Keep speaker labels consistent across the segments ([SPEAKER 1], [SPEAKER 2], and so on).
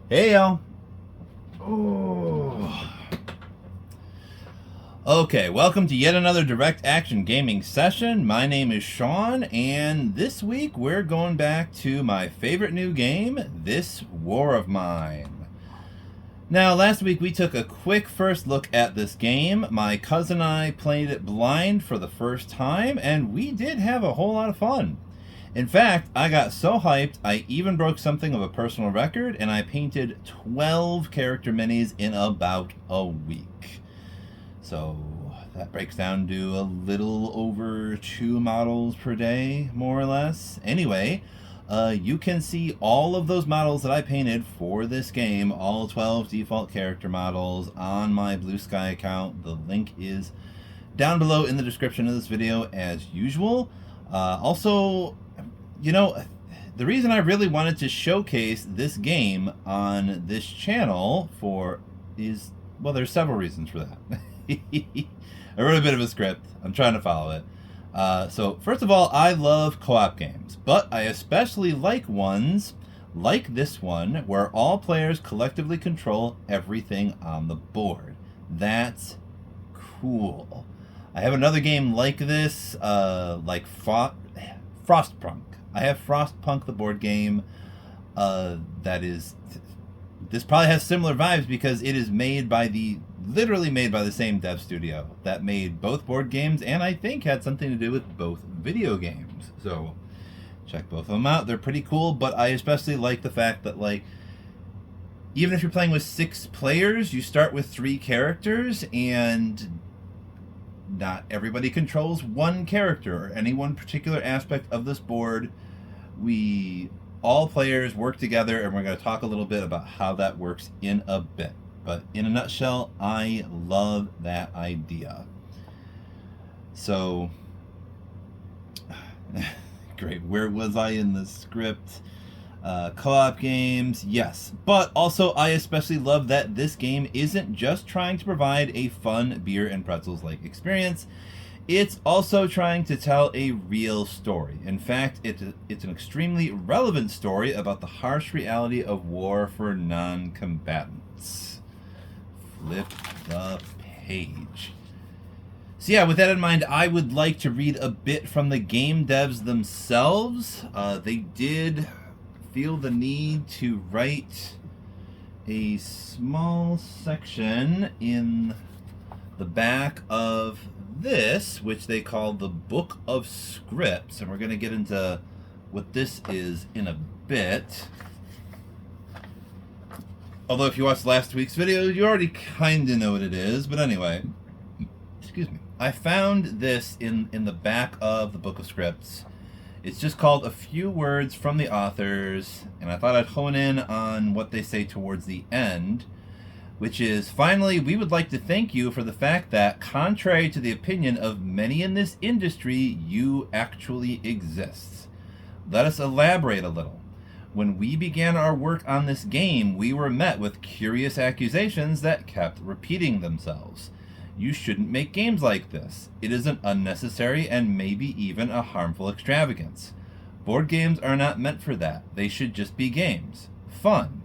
[SPEAKER 1] Hey y'all. Oh. Okay, welcome to yet another Direct Action Gaming session. My name is Sean, and this week we're going back to my favorite new game, This War of Mine. Now, last week we took a quick first look at this game. My cousin and I played it blind for the first time, and we did have a whole lot of fun. In fact, I got so hyped, I even broke something of a personal record, and I painted 12 character minis in about a week. So that breaks down to a little over 2 models per day, more or less. Anyway, you can see all of those models that I painted for this game, all 12 default character models, on my Blue Sky account. The link is down below in the description of this video as usual. Also, you know, the reason I really wanted to showcase this game on this channel is, well, there's several reasons for that. I wrote a bit of a script. I'm trying to follow it. So first of all, I love co-op games, but I especially like ones like this one where all players collectively control everything on the board. That's cool. I have another game like this, like Frostpunk. I have Frostpunk, the board game. This probably has similar vibes because it is literally made by the same dev studio that made both board games, and I think had something to do with both video games. So check both of them out. They're pretty cool, but I especially like the fact that, like, even if you're playing with 6 players, you start with 3 characters, and not everybody controls one character or any one particular aspect of this board. All players work together, and we're going to talk a little bit about how that works in a bit. But in a nutshell, I love that idea. So, great. Where was I in the script? Co-op games, yes. But also, I especially love that this game isn't just trying to provide a fun beer and pretzels-like experience. It's also trying to tell a real story. In fact, it's an extremely relevant story about the harsh reality of war for non-combatants. Flip the page. So yeah, with that in mind, I would like to read a bit from the game devs themselves. They did feel the need to write a small section in the back of this, which they call the Book of Scripts, and we're going to get into what this is in a bit. Although if you watched last week's video, you already kind of know what it is. But anyway, excuse me. I found this in the back of the Book of Scripts. It's just called A Few Words from the Authors, and I thought I'd hone in on what they say towards the end, which is, finally, we would like to thank you for the fact that, contrary to the opinion of many in this industry, you actually exist. Let us elaborate a little. When we began our work on this game, we were met with curious accusations that kept repeating themselves. You shouldn't make games like this. It is an unnecessary and maybe even a harmful extravagance. Board games are not meant for that. They should just be games. Fun.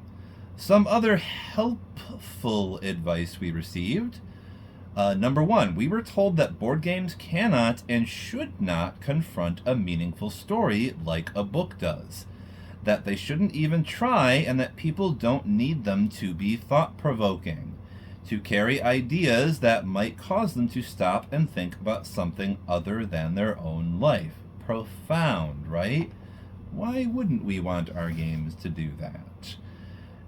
[SPEAKER 1] Some other helpful advice we received. Number 1, we were told that board games cannot and should not confront a meaningful story like a book does. That they shouldn't even try, and that people don't need them to be thought-provoking, to carry ideas that might cause them to stop and think about something other than their own life. Profound, right? Why wouldn't we want our games to do that?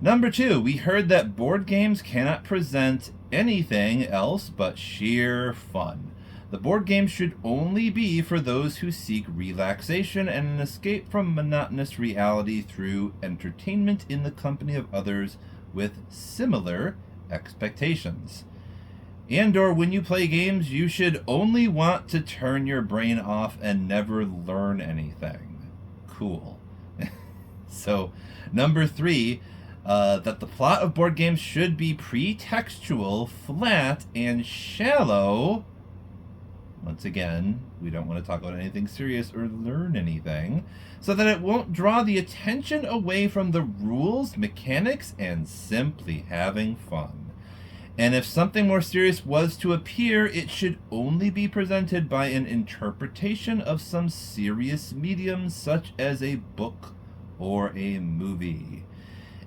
[SPEAKER 1] Number 2, we heard that board games cannot present anything else but sheer fun. The board game should only be for those who seek relaxation and an escape from monotonous reality through entertainment in the company of others with similar expectations. And/or when you play games, you should only want to turn your brain off and never learn anything. Cool. So, number 3, that the plot of board games should be pretextual, flat, and shallow. once again, we don't want to talk about anything serious or learn anything, so that it won't draw the attention away from the rules, mechanics, and simply having fun. And if something more serious was to appear, it should only be presented by an interpretation of some serious medium, such as a book or a movie.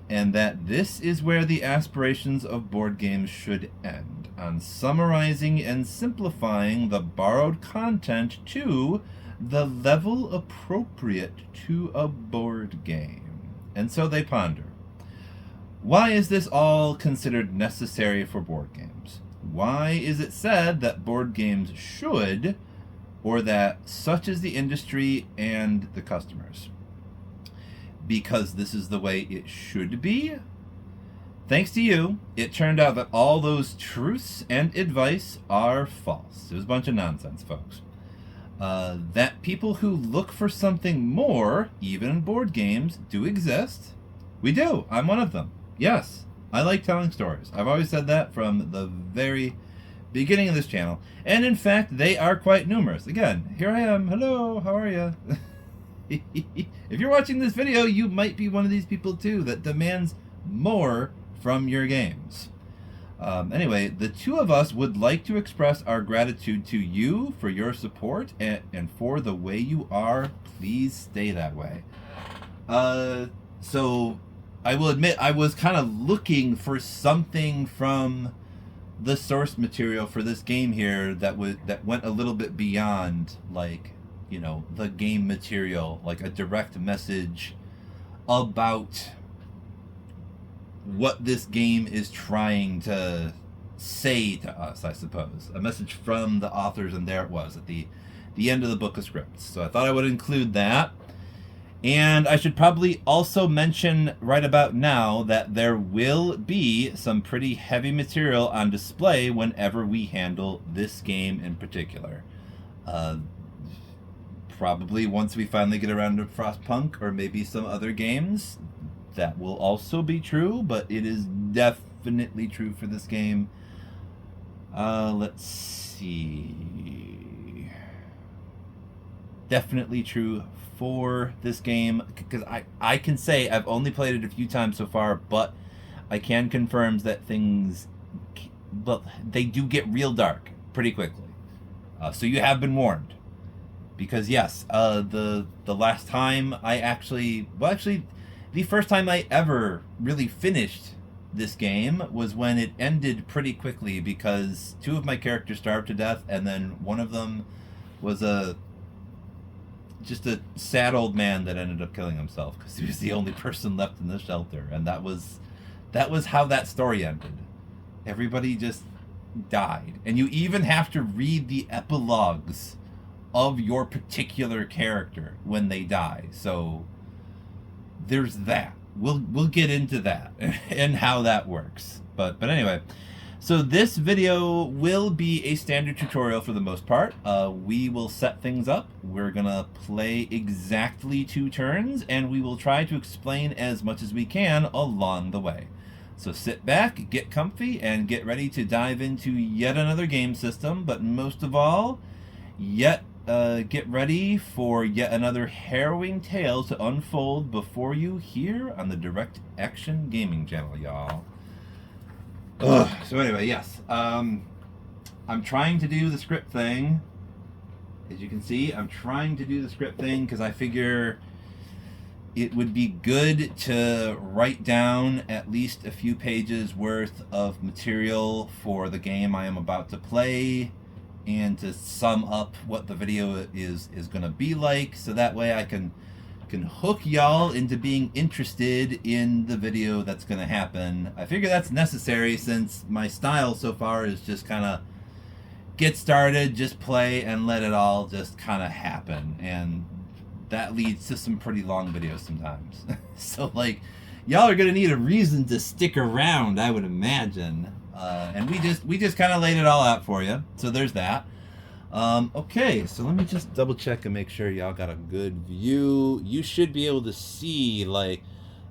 [SPEAKER 1] And that this is where the aspirations of board games should end, on summarizing and simplifying the borrowed content to the level appropriate to a board game. And so they ponder. Why is this all considered necessary for board games? Why is it said that board games should, or that such is the industry and the customers? Because this is the way it should be? Thanks to you, it turned out that all those truths and advice are false. It was a bunch of nonsense, folks. That people who look for something more, even in board games, do exist. We do. I'm one of them. Yes, I like telling stories. I've always said that from the very beginning of this channel. And in fact, they are quite numerous. Again, here I am. Hello, how are you? If you're watching this video, you might be one of these people too that demands more from your games. Anyway, the two of us would like to express our gratitude to you for your support and for the way you are. Please stay that way. So I will admit I was kind of looking for something from the source material for this game here that went a little bit beyond, like, you know, the game material, like a direct message about what this game is trying to say to us, I suppose. A message from the authors, and there it was at the end of the book of scripts. So I thought I would include that. And I should probably also mention right about now that there will be some pretty heavy material on display whenever we handle this game in particular. Probably once we finally get around to Frostpunk or maybe some other games, that will also be true, but it is definitely true for this game. Let's see. Definitely true for this game, because I can say I've only played it a few times so far, but I can confirm that they do get real dark pretty quickly. So you have been warned. Because yes, the last time I actually, the first time I ever really finished this game was when it ended pretty quickly, because two of my characters starved to death, and then one of them was just a sad old man that ended up killing himself because he was the only person left in the shelter, and that was how that story ended. Everybody just died, and you even have to read the epilogues of your particular character when they die. So there's that. We'll get into that and how that works. But anyway, so this video will be a standard tutorial for the most part. We will set things up. We're gonna play exactly 2 turns, and we will try to explain as much as we can along the way. So sit back, get comfy, and get ready to dive into yet another game system, but most of all, get ready for yet another harrowing tale to unfold before you here on the Direct Action Gaming channel, y'all. So anyway, yes, I'm trying to do the script thing. As you can see, I'm trying to do the script thing because I figure it would be good to write down at least a few pages worth of material for the game I am about to play, and to sum up what the video is going to be like, so that way I can hook y'all into being interested in the video that's going to happen. I figure that's necessary since my style so far is just kind of get started, just play, and let it all just kind of happen, and that leads to some pretty long videos sometimes. So like, y'all are going to need a reason to stick around, I would imagine. And we just kind of laid it all out for you. So there's that. Okay, so let me just double check and make sure y'all got a good view. You should be able to see like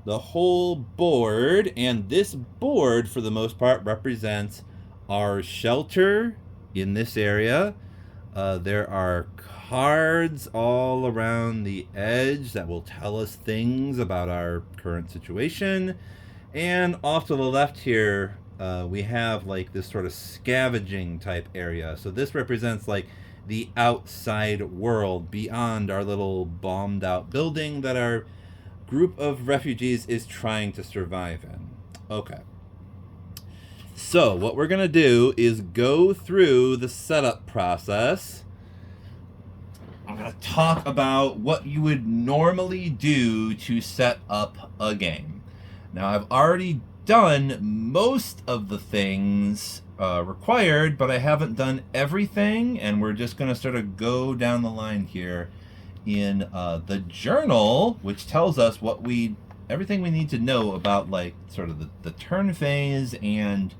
[SPEAKER 1] the whole board, and this board for the most part represents our shelter in this area. There are cards all around the edge that will tell us things about our current situation. And off to the left here, we have like this sort of scavenging type area. So this represents like the outside world beyond our little bombed out building that our group of refugees is trying to survive in. Okay. So what we're going to do is go through the setup process. I'm going to talk about what you would normally do to set up a game. Now, I've already done most of the things required, but I haven't done everything, and we're just going to sort of go down the line here in the journal, which tells us everything we need to know about like sort of the turn phase and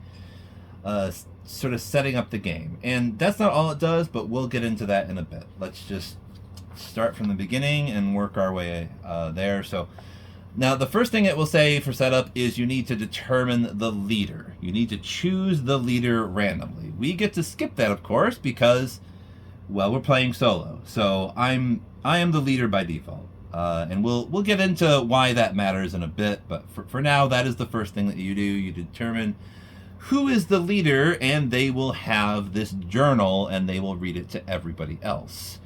[SPEAKER 1] sort of setting up the game. And that's not all it does, but we'll get into that in a bit. Let's just start from the beginning and work our way there. So now the first thing it will say for setup is you need to determine the leader. You need to choose the leader randomly. We get to skip that, of course, because, well, we're playing solo. So I am the leader by default. And we'll get into why that matters in a bit, but for now, that is the first thing that you do. You determine who is the leader, and they will have this journal, and they will read it to everybody else.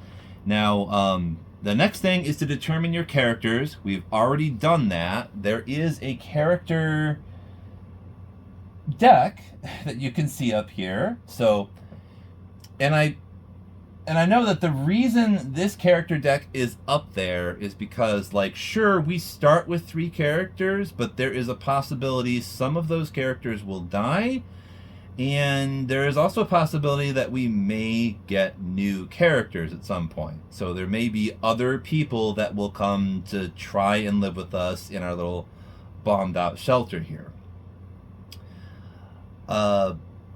[SPEAKER 1] Now, the next thing is to determine your characters. We've already done that. There is a character deck that you can see up here. So, and I know that the reason this character deck is up there is because, like, sure, we start with 3 characters, but there is a possibility some of those characters will die, and there is also a possibility that we may get new characters at some point. So there may be other people that will come to try and live with us in our little bombed out shelter here.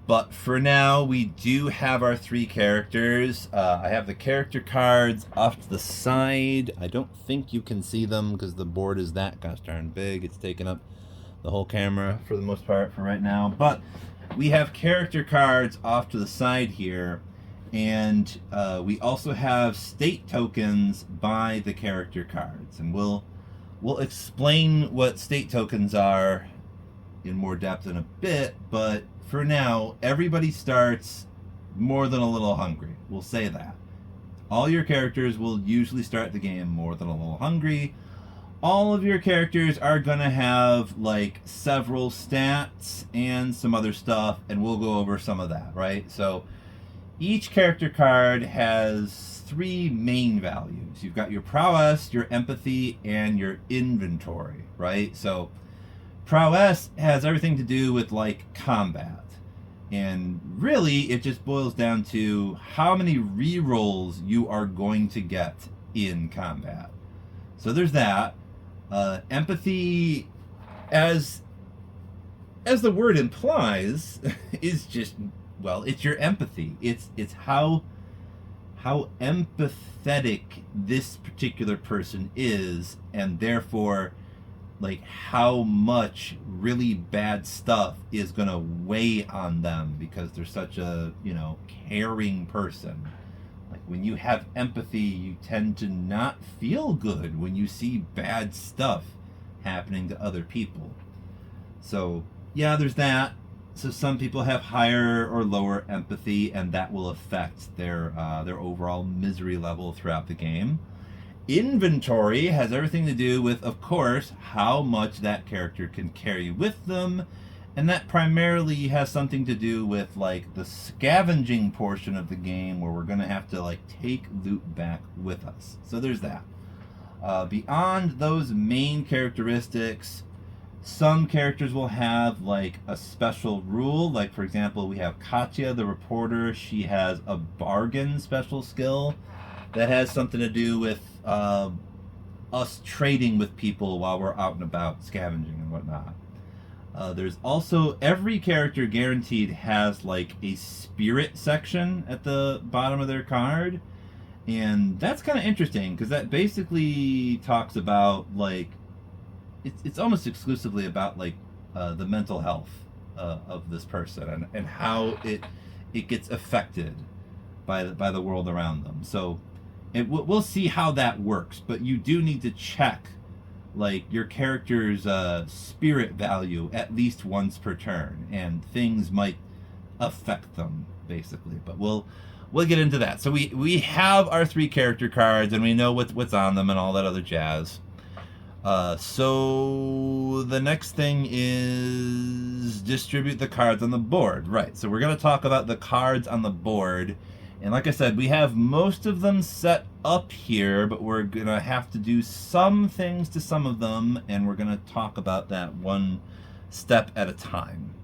[SPEAKER 1] But for now, we do have our 3 characters. I have the character cards off to the side. I don't think you can see them because the board is that gosh darn big. It's taking up the whole camera for the most part for right now. But we have character cards off to the side here. And we also have state tokens by the character cards. And we'll explain what state tokens are in more depth in a bit, but for now, everybody starts more than a little hungry. We'll say that. All your characters will usually start the game more than a little hungry. All of your characters are going to have like several stats and some other stuff, and we'll go over some of that, right? So each character card has 3 main values. You've got your prowess, your empathy, and your inventory, right? So prowess has everything to do with like combat, and really it just boils down to how many rerolls you are going to get in combat. So there's that. Empathy, as the word implies, is just, well, it's your empathy. It's how empathetic this particular person is, and therefore like how much really bad stuff is going to weigh on them because they're such a, caring person. Like when you have empathy, you tend to not feel good when you see bad stuff happening to other people. So yeah, there's that. So some people have higher or lower empathy, and that will affect their overall misery level throughout the game. Inventory has everything to do with, of course, how much that character can carry with them, and that primarily has something to do with like the scavenging portion of the game where we're going to have to like take loot back with us. So there's that. Beyond those main characteristics, some characters will have like a special rule. Like for example, we have Katya the reporter. She has a bargain special skill that has something to do with us trading with people while we're out and about scavenging and whatnot. There's also, every character guaranteed has like a spirit section at the bottom of their card, and that's kind of interesting because that basically talks about like it's almost exclusively about like the mental health of this person and how it gets affected by the world around them. So we'll see how that works, but you do need to check like your character's spirit value at least once per turn, and things might affect them basically. But we'll get into that. So we have our 3 character cards, and we know what's on them and all that other jazz. So the next thing is distribute the cards on the board. Right, so we're going to talk about the cards on the board. And like I said, we have most of them set up here, but we're going to have to do some things to some of them, and we're going to talk about that one step at a time.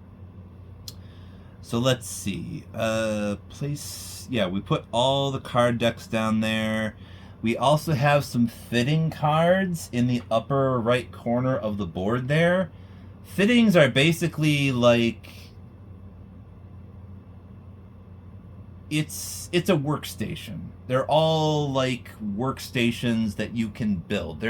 [SPEAKER 1] So let's see. We put all the card decks down there. We also have some fitting cards in the upper right corner of the board there. Fittings are basically like, it's a workstation. They're all like workstations that you can build.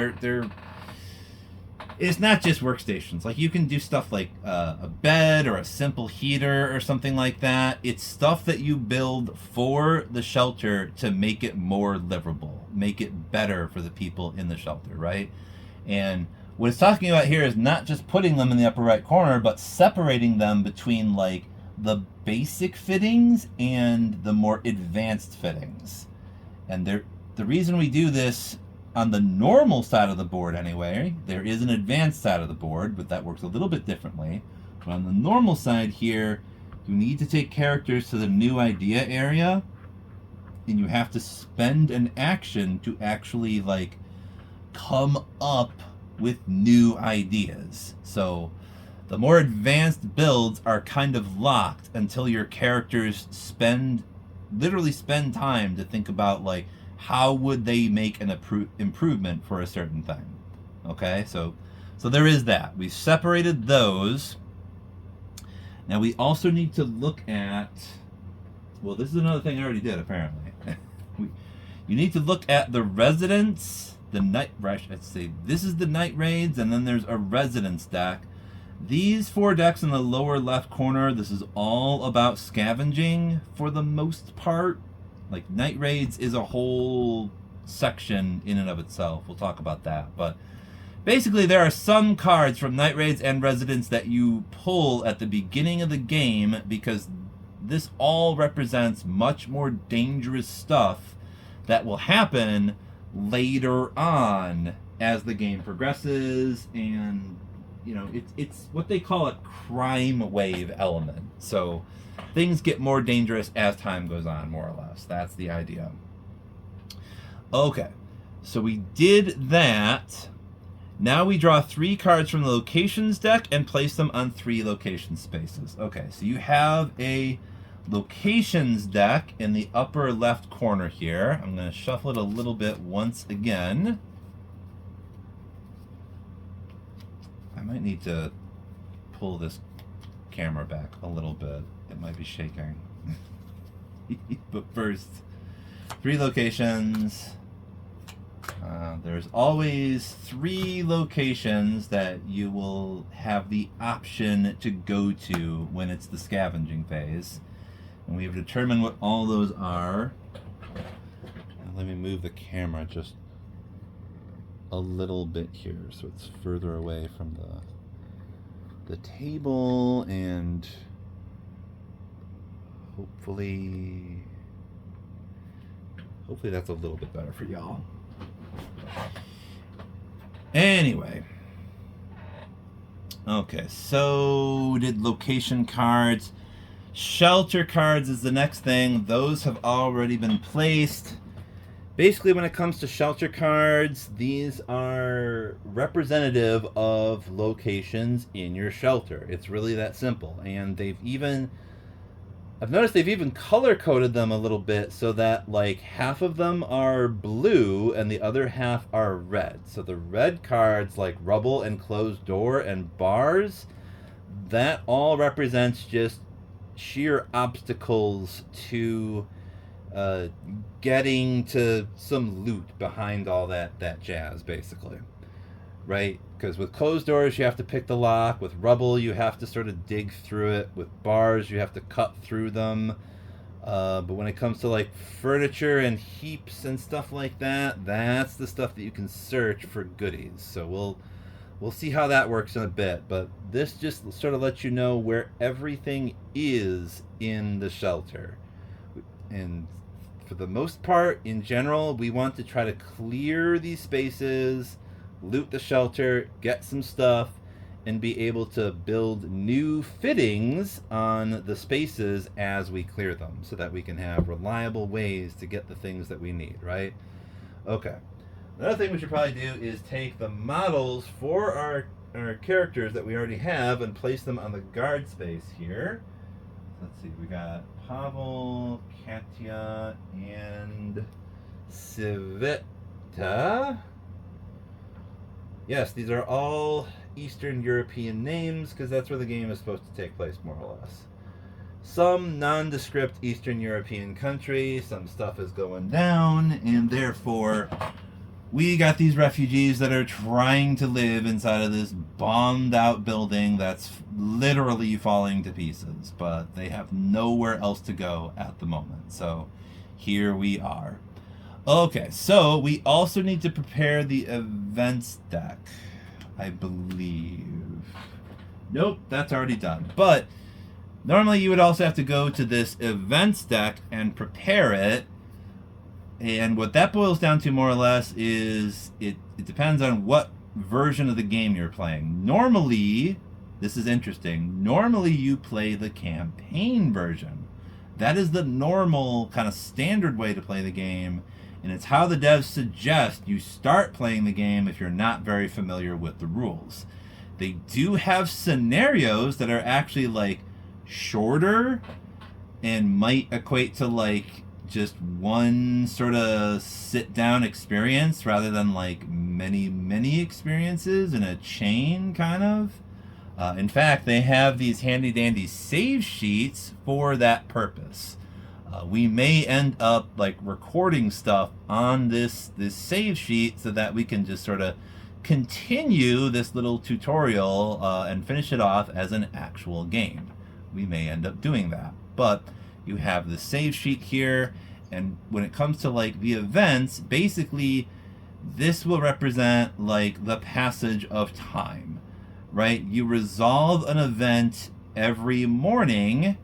[SPEAKER 1] It's not just workstations. Like, you can do stuff like a bed or a simple heater or something like that. It's stuff that you build for the shelter to make it more livable, make it better for the people in the shelter, right? And what it's talking about here is not just putting them in the upper right corner, but separating them between like the basic fittings and the more advanced fittings. And the reason we do this on the normal side of the board anyway, there is an advanced side of the board, but that works a little bit differently. But on the normal side here, you need to take characters to the new idea area, and you have to spend an action to actually like come up with new ideas. So the more advanced builds are kind of locked until your characters literally spend time to think about like, how would they make an improvement for a certain thing? Okay, so there is that. We've separated those. Now we also need to look at, well, this is another thing I already did apparently. You need to look at the residents, let's see, this is the night raids, and then there's a residence deck. These 4 decks in the lower left corner, this is all about scavenging for the most part. Like, night raids is a whole section in and of itself. We'll talk about that. But basically, there are some cards from night raids and residents that you pull at the beginning of the game, because this all represents much more dangerous stuff that will happen later on as the game progresses. And, you know, it's what they call a crime wave element. So things get more dangerous as time goes on, more or less. That's the idea. Okay, so we did that. Now we draw 3 cards from the locations deck and place them on 3 location spaces. Okay, so you have a locations deck in the upper left corner here. I'm going to shuffle it a little bit once again. I might need to pull this camera back a little bit. It might be shaking. But first, 3 locations. There's always 3 locations that you will have the option to go to when it's the scavenging phase. And we have determined what all those are. Now let me move the camera just a little bit here so it's further away from the table, and hopefully that's a little bit better for y'all. Anyway, okay, so did location cards. Shelter cards is the next thing. Those have already been placed. Basically, when it comes to shelter cards, these are representative of locations in your shelter. It's really that simple. And I've noticed they've even color-coded them a little bit so that like half of them are blue and the other half are red. So the red cards like rubble and closed door and bars, that all represents just sheer obstacles to getting to some loot behind all that jazz, basically, right? Because with closed doors you have to pick the lock, with rubble you have to sort of dig through it, with bars you have to cut through them. But when it comes to like furniture and heaps and stuff like that, that's the stuff that you can search for goodies. So we'll see how that works in a bit. But this just sort of lets you know where everything is in the shelter. And for the most part, in general, we want to try to clear these spaces, loot the shelter, get some stuff, and be able to build new fittings on the spaces as we clear them so that we can have reliable ways to get the things that we need, right? Okay. Another thing we should probably do is take the models for our characters that we already have and place them on the guard space here. Let's see, we got Pavel, Katya, and Civetta. Yes, these are all Eastern European names because that's where the game is supposed to take place, more or less. Some nondescript Eastern European country, some stuff is going down, and therefore we got these refugees that are trying to live inside of this bombed out building that's literally falling to pieces, but they have nowhere else to go at the moment. So here we are. Okay, so we also need to prepare the events deck, I believe. Nope, that's already done. But normally you would also have to go to this events deck and prepare it. And what that boils down to more or less is it depends on what version of the game you're playing. Normally, this is interesting, normally you play the campaign version. That is the normal kind of standard way to play the game. And it's how the devs suggest you start playing the game if you're not very familiar with the rules. They do have scenarios that are actually like shorter and might equate to like just one sort of sit down experience rather than like many experiences in a chain kind of. In fact, they have these handy dandy save sheets for that purpose. We may end up like recording stuff on this save sheet so that we can just sort of continue this little tutorial and finish it off as an actual game. We may end up doing that, but you have the save sheet here, and when it comes to like the events, basically this will represent like the passage of time, right? You resolve an event every morning,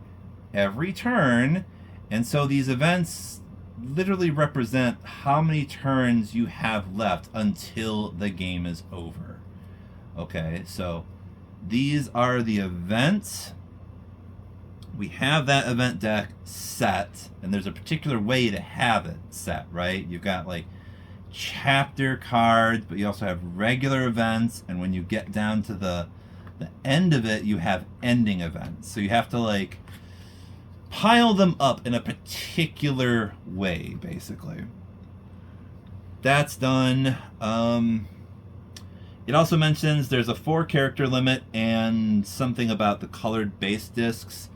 [SPEAKER 1] every turn. And so these events literally represent how many turns you have left until the game is over. Okay, so these are the events. We have that event deck set, and there's a particular way to have it set, right? You've got like chapter cards, but you also have regular events, and when you get down to the end of it, you have ending events. So you have to like pile them up in a particular way, basically. That's done. It also mentions there's a 4 character limit and something about the colored base discs.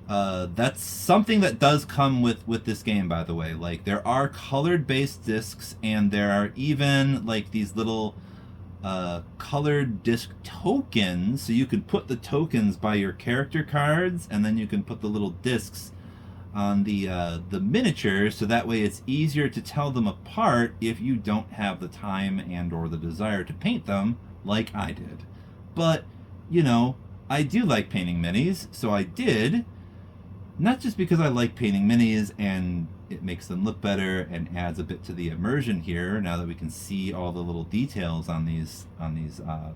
[SPEAKER 1] That's something that does come with this game, by the way. Like, there are colored base discs, and there are even like these little colored disc tokens, so you can put the tokens by your character cards, and then you can put the little discs on the miniatures, so that way it's easier to tell them apart if you don't have the time and or the desire to paint them like I did. But you know, I do like painting minis, so I did, not just because I like painting minis and it makes them look better and adds a bit to the immersion here now that we can see all the little details on these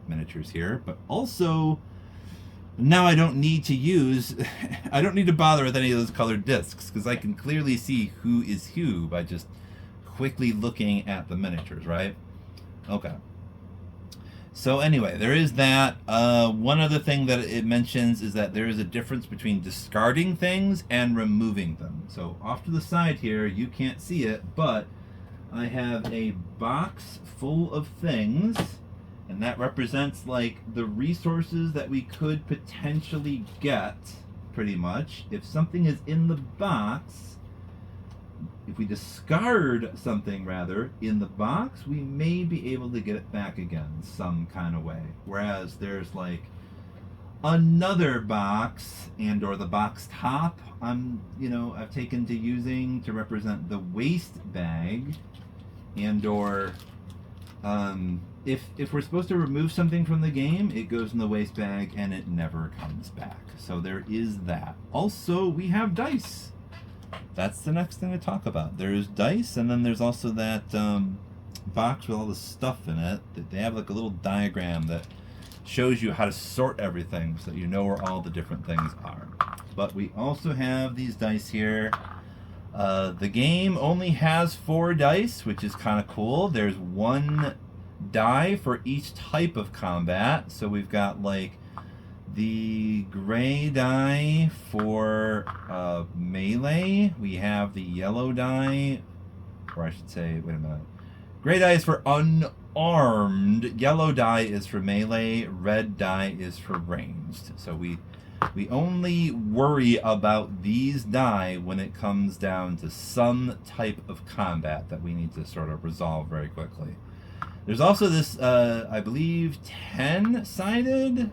[SPEAKER 1] miniatures here, but also now I don't need to bother with any of those colored discs because I can clearly see who is who by just quickly looking at the miniatures, right? Okay. So anyway, there is that. One other thing that it mentions is that there is a difference between discarding things and removing them. So off to the side here, you can't see it, but I have a box full of things, and that represents like the resources that we could potentially get, pretty much. If something is in the box, if we discard something rather in the box, we may be able to get it back again some kind of way. Whereas there's like Another box and or the box top I've taken to using to represent the waste bag and or if we're supposed to remove something from the game, it goes in the waste bag and it never comes back. So there is that. Also, we have dice. That's the next thing to talk about. There's dice, and then there's also that box with all the stuff in it. They have like a little diagram that shows you how to sort everything so that you know where all the different things are. But we also have these dice here. The game only has 4 dice, which is kind of cool. There's 1 die for each type of combat. So we've got like the gray die for melee. We have the yellow die, or I should say, wait a minute. Gray die is for unarmed. Yellow die is for melee. Red die is for ranged. So we only worry about these die when it comes down to some type of combat that we need to sort of resolve very quickly. There's also this, I believe, 10-sided.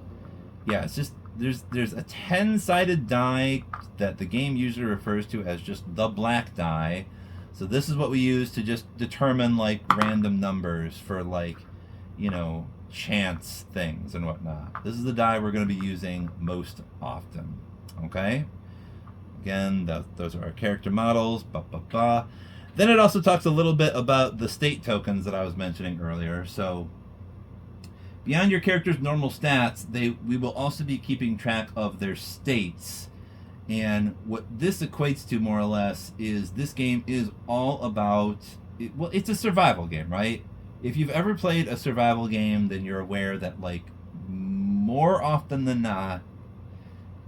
[SPEAKER 1] Yeah, it's just there's a 10-sided die that the game usually refers to as just the black die. So this is what we use to just determine like random numbers for like, chance things and whatnot. This is the die we're going to be using most often. Okay? Again, those are our character models. Then it also talks a little bit about the state tokens that I was mentioning earlier. So beyond your character's normal stats, we will also be keeping track of their states. And what this equates to more or less is this game is all about, it's a survival game, right? If you've ever played a survival game, then you're aware that like more often than not,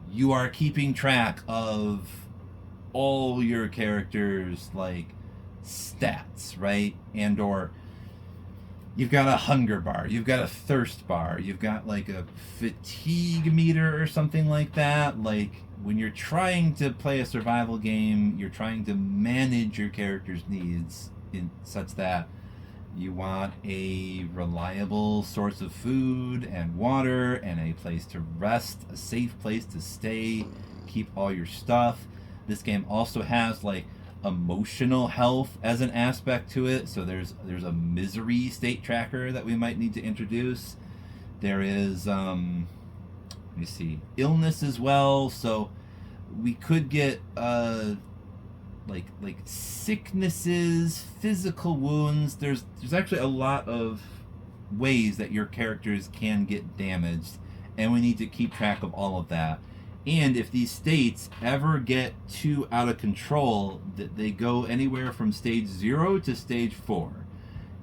[SPEAKER 1] you are keeping track of all your characters' like stats, right? And or you've got a hunger bar, you've got a thirst bar, you've got like a fatigue meter or something like that. Like when you're trying to play a survival game, you're trying to manage your character's needs in such that you want a reliable source of food and water and a place to rest, a safe place to stay, keep all your stuff. This game also has like emotional health as an aspect to it. So there's a misery state tracker that we might need to introduce. There is let me see, illness as well. So we could get like sicknesses, physical wounds. There's actually a lot of ways that your characters can get damaged, and we need to keep track of all of that. And if these states ever get too out of control, that they go anywhere from stage 0 to stage 4.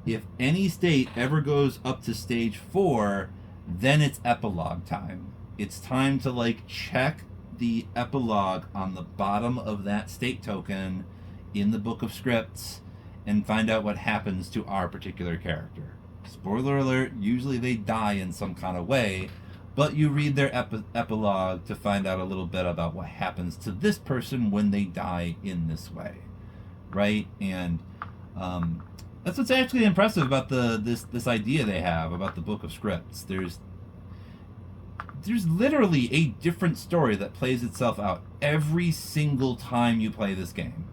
[SPEAKER 1] If any state ever goes up to stage 4, then it's epilogue time. It's time to like check the epilogue on the bottom of that state token in the book of scripts and find out what happens to our particular character. Spoiler alert, usually they die in some kind of way, but you read their epilogue to find out a little bit about what happens to this person when they die in this way, right? And that's what's actually impressive about this idea they have about the book of scripts. There's literally a different story that plays itself out every single time you play this game.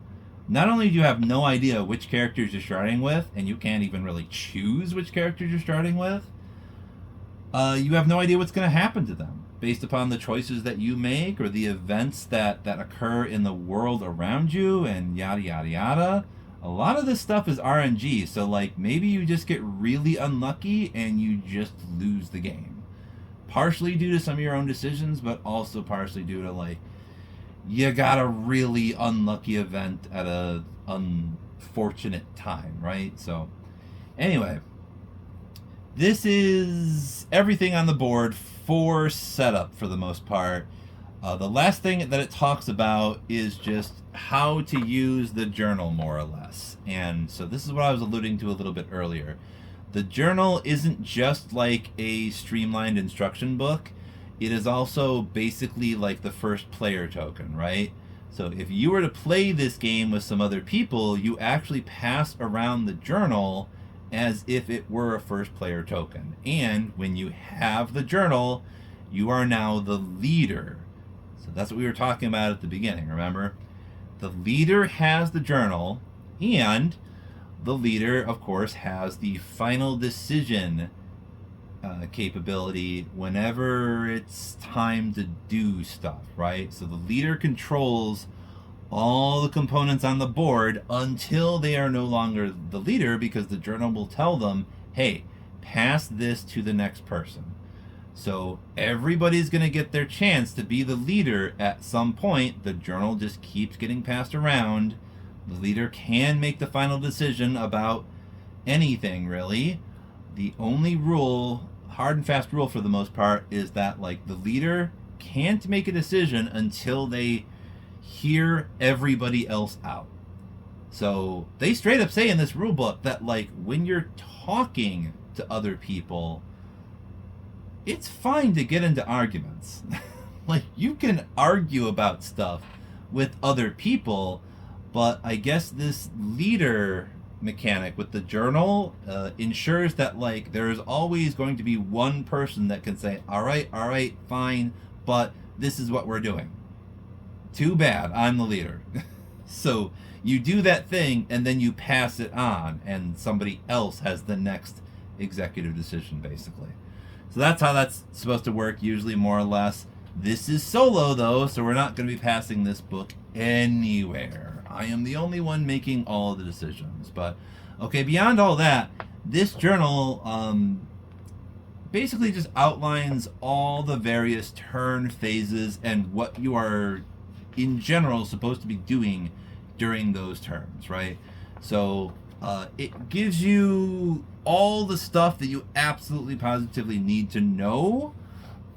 [SPEAKER 1] Not only do you have no idea which characters you're starting with, and you can't even really choose which characters you're starting with, you have no idea what's going to happen to them based upon the choices that you make or the events that occur in the world around you and yada yada yada. A lot of this stuff is RNG, so like maybe you just get really unlucky and you just lose the game. Partially due to some of your own decisions, but also partially due to like you got a really unlucky event at a unfortunate time, right? So anyway, this is everything on the board for setup for the most part. The last thing that it talks about is just how to use the journal more or less. And so this is what I was alluding to a little bit earlier. The journal isn't just like a streamlined instruction book. It is also basically like the first player token, right? So if you were to play this game with some other people, you actually pass around the journal as if it were a first player token. And when you have the journal, You are now the leader. So that's what we were talking about at the beginning, remember? The leader has the journal, and the leader, of course, has the final decision capability whenever it's time to do stuff, right? So the leader controls all the components on the board until they are no longer the leader, because the journal will tell them, hey, pass this to the next person. So everybody's going to get their chance to be the leader at some point. The journal just keeps getting passed around. The leader can make the final decision about anything, really. The only rule, hard and fast rule for the most part, is that like the leader can't make a decision until they hear everybody else out. So they straight up say in this rule book that like when you're talking to other people, it's fine to get into arguments. Like you can argue about stuff with other people, but I guess this leader mechanic with the journal ensures that like there is always going to be one person that can say, all right, fine, but this is what we're doing. Too bad, I'm the leader. So you do that thing and then you pass it on, and somebody else has the next executive decision, basically. So that's how that's supposed to work, usually, more or less. This is solo, though, so we're not going to be passing this book anywhere. I am the only one making all of the decisions. But, okay, beyond all that, this journal basically just outlines all the various turn phases and what you are, in general, supposed to be doing during those turns, right? So it gives you all the stuff that you absolutely positively need to know,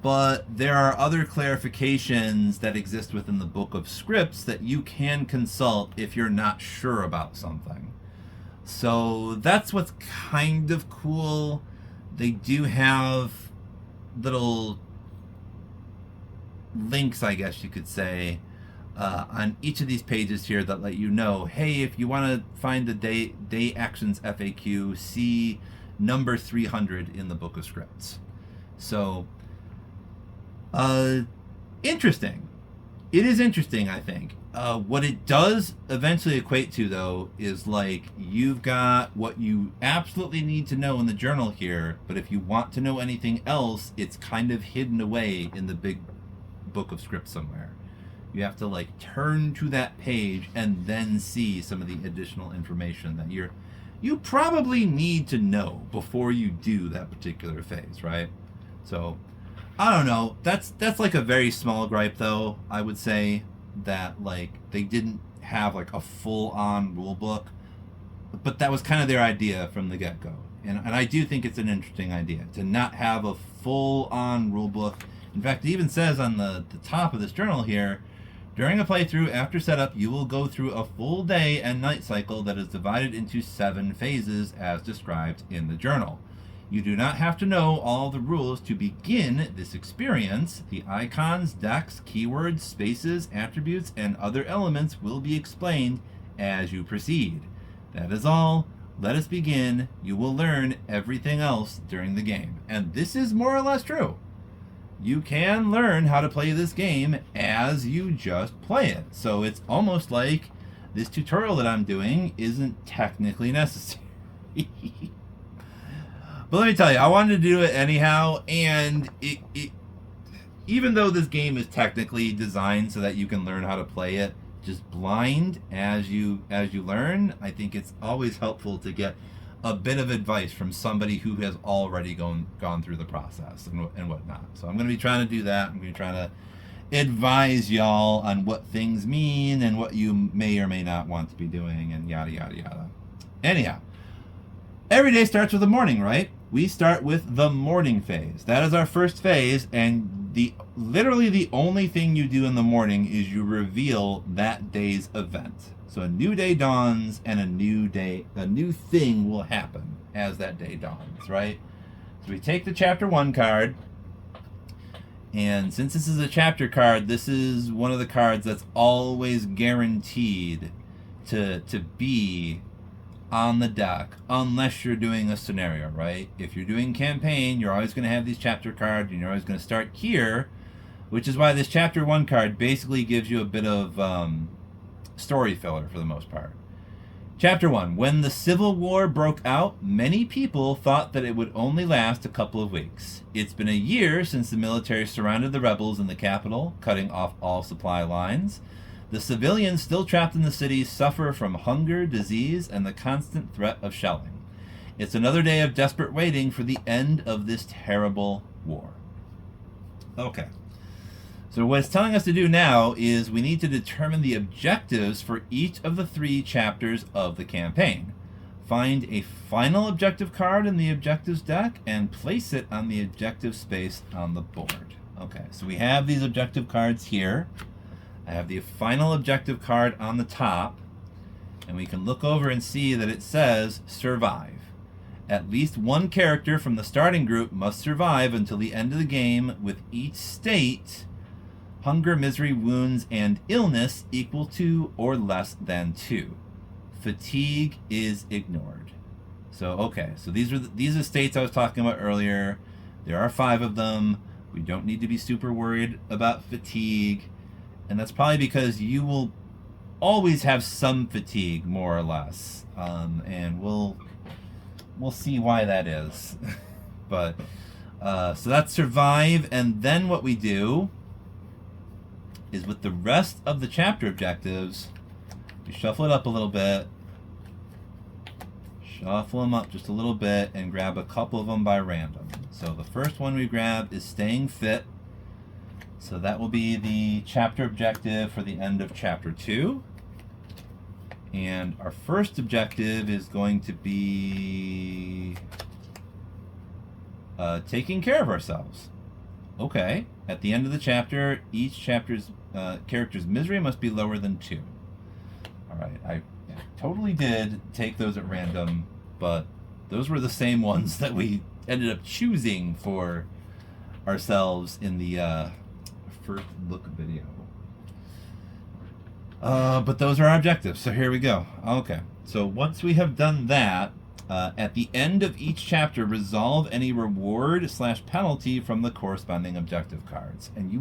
[SPEAKER 1] but there are other clarifications that exist within the book of scripts that you can consult if you're not sure about something. So that's what's kind of cool. They do have little links, I guess you could say, on each of these pages here that let you know, hey, if you want to find the day actions FAQ, see number 300 in the book of scripts. So, interesting. It is interesting, I think. What it does eventually equate to, though, is like you've got what you absolutely need to know in the journal here, but if you want to know anything else, it's kind of hidden away in the big book of scripts somewhere. You have to like turn to that page and then see some of the additional information that you probably need to know before you do that particular phase, right? So I don't know. That's like a very small gripe, though. I would say that like they didn't have like a full-on rule book, but that was kind of their idea from the get-go. And I do think it's an interesting idea to not have a full-on rule book. In fact, it even says on the top of this journal here, during a playthrough after setup, you will go through a full day and night cycle that is divided into 7 phases as described in the journal. You do not have to know all the rules to begin this experience. The icons, decks, keywords, spaces, attributes, and other elements will be explained as you proceed. That is all. Let us begin. You will learn everything else during the game. And this is more or less true. You can learn how to play this game as you just play it. So it's almost like this tutorial that I'm doing isn't technically necessary. But let me tell you, I wanted to do it anyhow, and it even though this game is technically designed so that you can learn how to play it just blind as you learn, I think it's always helpful to get a bit of advice from somebody who has already gone through the process and whatnot. So I'm going to be trying to do that. I'm going to be trying to advise y'all on what things mean and what you may or may not want to be doing and yada, yada, yada. Anyhow, every day starts with the morning, right? We start with the morning phase. That is our first phase, and literally the only thing you do in the morning is you reveal that day's event. So a new day dawns, and a new thing will happen as that day dawns, right? So we take the chapter 1 card, and since this is a chapter card, this is one of the cards that's always guaranteed to be on the deck unless you're doing a scenario, right? If you're doing campaign, you're always going to have these chapter cards, and you're always going to start here, which is why this chapter 1 card basically gives you a bit of story filler for the most part. Chapter 1. When the Civil War broke out, many people thought that it would only last a couple of weeks. It's been a year since the military surrounded the rebels in the capital, cutting off all supply lines. The civilians still trapped in the cities suffer from hunger, disease, and the constant threat of shelling. It's another day of desperate waiting for the end of this terrible war. Okay. So what it's telling us to do now is we need to determine the objectives for each of the 3 chapters of the campaign. Find a final objective card in the objectives deck and place it on the objective space on the board. Okay, so we have these objective cards here. I have the final objective card on the top, and we can look over and see that it says survive. At least one character from the starting group must survive until the end of the game, with each state, hunger, misery, wounds, and illness equal to or less than 2. Fatigue is ignored. So, okay, so these are states I was talking about earlier. There are 5 of them. We don't need to be super worried about fatigue. And that's probably because you will always have some fatigue, more or less. And we'll see why that is. But, so that's survive. And then what we do is with the rest of the chapter objectives, we shuffle it up a little bit, shuffle them up just a little bit, and grab a couple of them by random. So the first one we grab is staying fit. So that will be the chapter objective for the end of chapter 2. And our first objective is going to be taking care of ourselves. Okay. At the end of the chapter, each chapter's character's misery must be lower than 2. All right, I totally did take those at random, but those were the same ones that we ended up choosing for ourselves in the first look video. But those are our objectives, so here we go. Okay, so once we have done that, at the end of each chapter, resolve any reward/penalty from the corresponding objective cards, and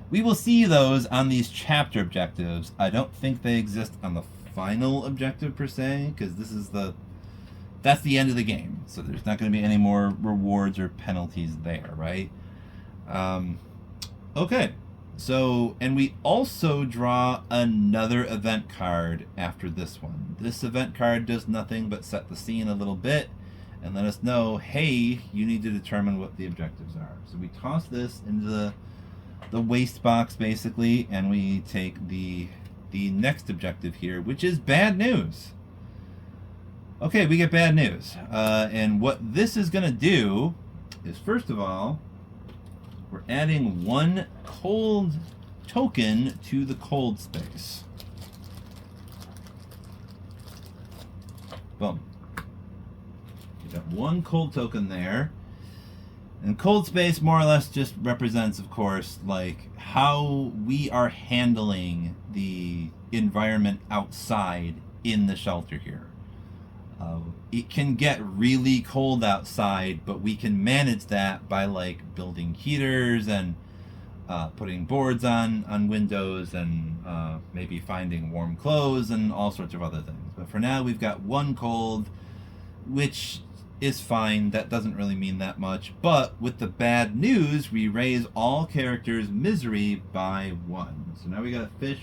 [SPEAKER 1] we will see those on these chapter objectives. I don't think they exist on the final objective per se, because that's the end of the game. So there's not going to be any more rewards or penalties there, right? Okay. So, and we also draw another event card after this one. This event card does nothing but set the scene a little bit and let us know, hey, you need to determine what the objectives are. So we toss this into the waste box, basically, and we take the next objective here, which is bad news. Okay, we get bad news. And what this is going to do is, first of all, we're adding 1 cold token to the cold space. Boom. You got 1 cold token there. And cold space more or less just represents, of course, like how we are handling the environment outside in the shelter here. It can get really cold outside, but we can manage that by like building heaters and putting boards on windows and maybe finding warm clothes and all sorts of other things. But for now, we've got 1 cold, which is fine. That doesn't really mean that much. But with the bad news, we raise all characters' misery by 1. So now we got to fish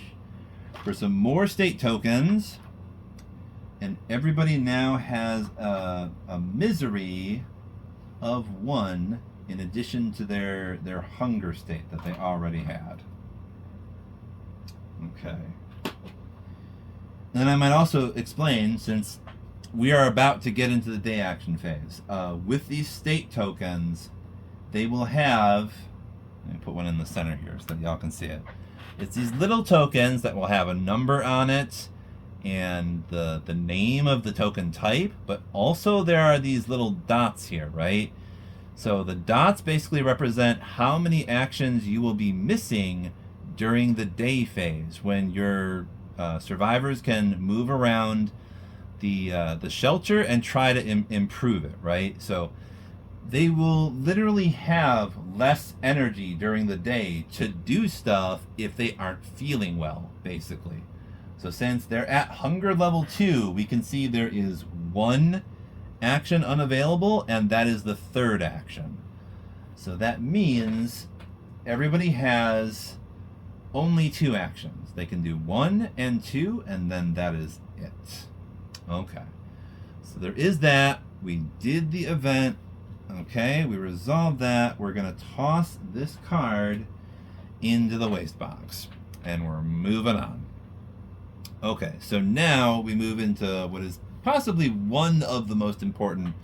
[SPEAKER 1] for some more state tokens. And everybody now has a misery of 1 in addition to their hunger state that they already had. Okay. And then I might also explain, since we are about to get into the day action phase, with these state tokens, they will have, let me put one in the center here so that y'all can see it. It's these little tokens that will have a number on it and the name of the token type, but also there are these little dots here, right? So the dots basically represent how many actions you will be missing during the day phase, when your survivors can move around the shelter and try to improve it, right? So they will literally have less energy during the day to do stuff if they aren't feeling well, basically. So since they're at hunger level 2, we can see there is one action unavailable, and that is the third action. So that means everybody has only 2 actions. They can do 1 and 2, and then that is it. Okay. So there is that. We did the event. Okay, we resolved that. We're going to toss this card into the waste box. And we're moving on. Okay, so now we move into what is possibly one of the most important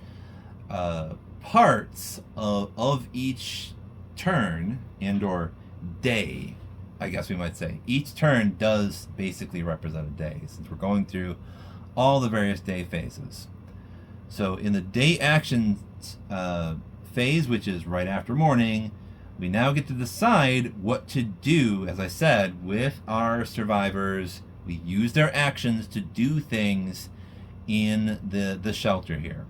[SPEAKER 1] parts of each turn and or day, I guess we might say. Each turn does basically represent a day, since we're going through all the various day phases. So in the day action phase, which is right after morning, we now get to decide what to do, as I said, with our survivors. We use their actions to do things in the shelter here.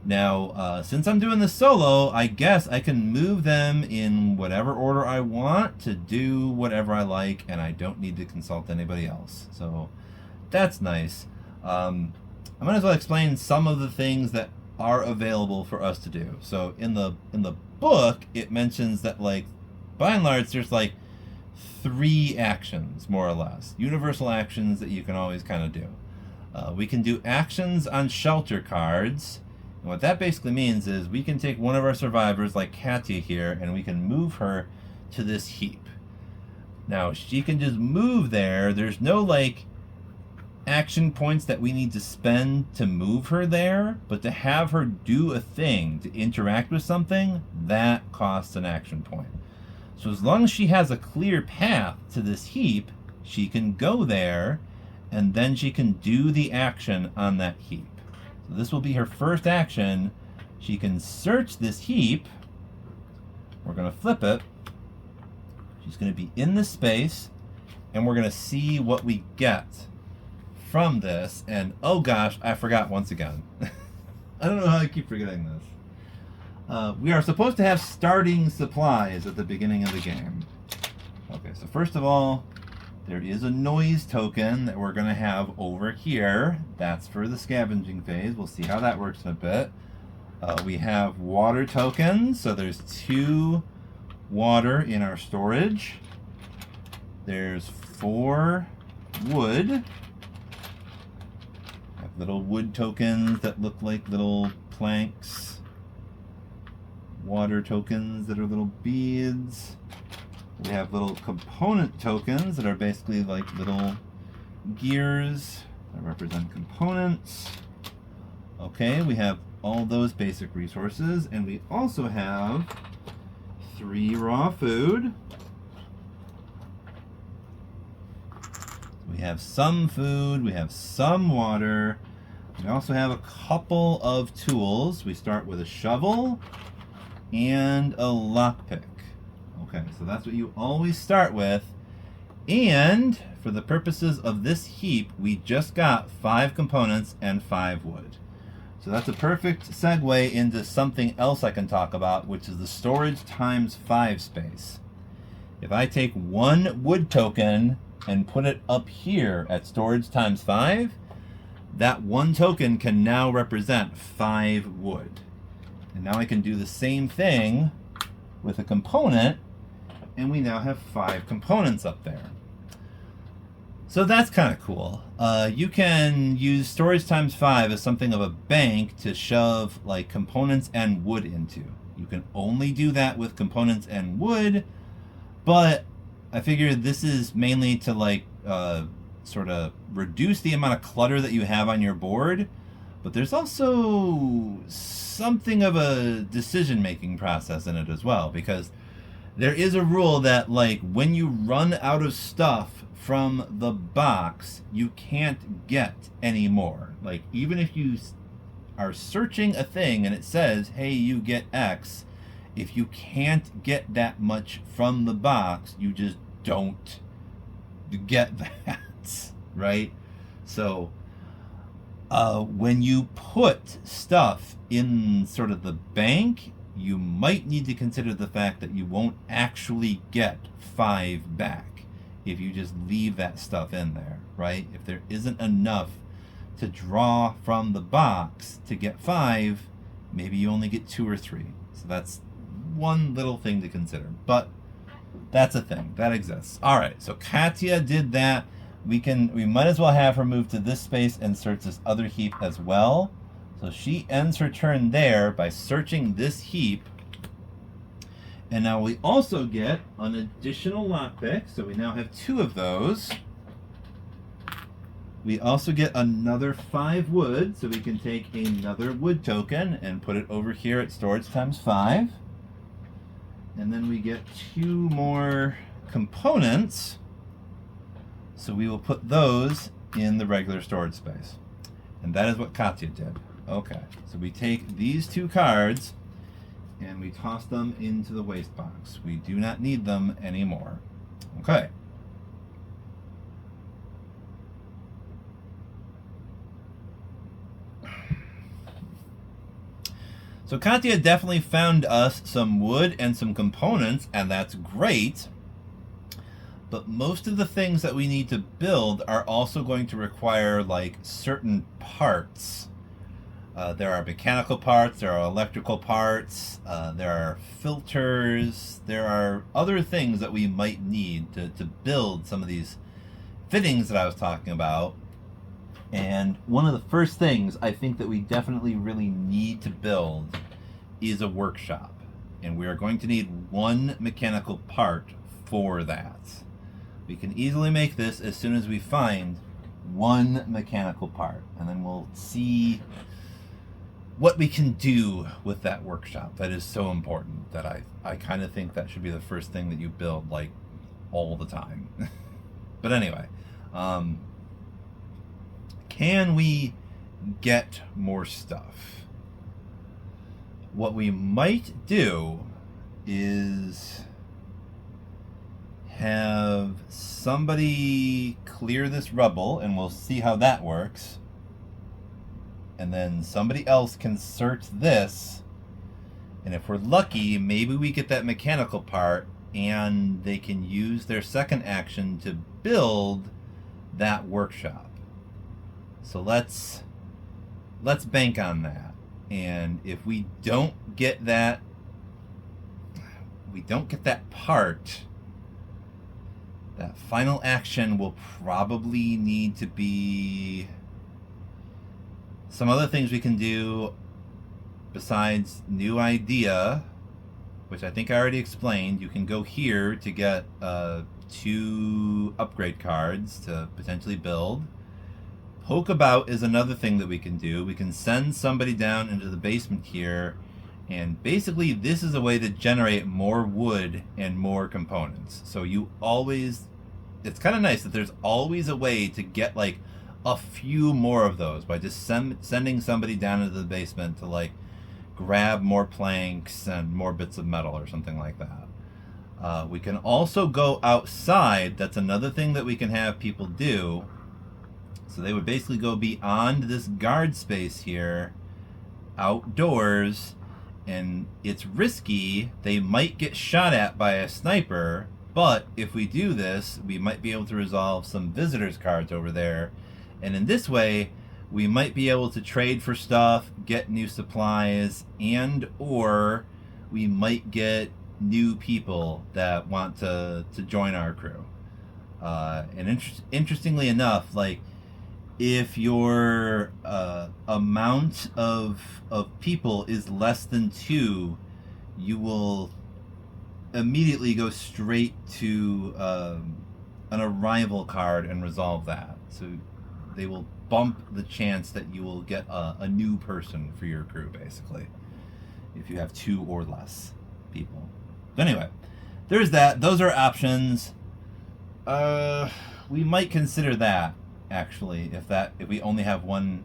[SPEAKER 1] Now, since I'm doing this solo, I guess I can move them in whatever order I want to do whatever I like, and I don't need to consult anybody else. So that's nice. I might as well explain some of the things that are available for us to do. So in the book, it mentions that, like, by and large, there's like 3 actions, more or less, universal actions that you can always kind of do. We can do actions on shelter cards. And what that basically means is we can take one of our survivors, like Katya here, and we can move her to this heap. Now, she can just move there. There's no, like, action points that we need to spend to move her there, but to have her do a thing, to interact with something, that costs an action point. So as long as she has a clear path to this heap, she can go there, and then she can do the action on that heap. So this will be her first action. She can search this heap. We're going to flip it. She's going to be in this space, and we're going to see what we get from this. And oh gosh, I forgot once again. I don't know how I keep forgetting this. We are supposed to have starting supplies at the beginning of the game. Okay, so first of all, there is a noise token that we're going to have over here. That's for the scavenging phase. We'll see how that works in a bit. We have water tokens. So there's 2 water in our storage. There's 4 wood. Have little wood tokens that look like little planks. Water tokens that are little beads. We have little component tokens that are basically like little gears that represent components. Okay, we have all those basic resources, and we also have 3 raw food. We have some food, we have some water. We also have a couple of tools. We start with a shovel and a lockpick. Okay, so that's what you always start with. And for the purposes of this heap, we just got 5 components and 5 wood. So that's a perfect segue into something else I can talk about, which is the storage times 5 space. If I take 1 wood token and put it up here at storage times 5, that 1 token can now represent 5 wood. And now I can do the same thing with a component, and we now have 5 components up there. So that's kind of cool. You can use storage times 5 as something of a bank to shove like components and wood into. You can only do that with components and wood, but I figured this is mainly to like sort of reduce the amount of clutter that you have on your board, but there's also something of a decision-making process in it as well, because there is a rule that, like, when you run out of stuff from the box, you can't get any more. Like, even if you are searching a thing and it says, hey, you get X, if you can't get that much from the box, you just don't get that, right? So, When you put stuff in sort of the bank, you might need to consider the fact that you won't actually get 5 back if you just leave that stuff in there, right? If there isn't enough to draw from the box to get 5, maybe you only get 2 or 3. So that's one little thing to consider, but that's a thing that exists. All right, so Katya did that. We might as well have her move to this space and search this other heap as well. So she ends her turn there by searching this heap. And now we also get an additional lockpick. So we now have 2 of those. We also get another 5 wood. So we can take another wood token and put it over here at storage times 5. And then we get 2 more components. So we will put those in the regular storage space. And that is what Katya did. Okay, so we take these 2 cards and we toss them into the waste box. We do not need them anymore. Okay. So Katya definitely found us some wood and some components, and that's great. But most of the things that we need to build are also going to require like certain parts. There are mechanical parts, there are electrical parts, there are filters, there are other things that we might need to build some of these fittings that I was talking about. And one of the first things I think that we definitely really need to build is a workshop. And we are going to need 1 mechanical part for that. We can easily make this as soon as we find 1 mechanical part. And then we'll see what we can do with that workshop. That is so important that I kind of think that should be the first thing that you build like all the time. But anyway, can we get more stuff? What we might do is have somebody clear this rubble, and we'll see how that works. And then somebody else can search this, and if we're lucky, maybe we get that mechanical part and they can use their second action to build that workshop. So let's bank on that. And if we don't get that part, that final action will probably need to be some other things we can do besides new idea, which I think I already explained. You can go here to get 2 upgrade cards to potentially build. Poke about is another thing that we can do. We can send somebody down into the basement here, and basically this is a way to generate more wood and more components. So you always, it's kind of nice that there's always a way to get like a few more of those by just sending somebody down into the basement to like grab more planks and more bits of metal or something like that. We can also go outside. That's another thing that we can have people do. So they would basically go beyond this guard space here, outdoors, and it's risky. They might get shot at by a sniper, but if we do this, we might be able to resolve some visitors cards over there. And in this way, we might be able to trade for stuff, get new supplies, and or we might get new people that want to join our crew. And interestingly enough, like, if your amount of people is less than 2, you will immediately go straight to an arrival card and resolve that. So they will bump the chance that you will get a new person for your crew, basically, if you have 2 or less people. But anyway, there's that. Those are options. We might consider that, actually, if we only have 1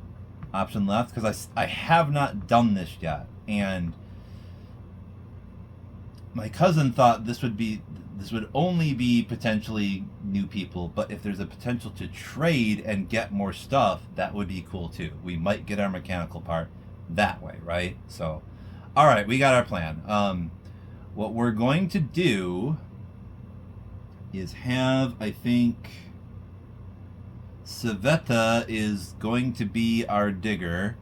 [SPEAKER 1] option left, because I have not done this yet, and my cousin thought this would be this would only be potentially new people, but if there's a potential to trade and get more stuff, that would be cool too. We might get our mechanical part that way, right? So, all right, we got our plan. What we're going to do is have, I think, Sveta is going to be our digger.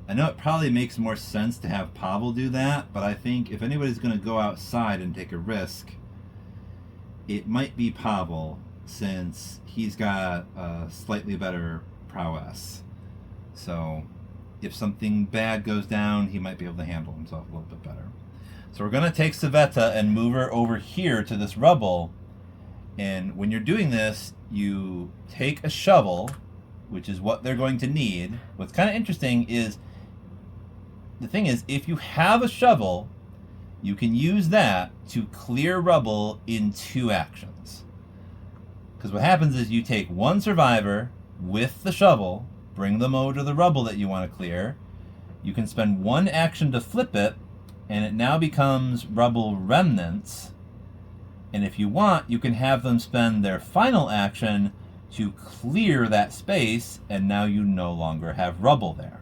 [SPEAKER 1] I know it probably makes more sense to have Pavel do that, but I think if anybody's going to go outside and take a risk, it might be Pavel, since he's got a slightly better prowess. So if something bad goes down, he might be able to handle himself a little bit better. So we're going to take Sveta and move her over here to this rubble. And when you're doing this, you take a shovel, which is what they're going to need. What's kind of interesting is, the thing is, if you have a shovel, you can use that to clear rubble in 2 actions. Because what happens is you take one survivor with the shovel, bring them over to the rubble that you want to clear. You can spend 1 action to flip it, and it now becomes rubble remnants. And if you want, you can have them spend their final action to clear that space, and now you no longer have rubble there.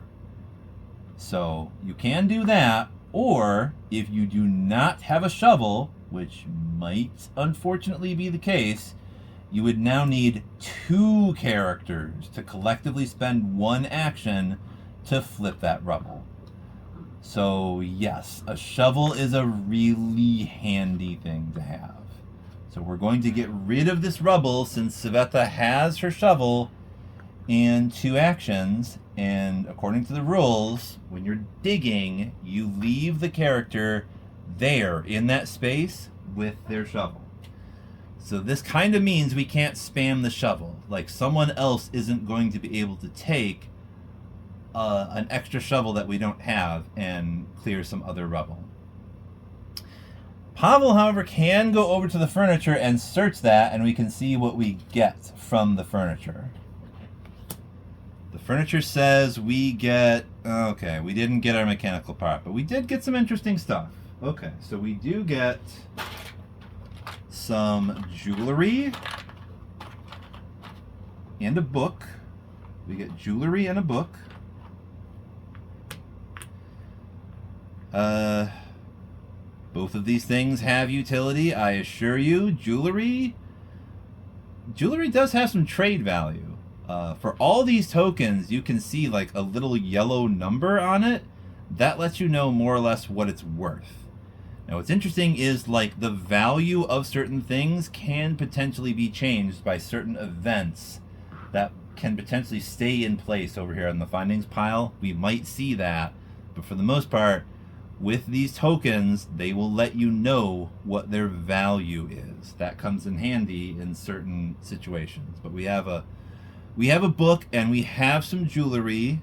[SPEAKER 1] So you can do that, or if you do not have a shovel, which might unfortunately be the case, you would now need 2 characters to collectively spend 1 action to flip that rubble. So yes, a shovel is a really handy thing to have. So we're going to get rid of this rubble since Sveta has her shovel and 2 actions. And according to the rules, when you're digging, you leave the character there in that space with their shovel. So this kind of means we can't spam the shovel. Like, someone else isn't going to be able to take an extra shovel that we don't have and clear some other rubble. Pavel, however, can go over to the furniture and search that, and we can see what we get from the furniture. The furniture says we get... Okay, we didn't get our mechanical part, but we did get some interesting stuff. Okay, so we do get some jewelry and a book. We get jewelry and a book. Both of these things have utility, I assure you. Jewelry does have some trade value. For all these tokens, you can see like a little yellow number on it. That lets you know more or less what it's worth. Now what's interesting is like the value of certain things can potentially be changed by certain events that can potentially stay in place over here on the findings pile. We might see that, but for the most part, with these tokens, they will let you know what their value is. That comes in handy in certain situations. But we have a book and we have some jewelry.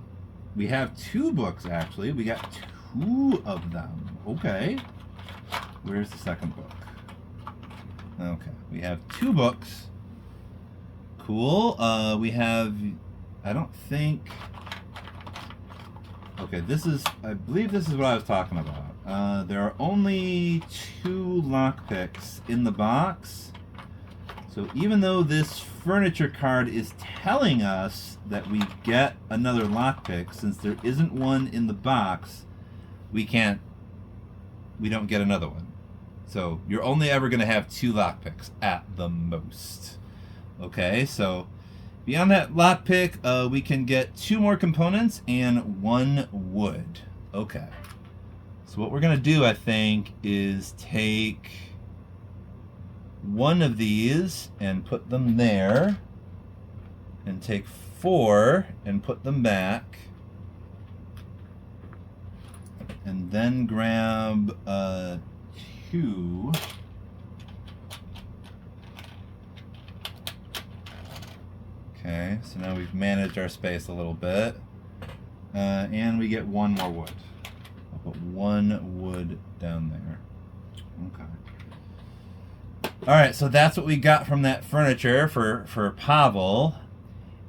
[SPEAKER 1] We have 2 books actually. We got 2 of them. Okay. Where's the second book? Okay. We have 2 books. Cool. We have, I don't think... Okay, I believe this is what I was talking about. There are only 2 lockpicks in the box. So even though this furniture card is telling us that we get another lockpick, since there isn't one in the box, we don't get another one. So you're only ever going to have 2 lockpicks at the most. Okay, so beyond that lockpick, we can get 2 more components and 1 wood. Okay. So what we're going to do, I think, is take 1 of these and put them there. And take 4 and put them back. And then grab 2. Okay, so now we've managed our space a little bit. And we get 1 more wood. I'll put 1 wood down there. Okay. Alright, so that's what we got from that furniture for Pavel.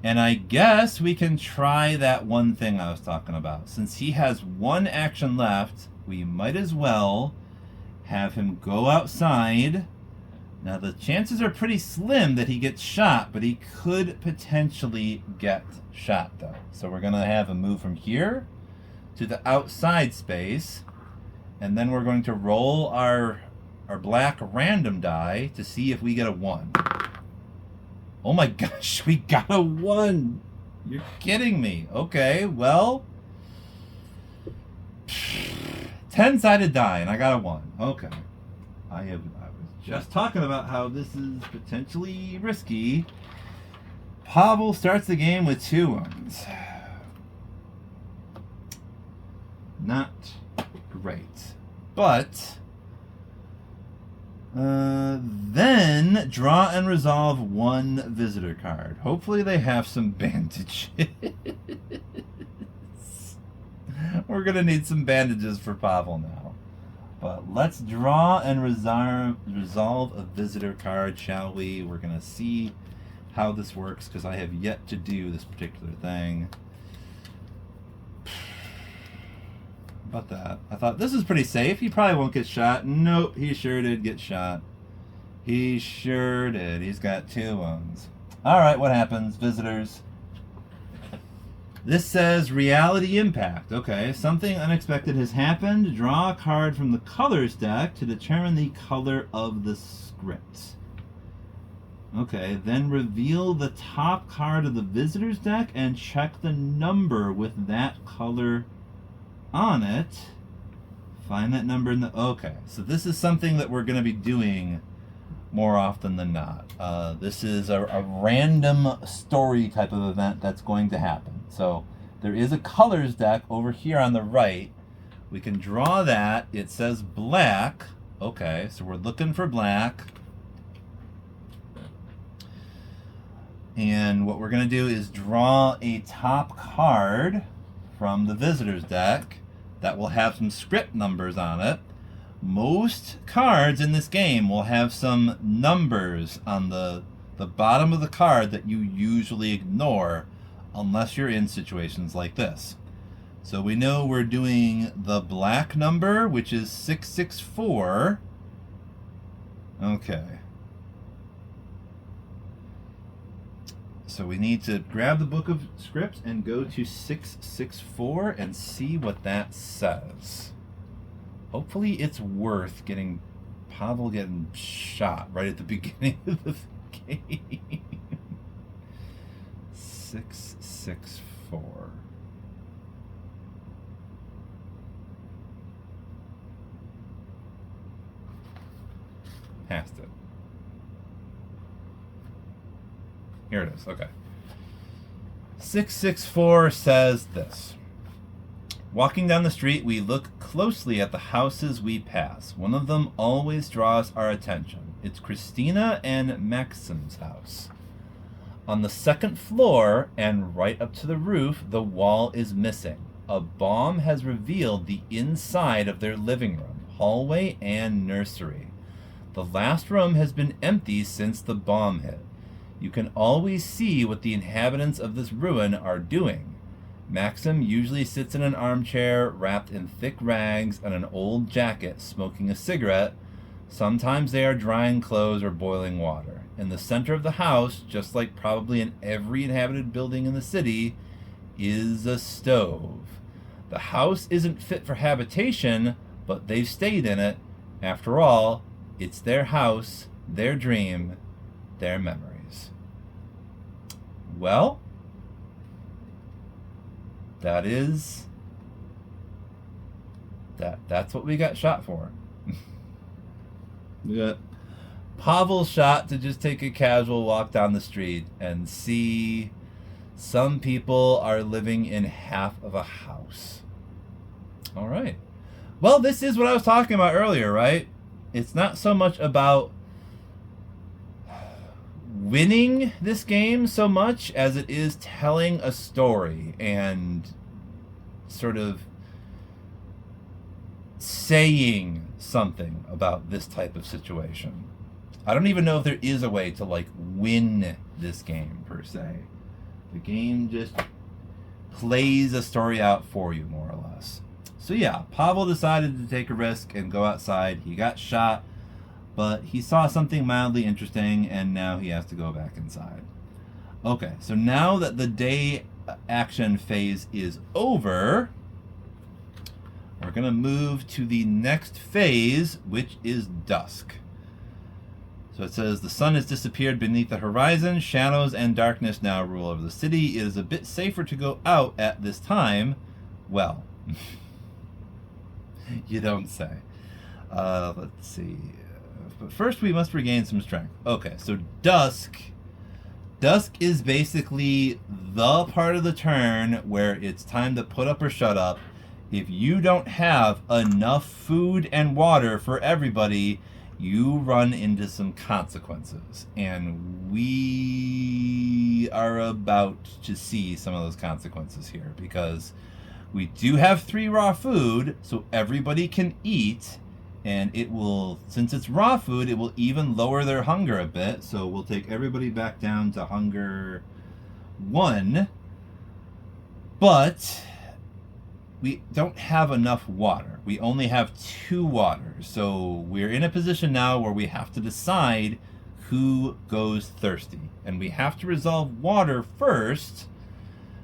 [SPEAKER 1] And I guess we can try that one thing I was talking about. Since he has 1 action left, we might as well have him go outside, Now the chances are pretty slim that he gets shot, but he could potentially get shot though. So we're gonna have him move from here to the outside space, and then we're going to roll our black random die to see if we get a 1. Oh my gosh, we got a 1! You're kidding me. Okay, well, 10-sided die, and I got a 1. Okay. I was just talking about how this is potentially risky. Pavel starts the game with 2 ones. Not great. But then draw and resolve 1 visitor card. Hopefully they have some bandages. We're gonna need some bandages for Pavel now. But let's draw and resolve a visitor card, shall we? We're gonna see how this works because I have yet to do this particular thing. About that. I thought this is pretty safe. He probably won't get shot. Nope, he sure did get shot. He sure did. He's got 2 ones. Alright, what happens? Visitors. This says reality impact. Okay, something unexpected has happened. Draw a card from the colors deck to determine the color of the script. Okay, then reveal the top card of the visitors deck and check the number with that color on it. Find that number in the... Okay, so this is something that we're going to be doing more often than not. This is a random story type of event that's going to happen. So there is a colors deck over here on the right. We can draw that. It says black. Okay, so we're looking for black. And what we're going to do is draw a top card from the visitors deck that will have some script numbers on it. Most cards in this game will have some numbers on the bottom of the card that you usually ignore unless you're in situations like this. So we know we're doing the black number, which is 664. Okay. So we need to grab the book of scripts and go to 664 and see what that says. Hopefully it's worth getting Pavel getting shot right at the beginning of the game. 664. Passed it. Here it is. Okay. 664 says this. Walking down the street, we look closely at the houses we pass. One of them always draws our attention. It's Christina and Maxim's house. On the 2nd floor and right up to the roof, the wall is missing. A bomb has revealed the inside of their living room, hallway, and nursery. The last room has been empty since the bomb hit. You can always see what the inhabitants of this ruin are doing. Maxim usually sits in an armchair wrapped in thick rags and an old jacket, smoking a cigarette. Sometimes they are drying clothes or boiling water. In the center of the house, just like probably in every inhabited building in the city, is a stove. The house isn't fit for habitation, but they've stayed in it. After all, it's their house, their dream, their memories. Well, that's what we got shot for. We got Pavel shot to just take a casual walk down the street and see some people are living in half of a house. All right. Well, this is what I was talking about earlier, right? It's not so much about winning this game so much as it is telling a story and sort of saying something about this type of situation. I don't even know if there is a way to like win this game per se. The game just plays a story out for you more or less. So yeah, Pavel decided to take a risk and go outside. He got shot, but he saw something mildly interesting, and now he has to go back inside. Okay, so now that the day action phase is over, we're going to move to the next phase, which is dusk. So it says, the sun has disappeared beneath the horizon. Shadows and darkness now rule over the city. It is a bit safer to go out at this time. Well, you don't say. Let's see. But first we must regain some strength. Okay, so dusk. Dusk is basically the part of the turn where it's time to put up or shut up. If you don't have enough food and water for everybody, you run into some consequences. And we are about to see some of those consequences here, because we do have 3 raw food, so everybody can eat, and it will, since it's raw food, it will even lower their hunger a bit. So we'll take everybody back down to hunger 1, but we don't have enough water. We only have 2 waters. So we're in a position now where we have to decide who goes thirsty. And we have to resolve water first.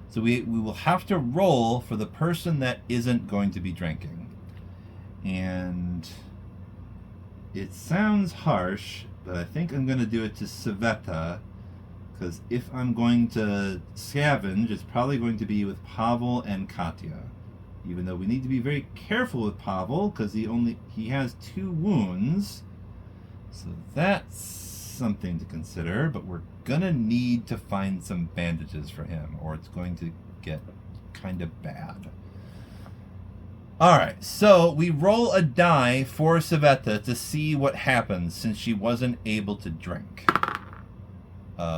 [SPEAKER 1] So we will have to roll for the person that isn't going to be drinking. And it sounds harsh, but I think I'm going to do it to Sveta. Because if I'm going to scavenge, it's probably going to be with Pavel and Katya. Even though we need to be very careful with Pavel, because he has 2 wounds. So that's something to consider, but we're gonna need to find some bandages for him, or it's going to get kind of bad. Alright, so we roll a die for Sveta to see what happens, since she wasn't able to drink.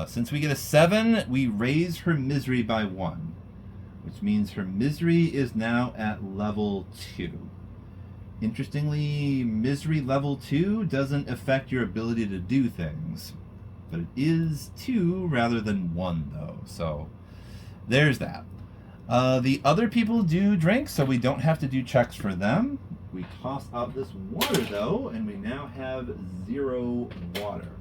[SPEAKER 1] Since we get a 7, we raise her misery by 1. Which means her misery is now at level 2. Interestingly, misery level 2 doesn't affect your ability to do things. But it is 2 rather than 1, though. So, there's that. The other people do drink, so we don't have to do checks for them. We toss out this water, though, and we now have 0 water.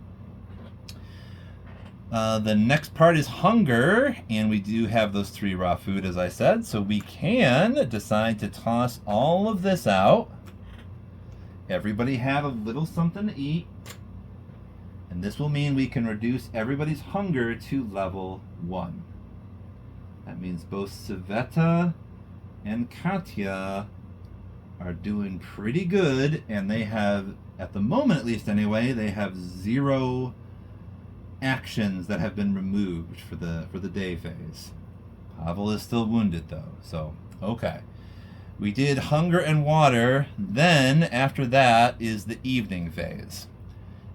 [SPEAKER 1] The next part is hunger, and we do have those 3 raw food, as I said, so we can decide to toss all of this out. Everybody have a little something to eat, and this will mean we can reduce everybody's hunger to level 1. That means both Sveta and Katya are doing pretty good, and they have, at the moment at least anyway, they have 0 actions that have been removed for the day phase. Pavel is still wounded though, so okay. We did hunger and water, then after that is the evening phase.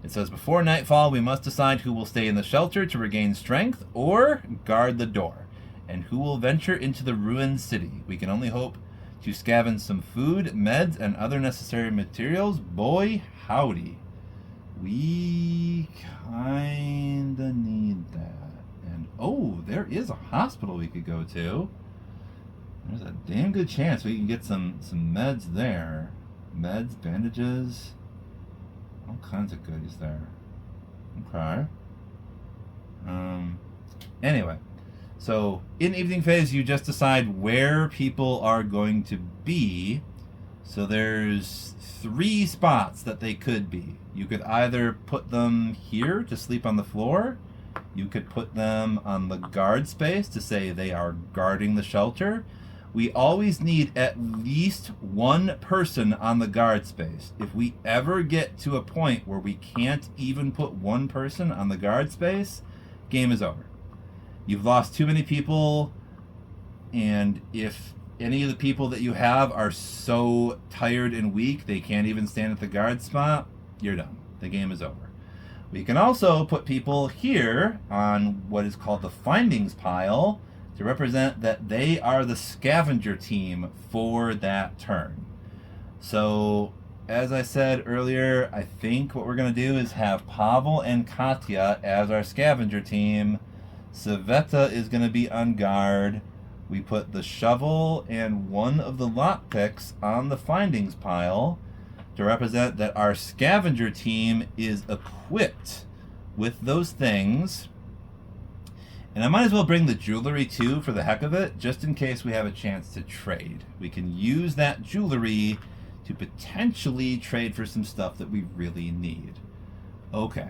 [SPEAKER 1] It says, before nightfall we must decide who will stay in the shelter to regain strength or guard the door, and who will venture into the ruined city. We can only hope to scavenge some food, meds, and other necessary materials. Boy howdy, we kinda need that. And oh, there is a hospital we could go to. There's a damn good chance we can get some meds there. Meds, bandages, all kinds of goodies there. Okay. Anyway, so in evening phase you just decide where people are going to be. So there's 3 spots that they could be. You could either put them here to sleep on the floor. You could put them on the guard space to say they are guarding the shelter. We always need at least 1 person on the guard space. If we ever get to a point where we can't even put 1 person on the guard space, game is over. You've lost too many people, and if any of the people that you have are so tired and weak they can't even stand at the guard spot, you're done. The game is over. We can also put people here on what is called the findings pile to represent that they are the scavenger team for that turn. So, as I said earlier, I think what we're going to do is have Pavel and Katya as our scavenger team. Sveta is going to be on guard. We put the shovel and 1 of the lockpicks on the findings pile to to represent that our scavenger team is equipped with those things. And I might as well bring the jewelry too for the heck of it, just in case we have a chance to trade. We can use that jewelry to potentially trade for some stuff that we really need. Okay,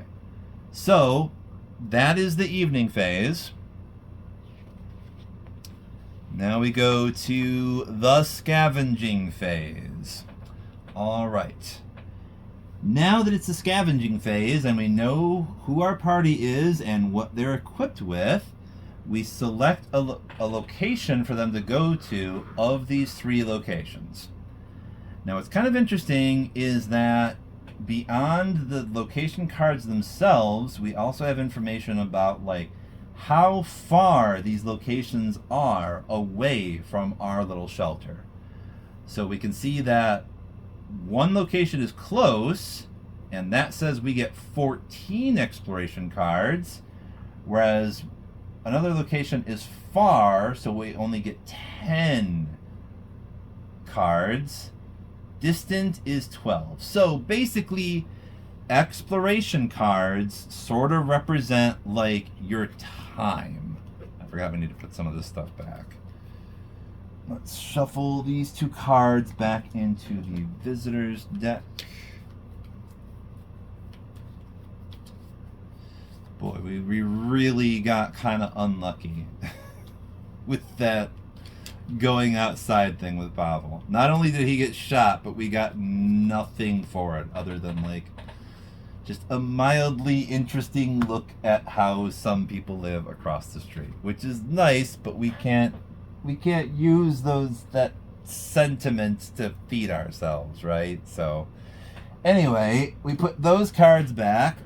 [SPEAKER 1] so that is the evening phase. Now we go to the scavenging phase. All right. Now that it's the scavenging phase and we know who our party is and what they're equipped with, we select a location for them to go to of these 3 locations. Now what's kind of interesting is that beyond the location cards themselves, we also have information about like how far these locations are away from our little shelter. So we can see that one location is close, and that says we get 14 exploration cards, whereas another location is far, so we only get 10 cards. Distant is 12. So basically, exploration cards sort of represent like your time. I forgot we need to put some of this stuff back. Let's shuffle these 2 cards back into the visitor's deck. Boy, we really got kind of unlucky with that going outside thing with Pavel. Not only did he get shot, but we got nothing for it other than like just a mildly interesting look at how some people live across the street, which is nice, but we can't use that sentiment to feed ourselves, right? So anyway, we put those cards back.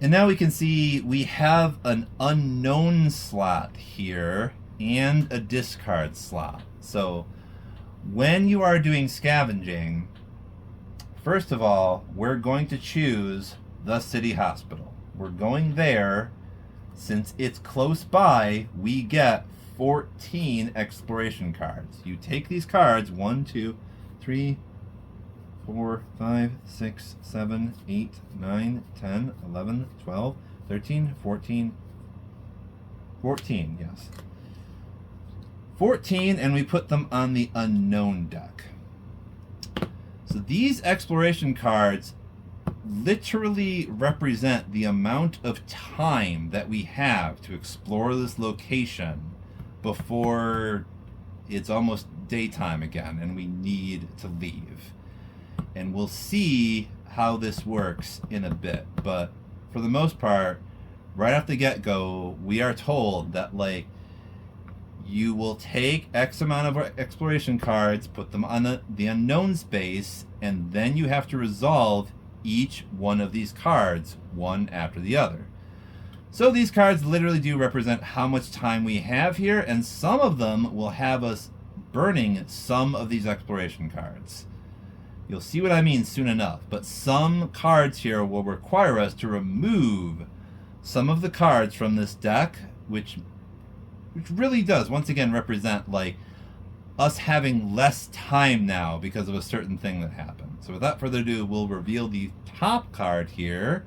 [SPEAKER 1] And now we can see we have an unknown slot here and a discard slot. So when you are doing scavenging, first of all, we're going to choose the city hospital. We're going there. Since it's close by, we get 14 exploration cards. You take these cards, 1, 2, 3, 4, 5, 6, 7, 8, 9, 10, 11, 12, 13, 14, 14, yes. 14, and we put them on the unknown deck. So these exploration cards literally represent the amount of time that we have to explore this location before it's almost daytime again and we need to leave. And we'll see how this works in a bit, but for the most part, right off the get-go, we are told that like you will take X amount of exploration cards, put them on the unknown space, and then you have to resolve each one of these cards, one after the other. So these cards literally do represent how much time we have here, and some of them will have us burning some of these exploration cards. You'll see what I mean soon enough, but some cards here will require us to remove some of the cards from this deck, which really does, once again, represent like us having less time now because of a certain thing that happened. So without further ado, we'll reveal the top card here,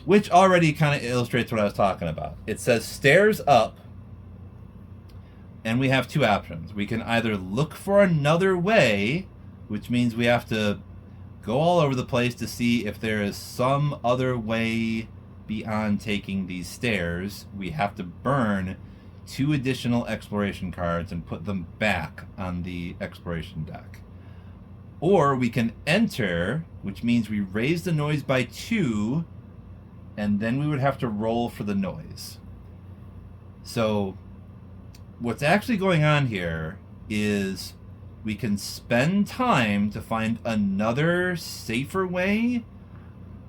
[SPEAKER 1] which already kind of illustrates what I was talking about. It says stairs up, and we have 2 options. We can either look for another way, which means we have to go all over the place to see if there is some other way beyond taking these stairs. We have to burn 2 additional exploration cards and put them back on the exploration deck. Or we can enter, which means we raise the noise by 2, and then we would have to roll for the noise. So what's actually going on here is we can spend time to find another safer way,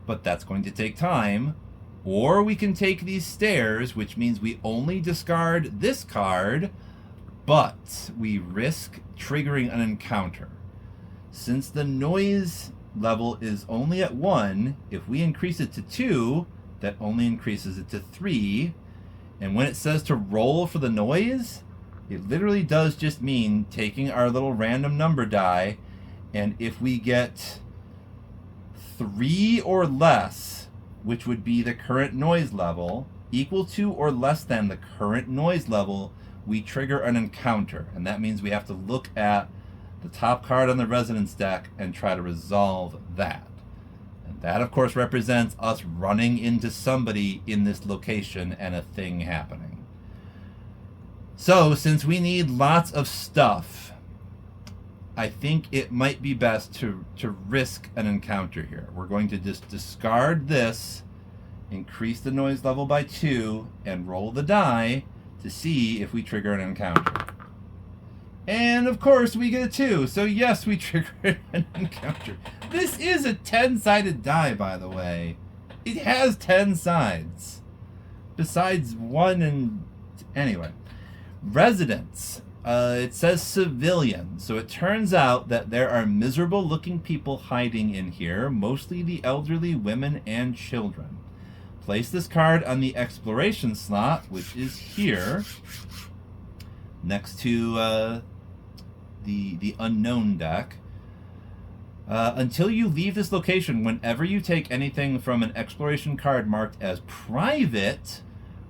[SPEAKER 1] but that's going to take time. Or we can take these stairs, which means we only discard this card, but we risk triggering an encounter. Since the noise level is only at 1, if we increase it to 2, that only increases it to 3. And when it says to roll for the noise, It literally does just mean taking our little random number die, and if we get 3 or less, which would be the current noise level, equal to or less than the current noise level, we trigger an encounter. And that means we have to look at the top card on the Resonance deck and try to resolve that. And that, of course, represents us running into somebody in this location and a thing happening. So, since we need lots of stuff, I think it might be best to risk an encounter here. We're going to just discard this, increase the noise level by 2, and roll the die to see if we trigger an encounter. And of course we get a 2, so yes, we trigger an encounter. This is a 10-sided die, by the way. It has 10 sides. Besides 1 and... Anyway. Residents. It says civilian, so it turns out that there are miserable looking people hiding in here, mostly the elderly, women, and children. Place this card on the exploration slot, which is here, next to the unknown deck. Until you leave this location, whenever you take anything from an exploration card marked as private,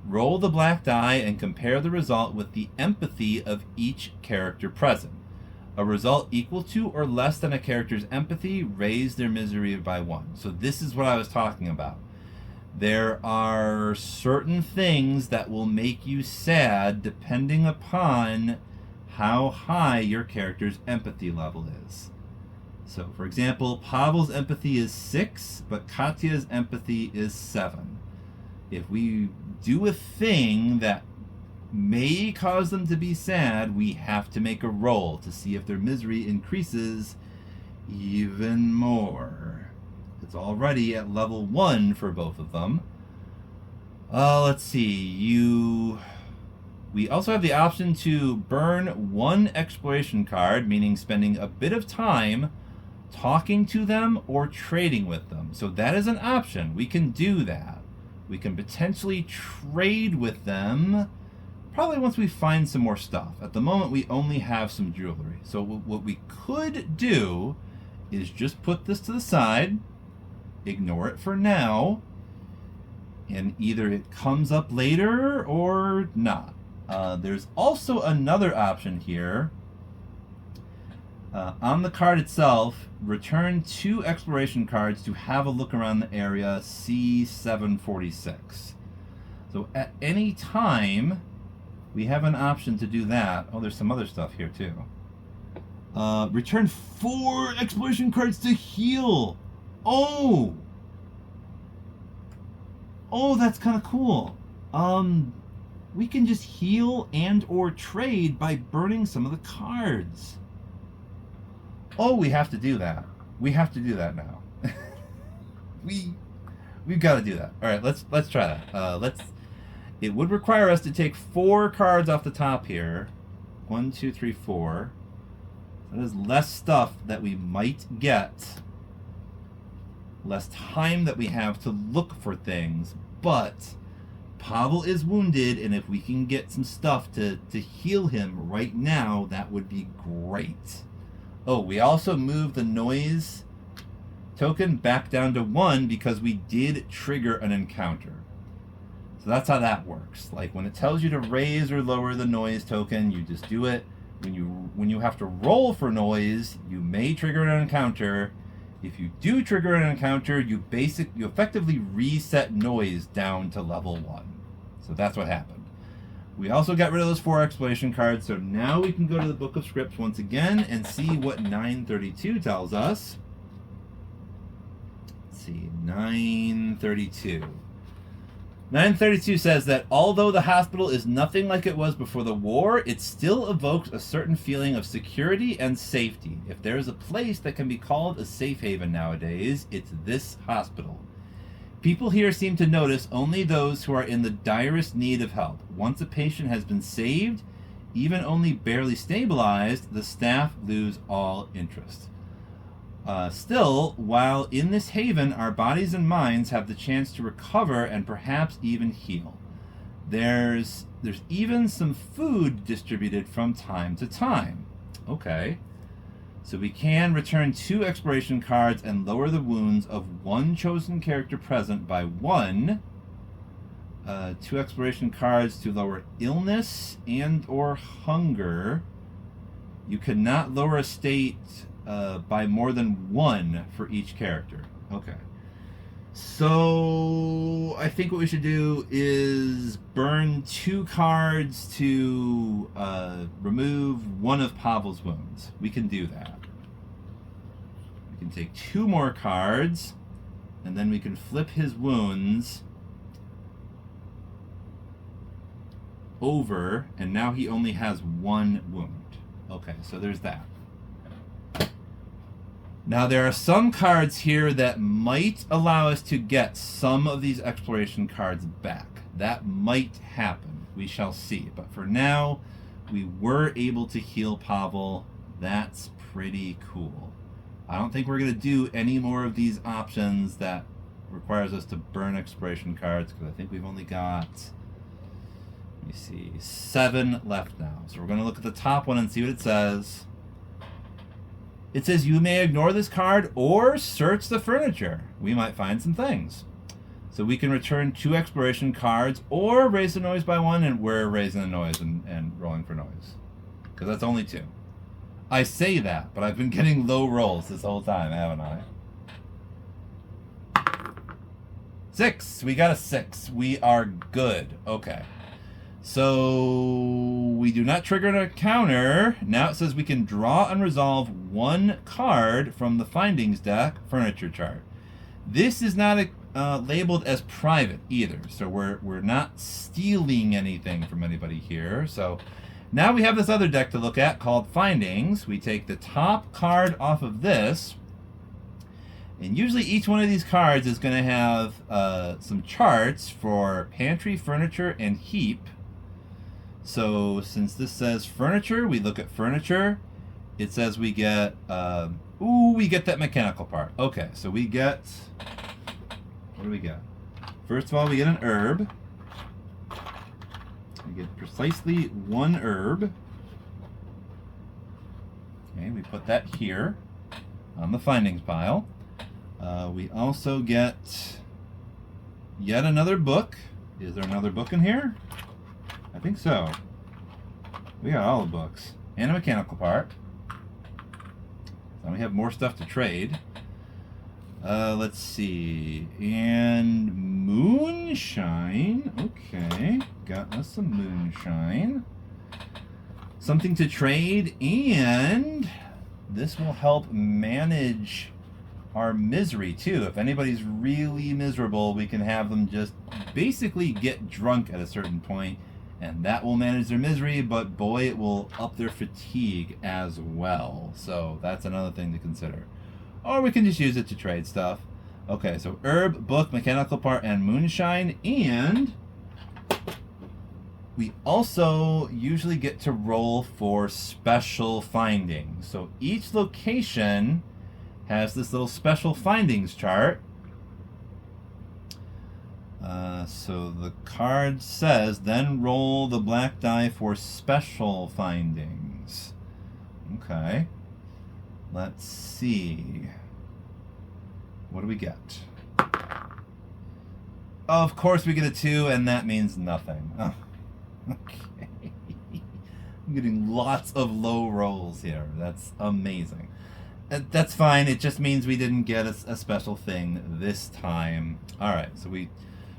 [SPEAKER 1] roll the black die and compare the result with the empathy of each character present. A result equal to or less than a character's empathy, raise their misery by 1. So this is what I was talking about. There are certain things that will make you sad depending upon how high your character's empathy level is. So, for example, Pavel's empathy is 6, but Katya's empathy is 7. If we do a thing that may cause them to be sad, we have to make a roll to see if their misery increases even more. It's already at level 1 for both of them. Let's see. We also have the option to burn 1 exploration card, meaning spending a bit of time talking to them or trading with them. So that is an option. We can do that. We can potentially trade with them probably once we find some more stuff. At the moment, we only have some jewelry. So what we could do is just put this to the side, ignore it for now, and either it comes up later or not. There's also another option here. On the card itself, return 2 exploration cards to have a look around the area, C746. So at any time, we have an option to do that. Oh, there's some other stuff here too. Return 4 exploration cards to heal. Oh, that's kind of cool. We can just heal and or trade by burning some of the cards. Oh, we have to do that. We have to do that now. We've got to do that. All right, let's try that. It would require us to take 4 cards off the top here. 1, 2, 3, 4. That is less stuff that we might get. Less time that we have to look for things. But Pavel is wounded, and if we can get some stuff to heal him right now, that would be great. Oh, we also moved the noise token back down to 1 because we did trigger an encounter. So that's how that works. Like when it tells you to raise or lower the noise token, you just do it. When you have to roll for noise, you may trigger an encounter. If you do trigger an encounter, you effectively reset noise down to level 1. So that's what happened. We also got rid of those 4 exploration cards, so now we can go to the Book of Scripts once again and see what 932 tells us. Let's see, 932. 932 says that although the hospital is nothing like it was before the war, it still evokes a certain feeling of security and safety. If there is a place that can be called a safe haven nowadays, it's this hospital. People here seem to notice only those who are in the direst need of help. Once a patient has been saved, even only barely stabilized, the staff lose all interest. Still, while in this haven, our bodies and minds have the chance to recover and perhaps even heal. There's even some food distributed from time to time. Okay. So we can return 2 exploration cards and lower the wounds of one chosen character present by 1. 2 exploration cards to lower illness and or hunger. You cannot lower a state by more than 1 for each character. Okay. So I think what we should do is burn 2 cards to remove 1 of Pavel's wounds. We can do that. We can take 2 more cards, and then we can flip his wounds over, and now he only has 1 wound. Okay, so there's that. Now, there are some cards here that might allow us to get some of these exploration cards back. That might happen. We shall see. But for now, we were able to heal Pavel. That's pretty cool. I don't think we're going to do any more of these options that requires us to burn exploration cards, because I think we've only got, let me see, 7 left now. So we're going to look at the top one and see what it says. It says you may ignore this card or search the furniture. We might find some things. So we can return 2 exploration cards or raise the noise by 1, and we're raising the noise and rolling for noise. Because that's only 2. I say that, but I've been getting low rolls this whole time, haven't I? 6. We got a 6. We are good. Okay. So we do not trigger an encounter. Now it says we can draw and resolve 1 card from the findings deck furniture chart. This is not labeled as private either, so we're not stealing anything from anybody here. So now we have this other deck to look at called Findings. We take the top card off of this, and usually each one of these cards is going to have some charts for pantry, furniture, and heap. So since this says furniture, we look at furniture. It says we get, we get that mechanical part. Okay, so we get, what do we get? First of all, we get an herb. We get precisely 1 herb. Okay, we put that here on the findings pile. We also get yet another book. Is there another book in here? I think so. We got all the books. And a mechanical part. So we have more stuff to trade. Let's see. And moonshine. Okay. Got us some moonshine. Something to trade. And this will help manage our misery too. If anybody's really miserable, we can have them just basically get drunk at a certain point, and that will manage their misery, but boy, it will up their fatigue as well. So that's another thing to consider. Or we can just use it to trade stuff. Okay, so herb, book, mechanical part, and moonshine. And we also usually get to roll for special findings. So each location has this little special findings chart. So the card says, then roll the black die for special findings. Okay. Let's see. What do we get? Of course we get a 2, and that means nothing. Oh, okay. I'm getting lots of low rolls here. That's amazing. That's fine. It just means we didn't get a special thing this time. Alright, so we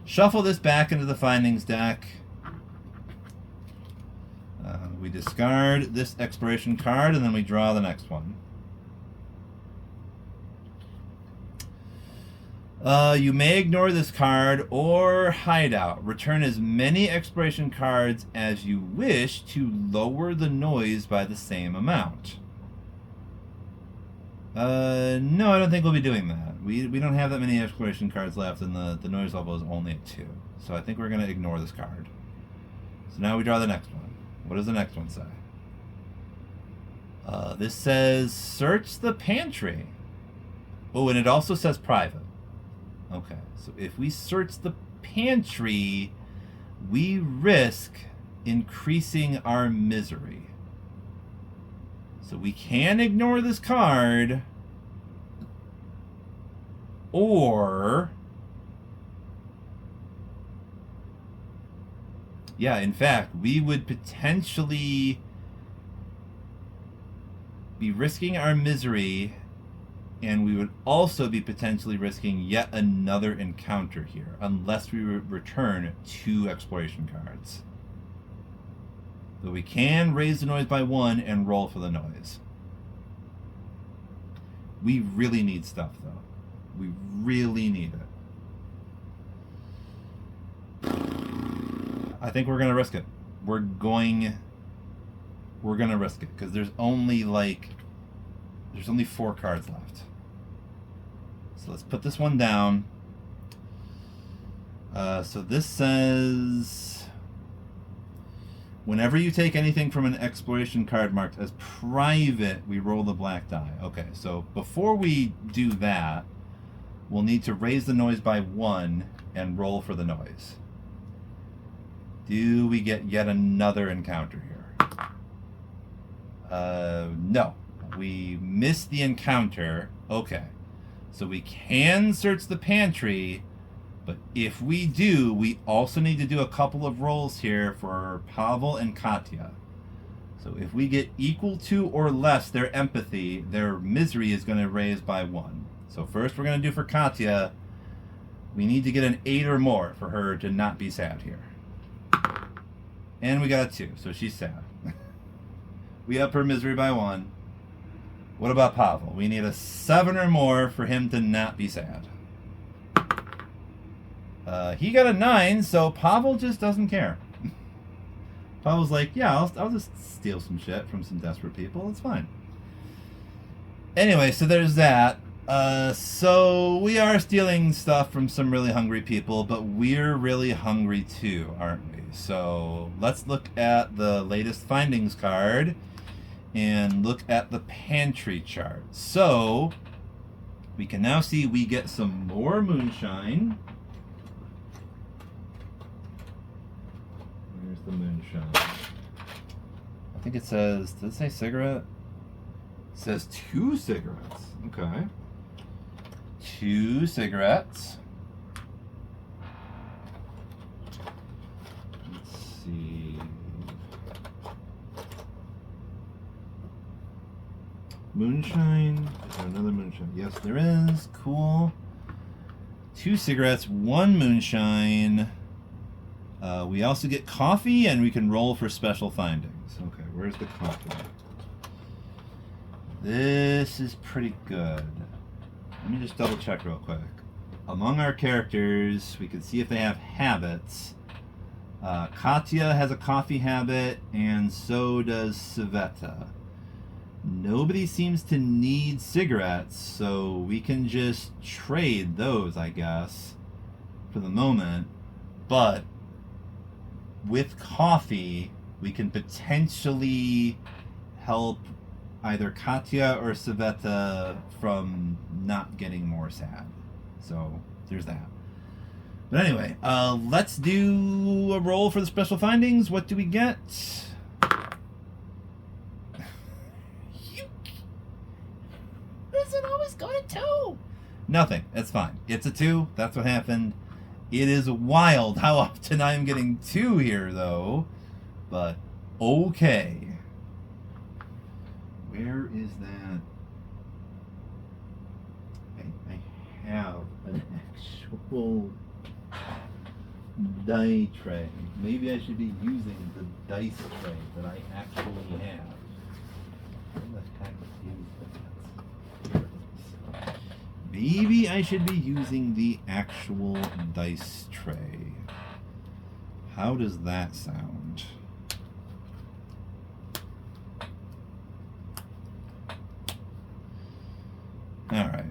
[SPEAKER 1] shuffle this back into the findings deck. We discard this exploration card, and then we draw the next one. You may ignore this card or hideout. Return as many exploration cards as you wish to lower the noise by the same amount. No, I don't think we'll be doing that. We don't have that many exploration cards left, and the noise level is only at 2. So I think we're going to ignore this card. So now we draw the next one. What does the next one say? This says, search the pantry. Oh, and it also says private. Okay, so if we search the pantry, we risk increasing our misery. So we can ignore this card, or yeah, in fact, we would potentially be risking our misery, and we would also be potentially risking yet another encounter here, unless we return 2 exploration cards. So we can raise the noise by 1 and roll for the noise. We really need stuff, though. We really need it. I think we're gonna risk it. We're gonna risk it because there's only 4 cards left. So let's put this one down. So this says, whenever you take anything from an exploration card marked as private, we roll the black die. Okay, so before we do that, we'll need to raise the noise by 1 and roll for the noise. Do we get yet another encounter here? No. We missed the encounter. Okay. So we can search the pantry, but if we do, we also need to do a couple of rolls here for Pavel and Katya. So if we get equal to or less their empathy, their misery is going to raise by 1. So first we're going to do for Katya, we need to get an 8 or more for her to not be sad here. And we got a 2, so she's sad. We up her misery by 1. What about Pavel? We need a 7 or more for him to not be sad. He got a 9, so Pavel just doesn't care. Pavel's like, yeah, I'll just steal some shit from some desperate people. It's fine. Anyway, so there's that. So we are stealing stuff from some really hungry people, but we're really hungry too, aren't we? So let's look at the latest findings card and look at the pantry chart. So we can now see we get some more moonshine. Where's the moonshine? I think it says, does it say cigarette? It says 2 cigarettes. Okay. 2 cigarettes. Let's see. Moonshine. Is there another moonshine? Yes, there is. Cool. 2 cigarettes, 1 moonshine. We also get coffee, and we can roll for special findings. Okay, where's the coffee? This is pretty good. Let me just double check real quick. Among our characters, we can see if they have habits. Katya has a coffee habit, and so does Sveta. Nobody seems to need cigarettes, so we can just trade those, I guess, for the moment. But with coffee, we can potentially help either Katya or Sveta from not getting more sad. So there's that. But anyway, let's do a roll for the special findings. What do we get? Does it always go to 2? Nothing. It's fine. It's a 2. That's what happened. It is wild how often I'm getting 2 here, though. But okay. Where is that? I have an actual die tray. Maybe I should be using the dice tray that I actually have. Where the heck is that? Here it is. Maybe I should be using the actual dice tray. How does that sound? Alright.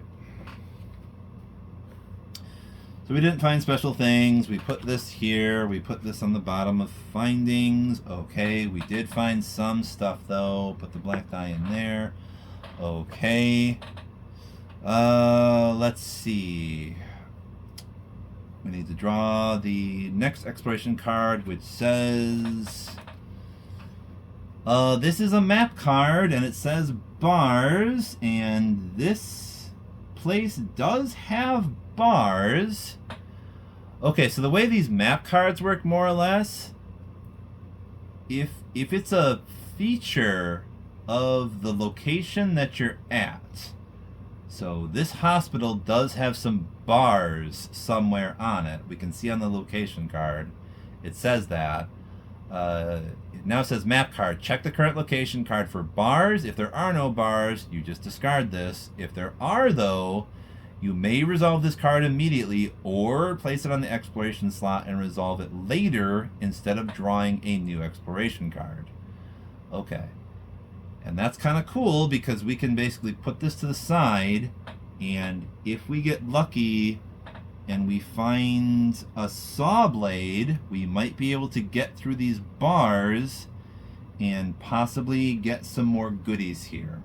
[SPEAKER 1] So we didn't find special things. We put this here. We put this on the bottom of findings. Okay, we did find some stuff though. Put the black die in there. Okay. Let's see. We need to draw the next exploration card, which says... this is a map card, and it says bars, and this place does have bars. Okay, so the way these map cards work, more or less, if it's a feature of the location that you're at, so this hospital does have some bars somewhere on it. We can see on the location card, it says that. It now says map card. Check the current location card for bars. If there are no bars, you just discard this. If there are, though, you may resolve this card immediately or place it on the exploration slot and resolve it later instead of drawing a new exploration card. Okay. And that's kind of cool because we can basically put this to the side, and if we get lucky and we find a saw blade, we might be able to get through these bars and possibly get some more goodies here.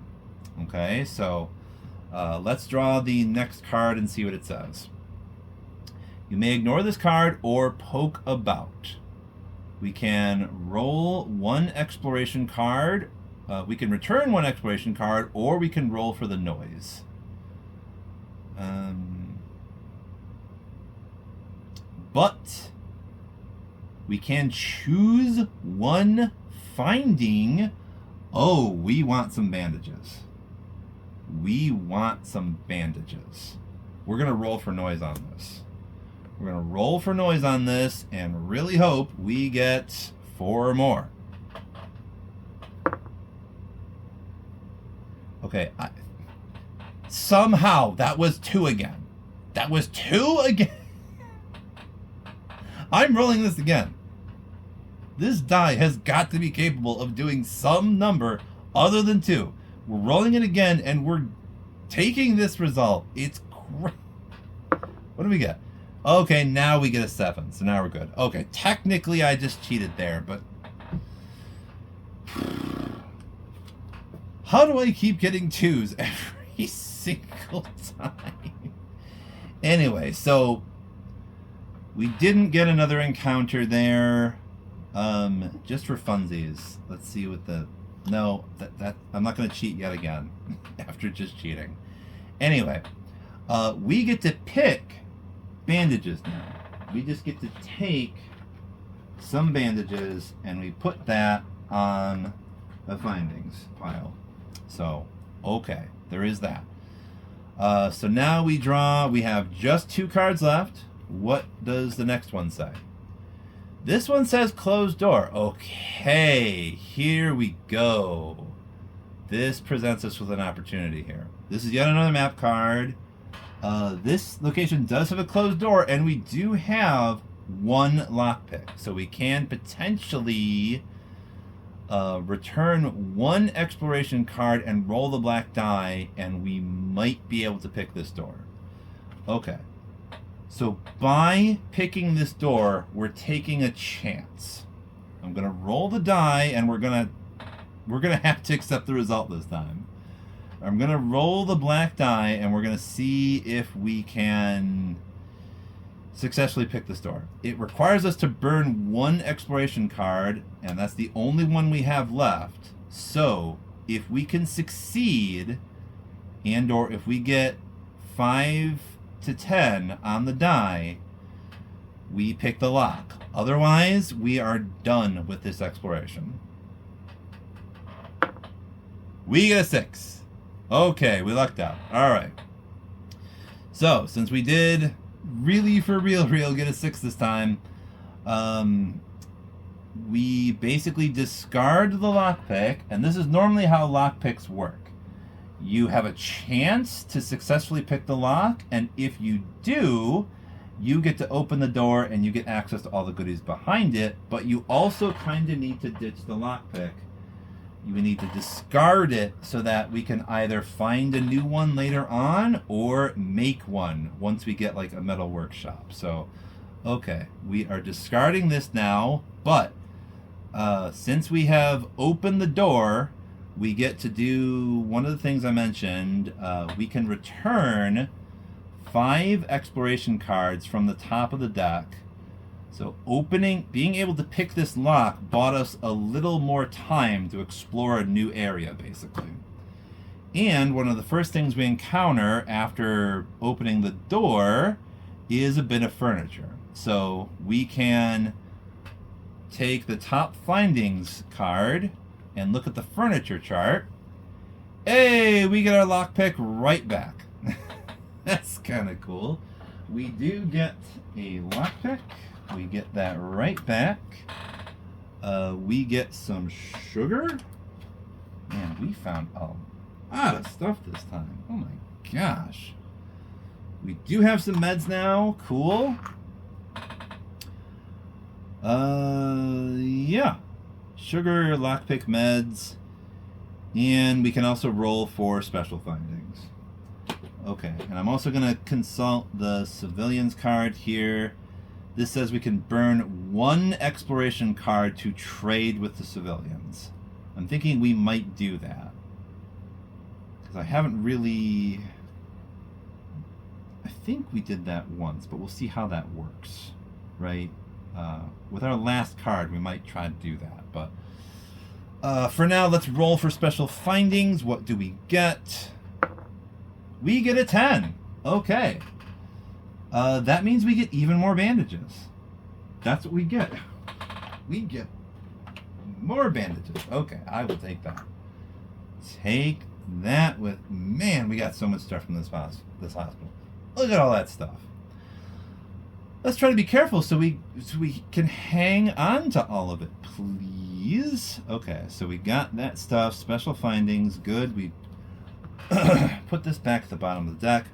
[SPEAKER 1] Okay, so let's draw the next card and see what it says. You may ignore this card or poke about. We can roll one exploration card. We can return one exploration card, or we can roll for the noise. But we can choose one finding. Oh, we want some bandages. We want some bandages. We're going to roll for noise on this. We're going to roll for noise on this and really hope we get 4 or more. Okay, somehow that was 2 again. That was 2 again. I'm rolling this again. This die has got to be capable of doing some number other than 2. We're rolling it again, and we're taking this result. It's great. What do we get? Okay, now we get a 7, so now we're good. Okay, technically I just cheated there, but... How do I keep getting 2s every single time? Anyway, so... we didn't get another encounter there. Just for funsies. Let's see what the... No, that I'm not going to cheat yet again after just cheating. Anyway, we get to pick bandages now. We just get to take some bandages and we put that on the findings pile. So, okay, there is that. So now we draw. We have just 2 cards left. What does the next one say? This one says closed door. Okay, here we go. This presents us with an opportunity here. This is yet another map card. This location does have a closed door, and we do have 1 lockpick. So we can potentially return 1 exploration card and roll the black die, and we might be able to pick this door. Okay. So by picking this door, we're taking a chance. I'm gonna roll the die, and we're gonna have to accept the result this time. I'm gonna roll the black die, and we're gonna see if we can successfully pick this door. It requires us to burn 1 exploration card, and that's the only one we have left. So if we can succeed, and or if we get 5 to 10 on the die, we pick the lock. Otherwise, we are done with this exploration. We get a 6. Okay, we lucked out. Alright. So, since we did really for real get a 6 this time, we basically discard the lockpick, and this is normally how lockpicks work. You have a chance to successfully pick the lock, and if you do, you get to open the door and you get access to all the goodies behind it, but you also kind of need to ditch the lockpick. You need to discard it so that we can either find a new one later on or make one once we get like a metal workshop. So, okay, we are discarding this now, but since we have opened the door, we get to do one of the things I mentioned. We can return 5 exploration cards from the top of the deck. So being able to pick this lock bought us a little more time to explore a new area, basically. And one of the first things we encounter after opening the door is a bit of furniture. So we can take the top findings card and look at the furniture chart. Hey, we get our lockpick right back. That's kind of cool. We do get a lockpick. We get that right back. We get some sugar. Man, we found a lot of stuff this time. Oh my gosh. We do have some meds now. Cool. Yeah. Sugar, lockpick, meds. And we can also roll for special findings. Okay, and I'm also going to consult the civilians card here. This says we can burn 1 exploration card to trade with the civilians. I'm thinking we might do that. Because I haven't really... I think we did that once, but we'll see how that works, right? With our last card, we might try to do that, but for now, let's roll for special findings. What do we get? We get a 10. Okay. That means we get even more bandages. That's what we get. We get more bandages. Okay, I will take that. Take that with... Man, we got so much stuff from this hospital. Look at all that stuff. Let's try to be careful so we can hang on to all of it, please. Okay, so we got that stuff. Special findings. Good. We put this back at the bottom of the deck.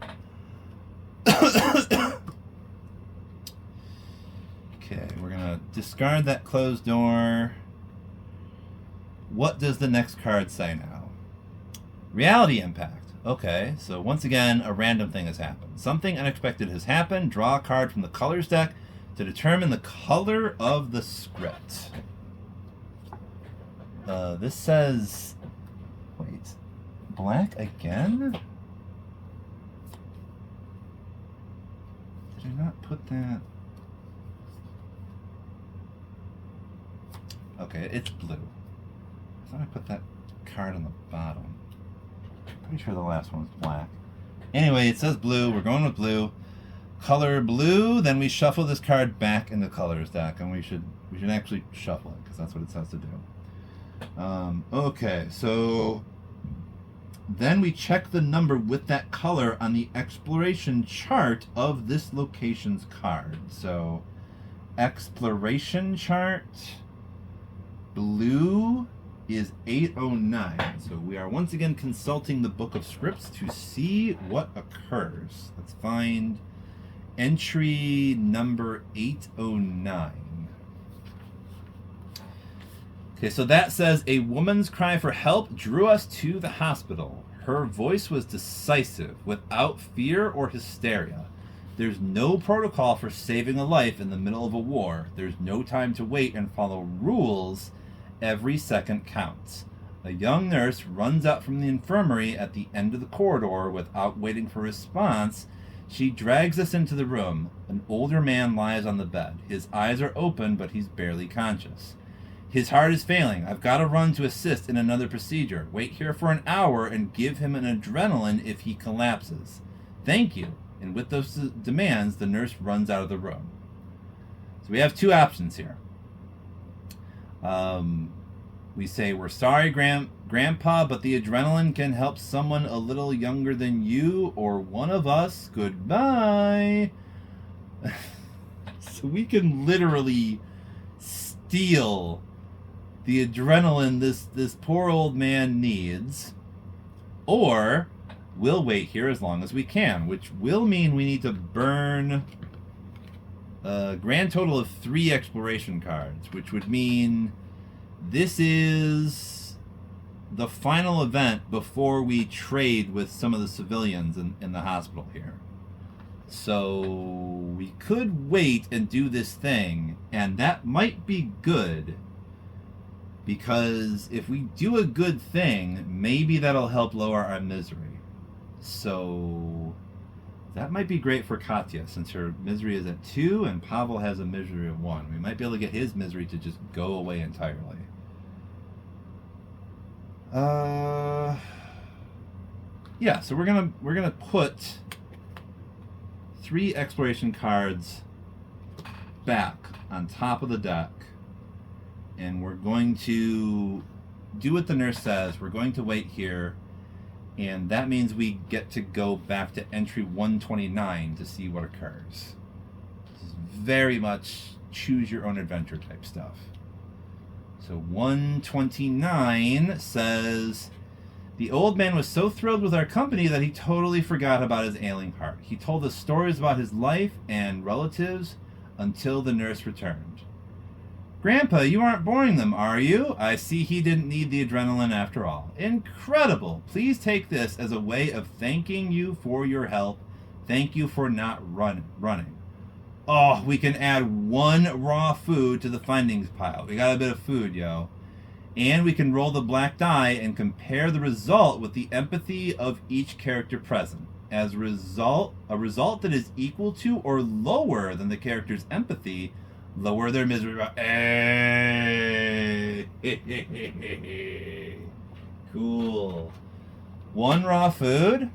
[SPEAKER 1] Okay, we're going to discard that closed door. What does the next card say now? Reality impact. Okay, so once again, a random thing has happened. Something unexpected has happened. Draw a card from the colors deck to determine the color of the script. This says... Wait. Black again? Did I not put that... Okay, it's blue. I thought I put that card on the bottom. Pretty sure the last one's black. Anyway, it says blue. We're going with blue. Color blue. Then we shuffle this card back in the colors deck, and we should actually shuffle it because that's what it says to do. Okay, so then we check the number with that color on the exploration chart of this location's card. So exploration chart blue is 809. So we are once again consulting the Book of Scripts to see what occurs. Let's find entry number 809. Okay, so that says, a woman's cry for help drew us to the hospital. Her voice was decisive, without fear or hysteria. There's no protocol for saving a life in the middle of a war. There's no time to wait and follow rules. Every second counts. A young nurse runs out from the infirmary at the end of the corridor without waiting for a response. She drags us into the room. An older man lies on the bed. His eyes are open, but he's barely conscious. His heart is failing. I've got to run to assist in another procedure. Wait here for an hour and give him an adrenaline if he collapses. Thank you. And with those demands, the nurse runs out of the room. So we have 2 options here. We say, we're sorry, Grandpa, but the adrenaline can help someone a little younger than you or one of us. Goodbye. So we can literally steal the adrenaline this poor old man needs, or we'll wait here as long as we can, which will mean we need to burn a grand total of 3 exploration cards, which would mean this is the final event before we trade with some of the civilians in the hospital here. So we could wait and do this thing, and that might be good, because if we do a good thing, maybe that'll help lower our misery. So That might be great for Katya, since her misery is at 2 and Pavel has a misery of 1. We might be able to get his misery to just go away entirely. Yeah, so we're gonna put 3 exploration cards back on top of the deck, and we're going to do what the nurse says. We're going to wait here, and that means we get to go back to entry 129 to see what occurs. This is very much choose your own adventure type stuff. So 129 says, the old man was so thrilled with our company that he totally forgot about his ailing heart. He told us stories about his life and relatives until the nurse returned. Grandpa, you aren't boring them, are you? I see he didn't need the adrenaline after all. Incredible! Please take this as a way of thanking you for your help. Thank you for not running. Oh, we can add 1 raw food to the findings pile. We got a bit of food, yo. And we can roll the black die and compare the result with the empathy of each character present. As a result that is equal to or lower than the character's empathy, lower their misery. Hey. Cool. 1 raw food.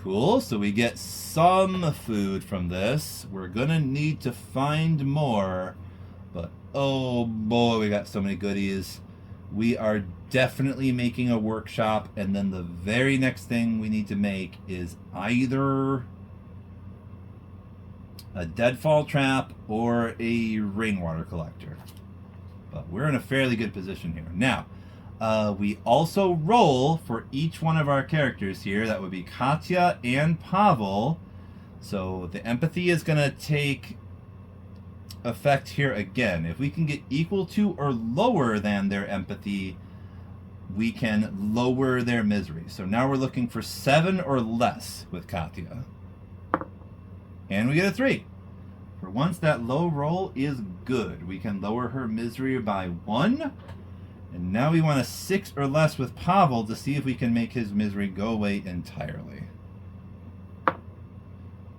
[SPEAKER 1] Cool, so we get some food from this. We're gonna need to find more, but oh boy, we got so many goodies. We are definitely making a workshop, and then the very next thing we need to make is either a deadfall trap or a rainwater collector. But we're in a fairly good position here. Now, we also roll for each one of our characters here. That would be Katya and Pavel. So the empathy is going to take effect here again. If we can get equal to or lower than their empathy, we can lower their misery. So now we're looking for 7 or less with Katya. And we get a 3. For once, that low roll is good. We can lower her misery by 1. And now we want a 6 or less with Pavel to see if we can make his misery go away entirely.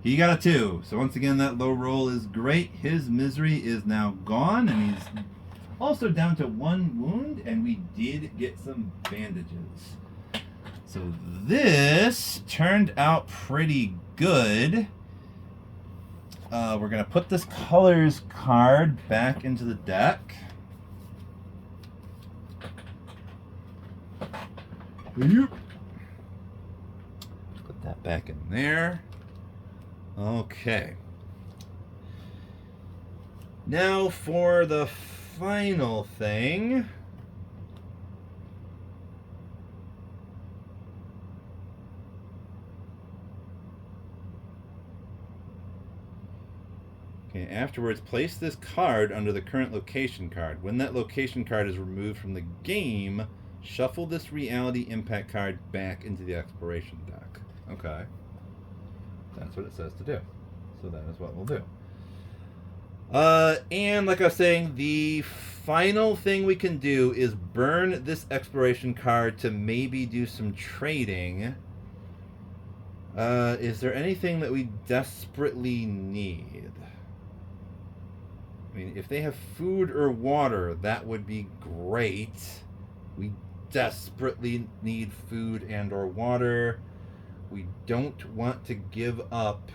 [SPEAKER 1] He got a 2. So once again, that low roll is great. His misery is now gone, and he's also down to 1 wound, and we did get some bandages. So this turned out pretty good. We're going to put this colors card back into the deck. Put that back in there. Okay. Now for the final thing. Okay, afterwards, place this card under the current location card. When that location card is removed from the game, shuffle this reality impact card back into the exploration deck. Okay. That's what it says to do. So that is what we'll do. And like I was saying, the final thing we can do is burn this exploration card to maybe do some trading. Is there anything that we desperately need? I mean, if they have food or water, that would be great. We desperately need food and or water. We don't want to give up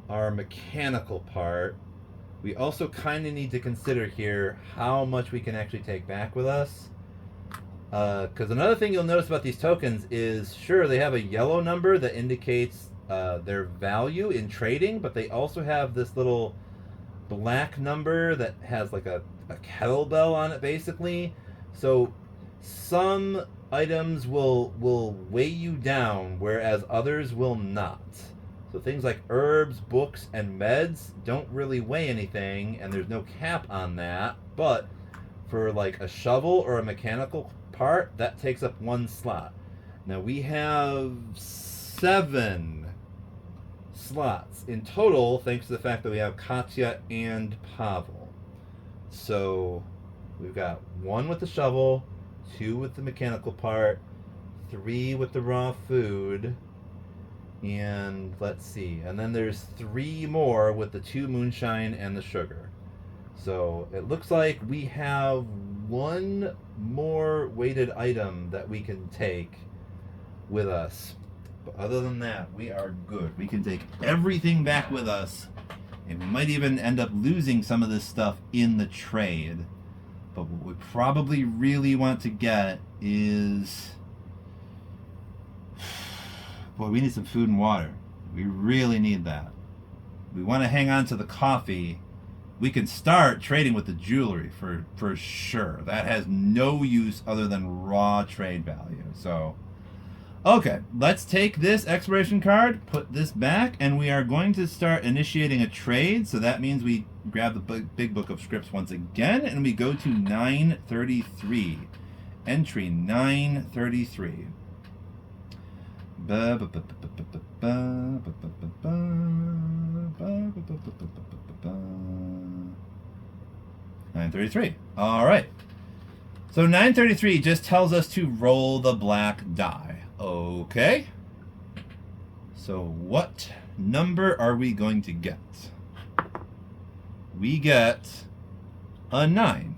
[SPEAKER 1] our mechanical part. We also kind of need to consider here how much we can actually take back with us. Because another thing you'll notice about these tokens is, sure, they have a yellow number that indicates their value in trading, but they also have this little black number that has like a kettlebell on it, basically. So some items will weigh you down, whereas others will not. So things like herbs, books, and meds don't really weigh anything, and there's no cap on that. But for like a shovel or a mechanical part, that takes up 1 slot. Now we have 7 slots in total, thanks to the fact that we have Katya and Pavel. So we've got 1 with the shovel, 2 with the mechanical part, 3 with the raw food, And let's see. And then there's 3 more with the 2 moonshine and the sugar. So it looks like we have 1 more weighted item that we can take with us. But other than that, we are good. We can take everything back with us. And we might even end up losing some of this stuff in the trade. But what we probably really want to get is... Boy, we need some food and water. We really need that. We want to hang on to the coffee. We can start trading with the jewelry for sure. That has no use other than raw trade value. So, okay, let's take this exploration card, put this back, and we are going to start initiating a trade. So that means we grab the big book of scripts once again, and we go to 933. Entry 933. 933. All right. So 933 just tells us to roll the black die. Okay. So what number are we going to get? We get a 9.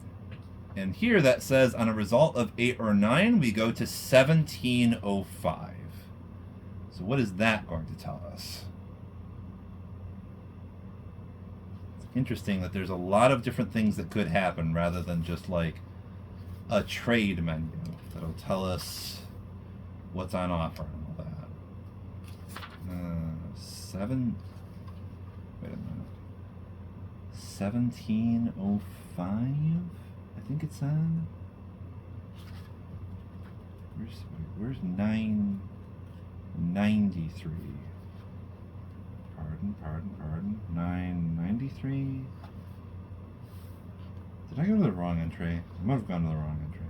[SPEAKER 1] And here that says on a result of 8 or 9, we go to 1705. So what is that going to tell us? It's interesting that there's a lot of different things that could happen rather than just like a trade menu that'll tell us what's on offer and all that. 7. Wait a minute. 1705. I think it's on. Where's 993? Pardon. 993. Did I go to the wrong entry? I might have gone to the wrong entry.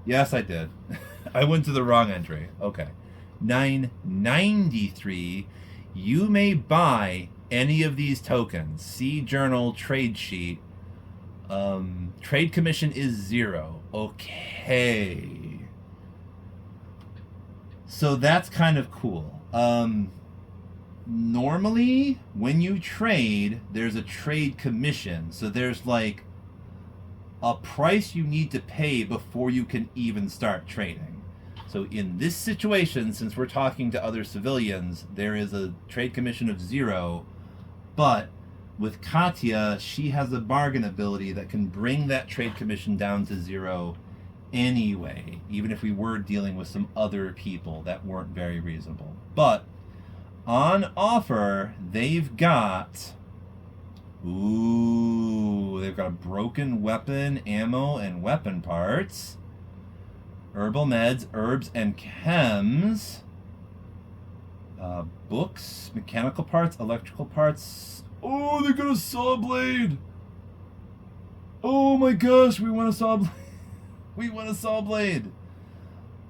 [SPEAKER 1] Yes, I did. I went to the wrong entry. Okay. 993. You may buy any of these tokens. See journal trade sheet. Trade commission is 0. Okay. So that's kind of cool. Normally, when you trade, there's a trade commission. So there's like a price you need to pay before you can even start trading. So in this situation, since we're talking to other civilians, there is a trade commission of 0. But with Katya, she has a bargain ability that can bring that trade commission down to 0 anyway, even if we were dealing with some other people that weren't very reasonable. But on offer, they've got they've got a broken weapon, ammo, and weapon parts, herbal meds, herbs, and chems, books, mechanical parts, electrical parts. Oh, they got a saw blade. Oh my gosh, we want a saw blade. We want a saw blade.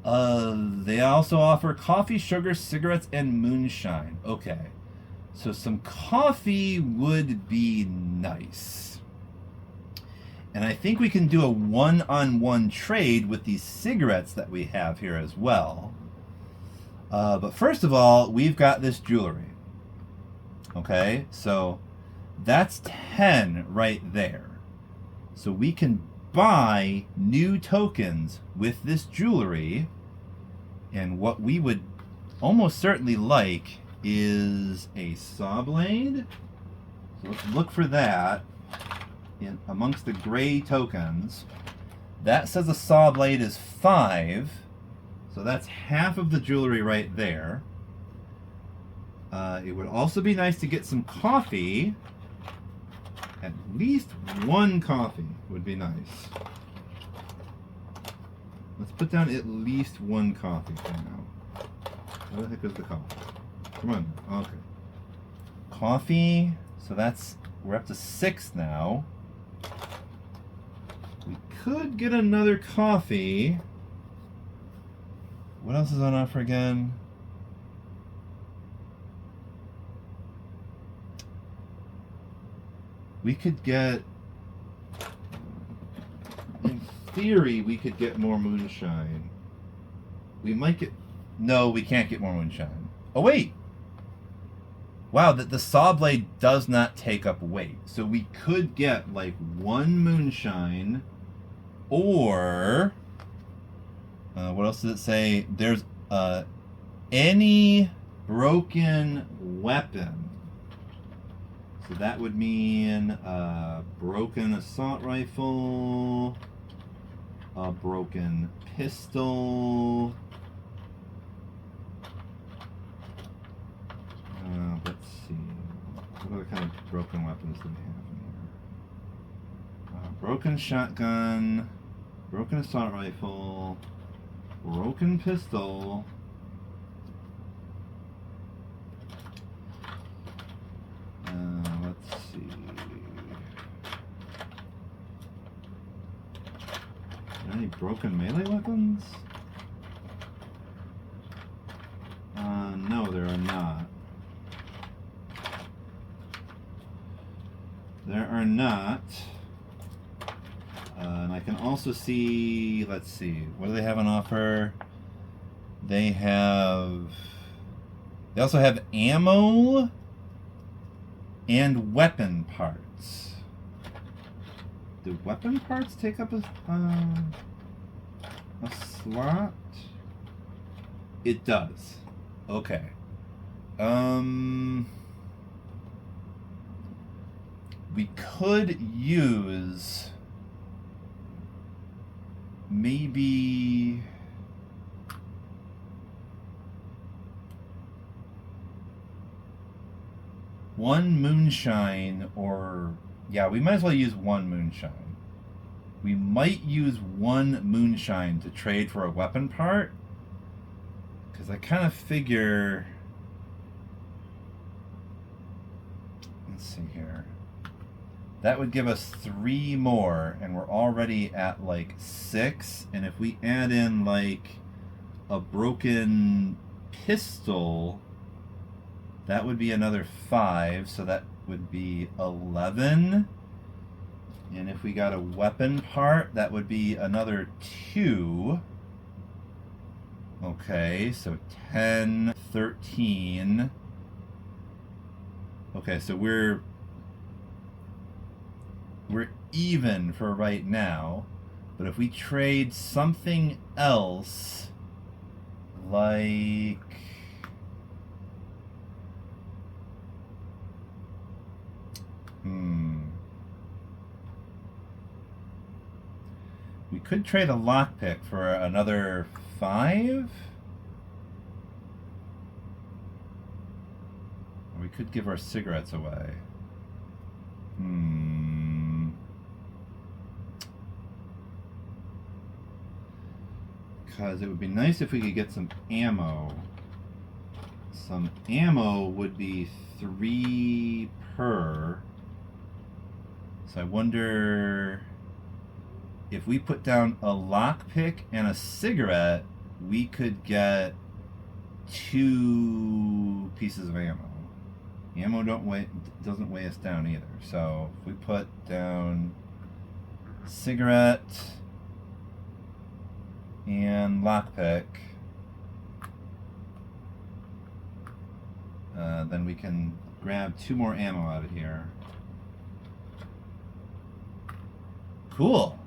[SPEAKER 1] They also offer coffee, sugar, cigarettes, and moonshine. Okay. So some coffee would be nice. And I think we can do a one-on-one trade with these cigarettes that we have here as well. But first of all, we've got this jewelry. Okay, so that's 10 right there. So we can buy new tokens with this jewelry. And what we would almost certainly like is a saw blade. So let's look for that in amongst the gray tokens. That says a saw blade is 5. So that's half of the jewelry right there. It would also be nice to get some coffee. At least 1 coffee would be nice. Let's put down at least 1 coffee for now. Where the heck is the coffee? Come on. Okay. Coffee. So we're up to 6 now. We could get another coffee. What else is on offer again? We could get, in theory, we could get more moonshine. We might get, no, we can't get more moonshine. Oh wait, Wow, that the saw blade does not take up weight. So we could get like one moonshine, or what else does it say? There's any broken weapon. So that would mean broken assault rifle, a broken pistol. Let's see. What other kind of broken weapons do we have in here? Broken shotgun, broken assault rifle, broken pistol. Let's see. Are there any broken melee weapons? No, there are not. There are not. And I can also see, let's see, what do they have on offer? They also have ammo and weapon parts. Do weapon parts take up a slot? It does. Okay. We could use maybe one moonshine, or yeah, we might as well use one moonshine. We might use one moonshine to trade for a weapon part, because I kind of figure, let's see here, that would give us 3 more, and we're already at like 6. And if we add in like a broken pistol, that would be another 5, so that would be 11. And if we got a weapon part, that would be another 2. Okay, so 10, 13. Okay, so we're even for right now. But if we trade something else, like we could trade a lockpick for another 5. Or we could give our cigarettes away. Because it would be nice if we could get some ammo. Some ammo would be 3 per. So I wonder if we put down a lockpick and a cigarette, we could get 2 pieces of ammo. Ammo doesn't weigh us down either. So if we put down cigarette and lockpick, then we can grab 2 more ammo out of here. Cool.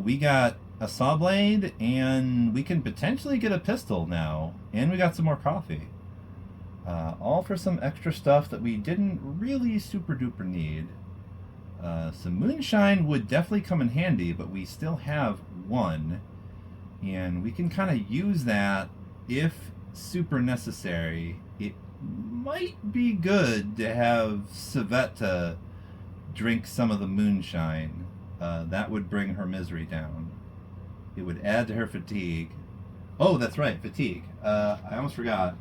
[SPEAKER 1] We got a saw blade, and we can potentially get a pistol now, and we got some more coffee. All for some extra stuff that we didn't really super duper need. Some moonshine would definitely come in handy, but we still have 1, and we can kind of use that if super necessary. It might be good to have Savetta drink some of the moonshine. That would bring her misery down. It would add to her fatigue. Oh, that's right, fatigue. I almost forgot.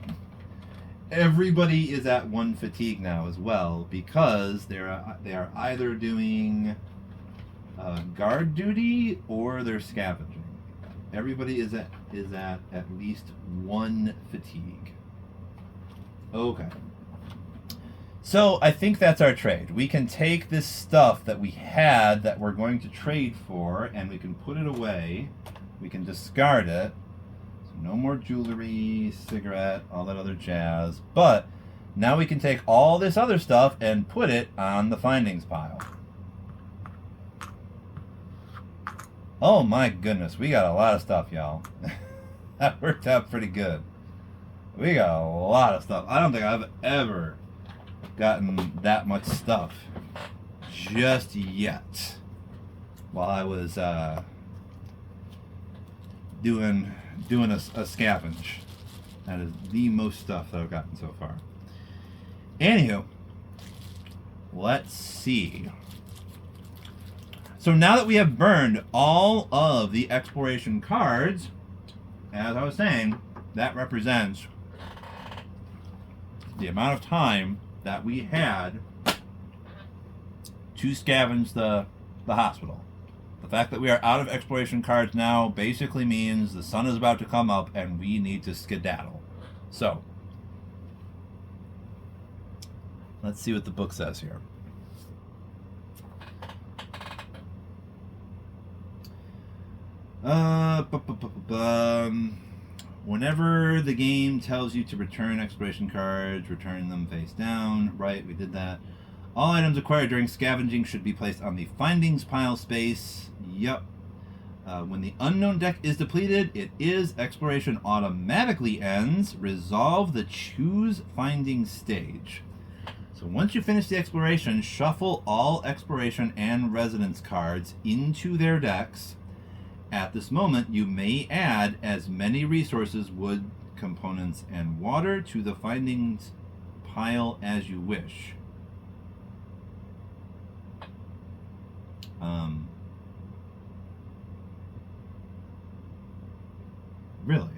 [SPEAKER 1] Everybody is at 1 fatigue now as well, because they are either doing guard duty or they're scavenging. Everybody is at least 1 fatigue. Okay. So I think that's our trade. We can take this stuff that we had that we're going to trade for, and we can put it away. We can discard it. So no more jewelry, cigarette, all that other jazz. But Now we can take all this other stuff and put it on the findings pile. Oh my goodness, we got a lot of stuff, y'all. That worked out pretty good. We got a lot of stuff. I don't think I've ever gotten that much stuff just yet while I was doing a scavenge. That is the most stuff that I've gotten so far. Anywho, let's see. So now that we have burned all of the exploration cards, as I was saying, that represents the amount of time that we had to scavenge the hospital. The fact that we are out of exploration cards now basically means the sun is about to come up and we need to skedaddle. So, let's see what the book says here. Whenever the game tells you to return exploration cards, return them face down. Right, we did that. All items acquired during scavenging should be placed on the findings pile space. Yep. When the unknown deck is depleted, it is exploration automatically ends. Resolve the choose finding stage. So once you finish the exploration, shuffle all exploration and residence cards into their decks. At this moment, you may add as many resources, wood, components, and water to the findings pile as you wish. Really?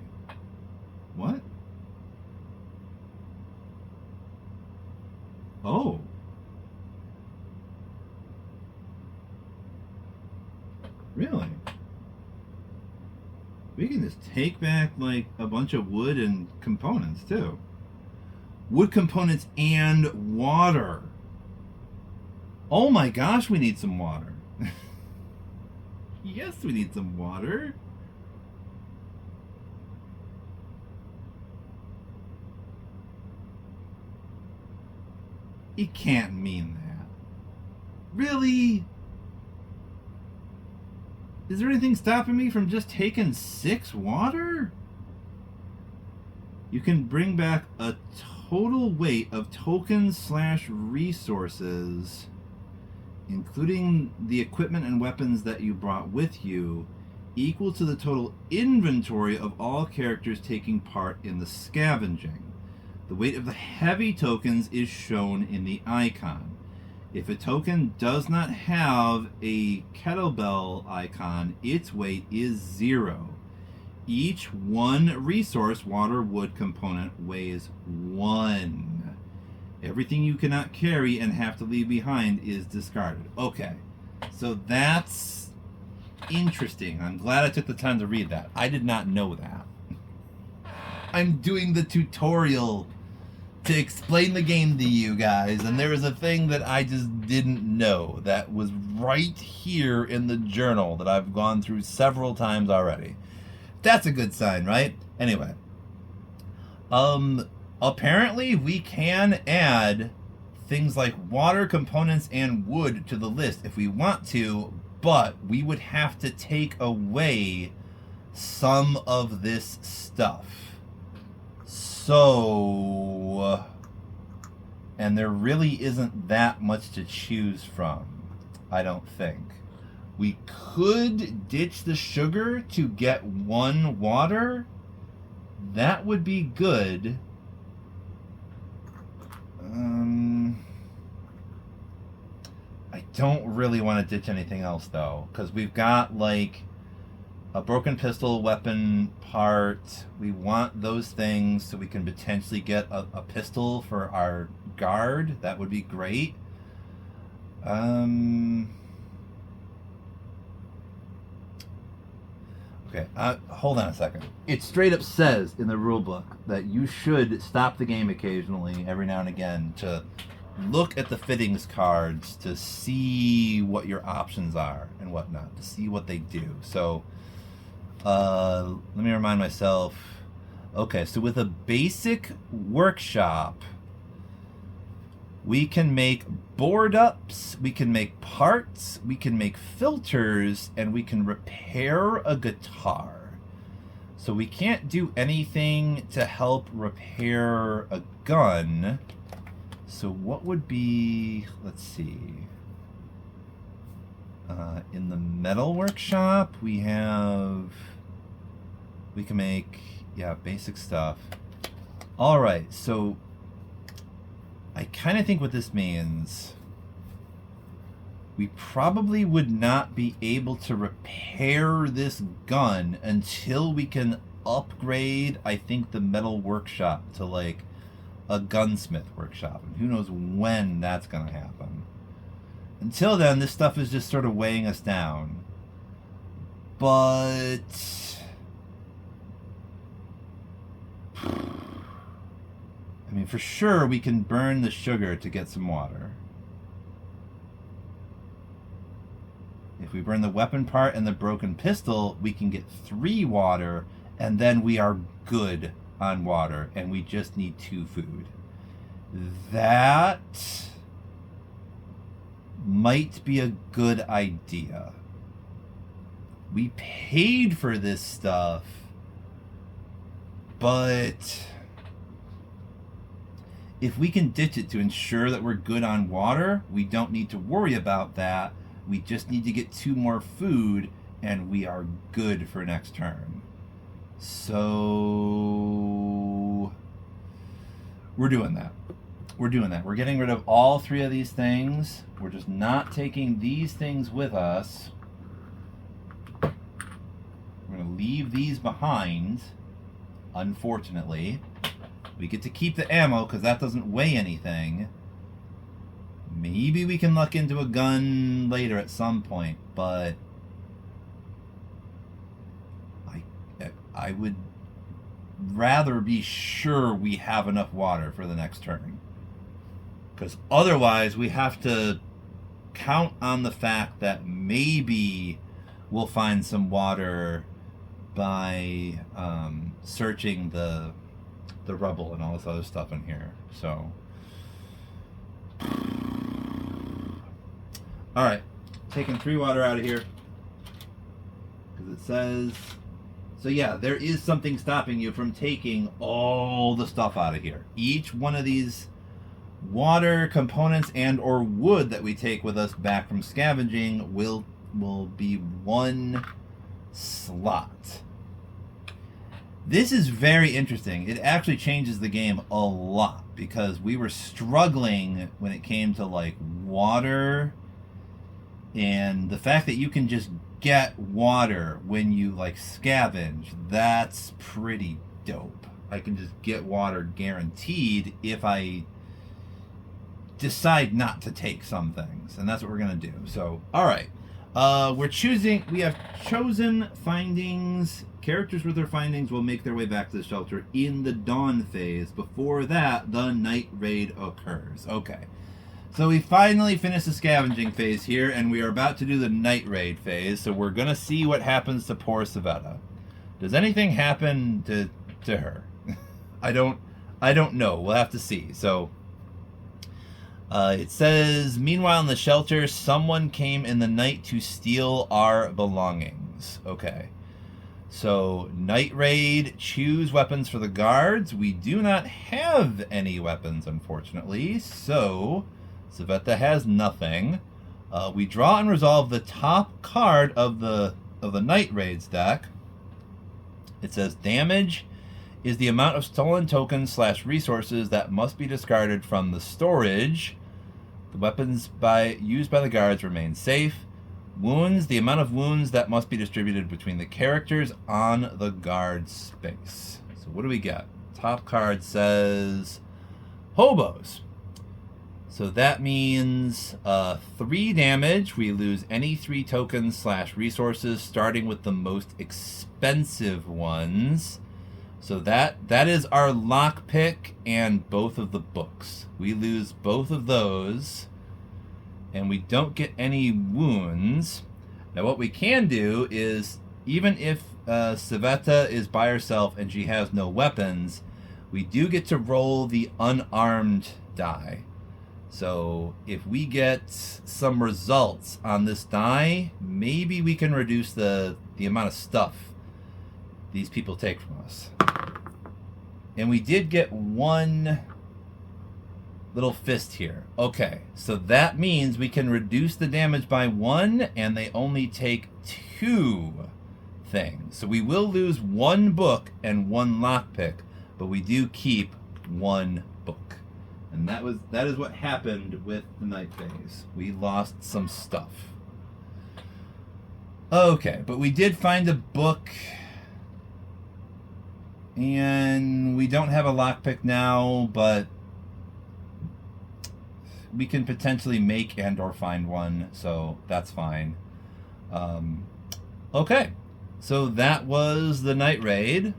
[SPEAKER 1] What? Oh. Really? We can just take back like a bunch of wood and components too. Wood components and water. Oh my gosh, we need some water. Yes, we need some water. It can't mean that. Really? Is there anything stopping me from just taking 6 water? You can bring back a total weight of tokens / resources, including the equipment and weapons that you brought with you, equal to the total inventory of all characters taking part in the scavenging. The weight of the heavy tokens is shown in the icon. If a token does not have a kettlebell icon, its weight is 0. Each one resource, water, wood component, weighs 1. Everything you cannot carry and have to leave behind is discarded. Okay, so that's interesting. I'm glad I took the time to read that. I did not know that. I'm doing the tutorial to explain the game to you guys, and there was a thing that I just didn't know that was right here in the journal that I've gone through several times already. That's a good sign, right? Anyway, apparently we can add things like water components and wood to the list if we want to, but we would have to take away some of this stuff. So, and there really isn't that much to choose from, I don't think. We could ditch the sugar to get 1 water. That would be good. I don't really want to ditch anything else though, because we've got like a broken pistol weapon part. We want those things so we can potentially get a pistol for our guard. That would be great. Okay, hold on a second. It straight up says in the rule book that you should stop the game occasionally, every now and again, to look at the fittings cards to see what your options are and whatnot, to see what they do. So, let me remind myself. Okay, so with a basic workshop, We can make board ups, we can make parts, we can make filters, and we can repair a guitar. So we can't do anything to help repair a gun. So what would be, let's see. In the metal workshop, we can make, yeah, basic stuff. All right, so I kind of think what this means, we probably would not be able to repair this gun until we can upgrade, I think, the metal workshop to like a gunsmith workshop. And who knows when that's going to happen. Until then, this stuff is just sort of weighing us down. But I mean, for sure, we can burn the sugar to get some water. If we burn the weapon part and the broken pistol, we can get 3 water, and then we are good on water, and we just need 2 food. That might be a good idea. We paid for this stuff, but if we can ditch it to ensure that we're good on water, we don't need to worry about that. We just need to get 2 more food, and we are good for next turn. So we're doing that. We're doing that. We're getting rid of all 3 of these things. We're just not taking these things with us. We're going to leave these behind, unfortunately. We get to keep the ammo because that doesn't weigh anything. Maybe we can luck into a gun later at some point, but I would rather be sure we have enough water for the next turn. Because otherwise we have to count on the fact that maybe we'll find some water by searching the rubble and all this other stuff in here. So all right, taking 3 water out of here because it says, so yeah, there is something stopping you from taking all the stuff out of here. Each one of these water components and or wood that we take with us back from scavenging will be 1 slot. This is very interesting. It actually changes the game a lot because we were struggling when it came to like water, and the fact that you can just get water when you like scavenge, that's pretty dope. I can just get water guaranteed if I decide not to take some things, and that's what we're gonna do. So all right, we have chosen findings. Characters with their findings will make their way back to the shelter in the dawn phase. Before that, the night raid occurs. Okay, so we finally finished the scavenging phase here, and we are about to do the night raid phase. So we're gonna see what happens to poor Savetta. Does anything happen to her? I don't know. We'll have to see. So it says, meanwhile in the shelter, someone came in the night to steal our belongings. Okay. So, night raid, choose weapons for the guards. We do not have any weapons, unfortunately. So, Savetta has nothing. We draw and resolve the top card of the night raids deck. It says, damage is the amount of stolen tokens / resources that must be discarded from the storage. The weapons used by the guards remain safe. Wounds, the amount of wounds that must be distributed between the characters on the guard space. So what do we got? Top card says hobos. So that means 3 damage. We lose any 3 tokens / resources, starting with the most expensive ones. So that is our lockpick and both of the books. We lose both of those. And we don't get any wounds. Now what we can do is, even if Savetta is by herself and she has no weapons, we do get to roll the unarmed die. So if we get some results on this die, maybe we can reduce the amount of stuff these people take from us. And we did get one little fist here. Okay, so that means we can reduce the damage by 1, and they only take 2 things. So we will lose 1 book and 1 lockpick, but we do keep 1 book. And that is what happened with the night phase. We lost some stuff. Okay, but we did find a book, and we don't have a lockpick now, but we can potentially make and or find one, so that's fine. Okay, so that was the night raid.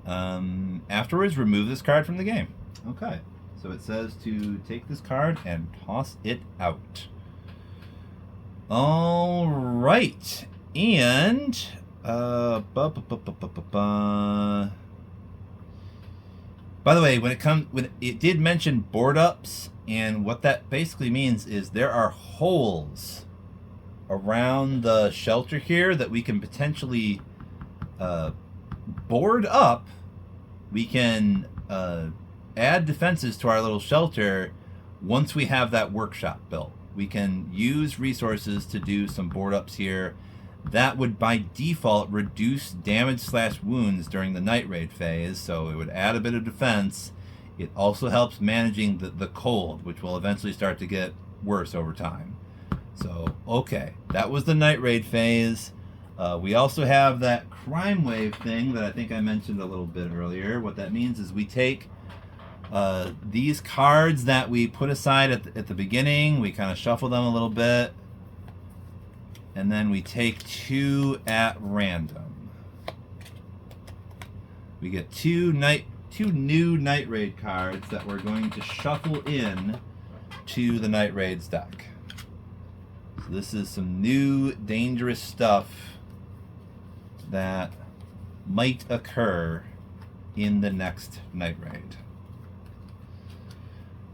[SPEAKER 1] Afterwards, remove this card from the game. Okay, so it says to take this card and toss it out. All right, and by the way, when it did mention board ups, and what that basically means is there are holes around the shelter here that we can potentially board up. We can add defenses to our little shelter once we have that workshop built. We can use resources to do some board ups here. That would by default reduce damage/wounds during the night raid phase, so it would add a bit of defense. It also helps managing the cold, which will eventually start to get worse over time. So, okay, that was the night raid phase. We also have that crime wave thing that I think I mentioned a little bit earlier. What that means is we take these cards that we put aside at the beginning, we kind of shuffle them a little bit, and then we take 2 at random. We get 2 new Night Raid cards that we're going to shuffle in to the Night Raid's deck. So this is some new dangerous stuff that might occur in the next Night Raid.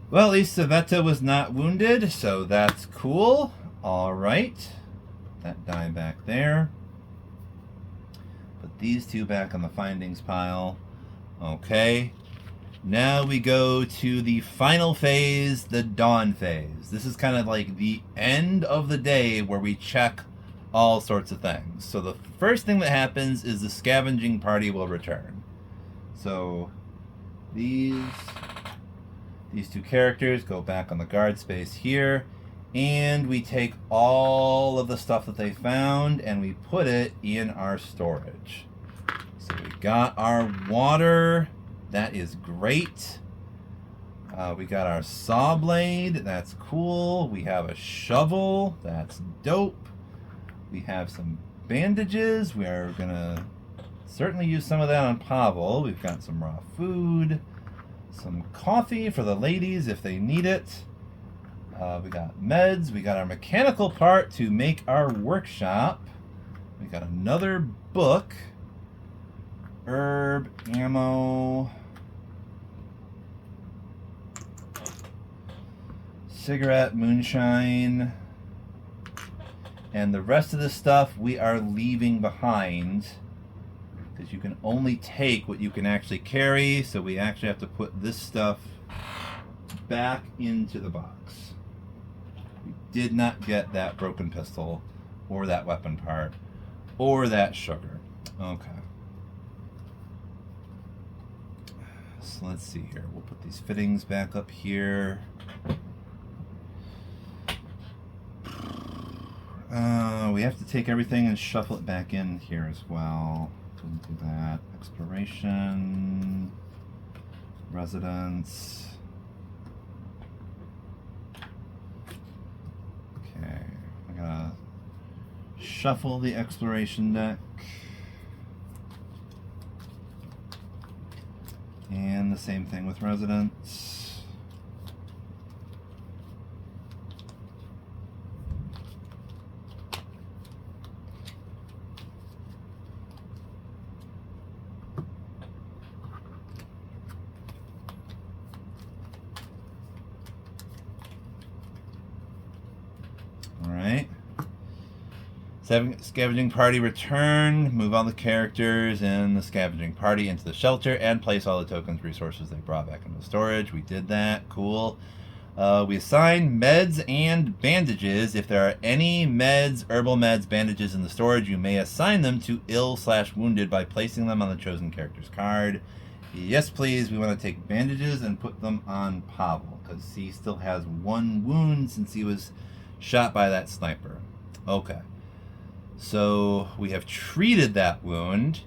[SPEAKER 1] Well, at least Savetta was not wounded, so that's cool. All right. That die back there. Put these 2 back on the findings pile. Okay. Now we go to the final phase, the dawn phase. This is kind of like the end of the day where we check all sorts of things. So the first thing that happens is the scavenging party will return. So these 2 characters go back on the guard space here, and we take all of the stuff that they found and we put it in our storage. So we got our water. That is great. We got our saw blade. That's cool. We have a shovel. That's dope. We have some bandages. We are going to certainly use some of that on Pavel. We've got some raw food. Some coffee for the ladies if they need it. We got meds. We got our mechanical part to make our workshop. We got another book. Herb, ammo, cigarette, moonshine, and the rest of the stuff we are leaving behind because you can only take what you can actually carry, so we actually have to put this stuff back into the box. We did not get that broken pistol or that weapon part or that sugar. Okay. So let's see here. We'll put these fittings back up here. We have to take everything and shuffle it back in here as well. Didn't do that. Exploration. Residence. Okay. I gotta shuffle the exploration deck. And the same thing with residence. Scavenging party return. Move all the characters in the scavenging party into the shelter and place all the tokens resources they brought back into storage. We did that. Cool. We assign meds and bandages. If there are any meds, herbal meds, bandages in the storage, you may assign them to ill/wounded by placing them on the chosen character's card. Yes, please. We want to take bandages and put them on Pavel because he still has 1 wound since he was shot by that sniper. Okay. So we have treated that wound.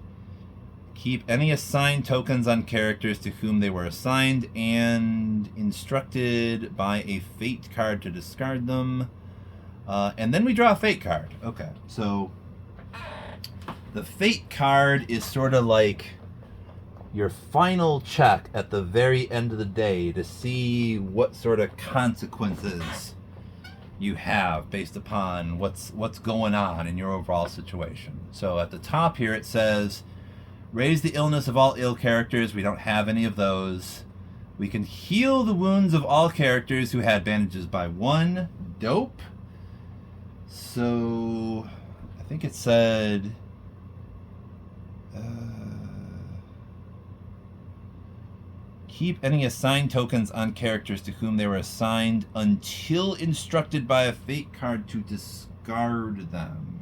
[SPEAKER 1] Keep any assigned tokens on characters to whom they were assigned and instructed by a fate card to discard them. And then we draw a fate card. Okay, so the fate card is sort of like your final check at the very end of the day to see what sort of consequences you have based upon what's going on in your overall situation. So at the top here it says, raise the illness of all ill characters. We don't have any of those. We can heal the wounds of all characters who had bandages by 1. Dope. So I think it said keep any assigned tokens on characters to whom they were assigned until instructed by a fate card to discard them.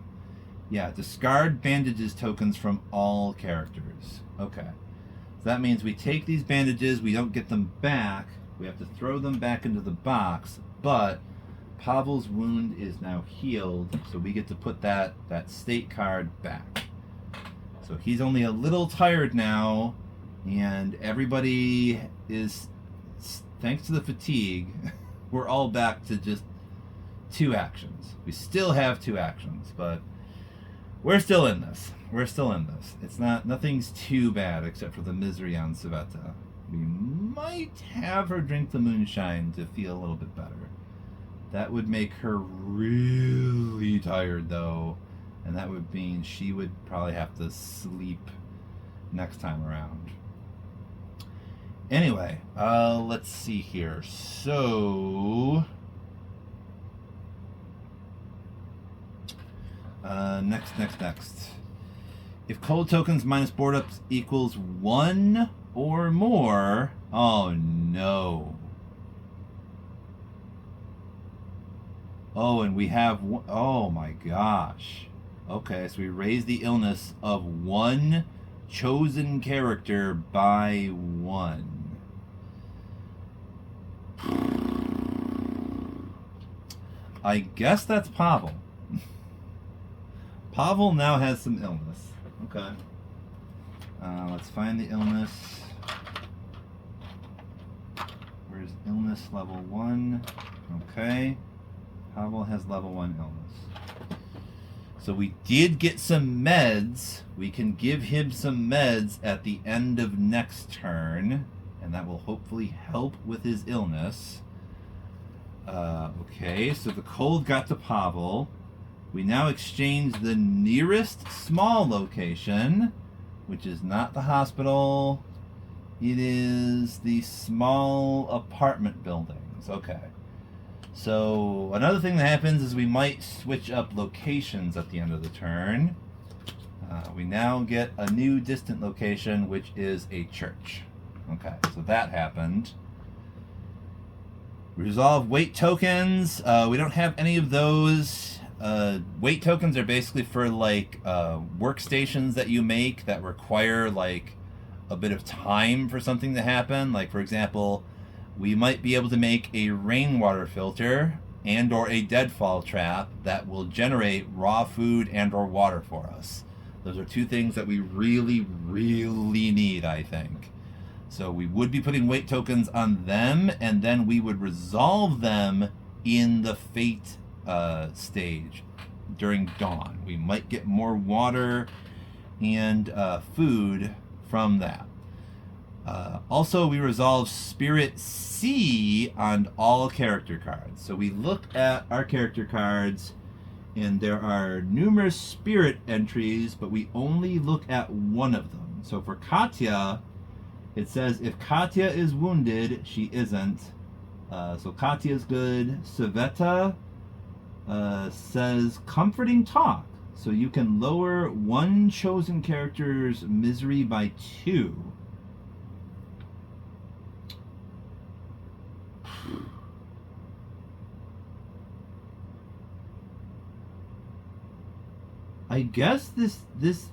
[SPEAKER 1] Yeah, discard bandages tokens from all characters. Okay. So that means we take these bandages, we don't get them back, we have to throw them back into the box, but Pavel's wound is now healed, so we get to put that state card back. So he's only a little tired now, and everybody is, thanks to the fatigue, we're all back to just 2 actions. We still have 2 actions, but we're still in this. We're still in this. It's nothing's too bad except for the misery on Sveta. We might have her drink the moonshine to feel a little bit better. That would make her really tired though, and that would mean she would probably have to sleep next time around. Anyway, let's see here. So, next. If cold tokens minus board ups equals 1 or more, oh no. Oh, and we have one, oh my gosh. Okay, so we raise the illness of 1 chosen character by 1. I guess that's Pavel. Pavel now has some illness. Okay. Let's find the illness. Where's illness level 1? Okay. Pavel has level 1 illness. So we did get some meds. We can give him some meds at the end of next turn, and that will hopefully help with his illness. Okay, so the cold got to Pavel. We now exchange the nearest small location, which is not the hospital. It is the small apartment buildings. Okay. So another thing that happens is we might switch up locations at the end of the turn. We now get a new distant location, which is a church. Okay, so that happened. Resolve weight tokens. We don't have any of those. Weight tokens are basically for like workstations that you make that require like a bit of time for something to happen. Like for example, we might be able to make a rainwater filter and or a deadfall trap that will generate raw food and or water for us. Those are 2 things that we really, really need, I think. So we would be putting weight tokens on them, and then we would resolve them in the fate stage during dawn. We might get more water and food from that. Also, we resolve Spirit C on all character cards. So we look at our character cards, and there are numerous Spirit entries, but we only look at one of them. So for Katya, it says if Katya is wounded, she isn't. So Katya is good. Sveta says comforting talk. So you can lower one chosen character's misery by 2. I guess this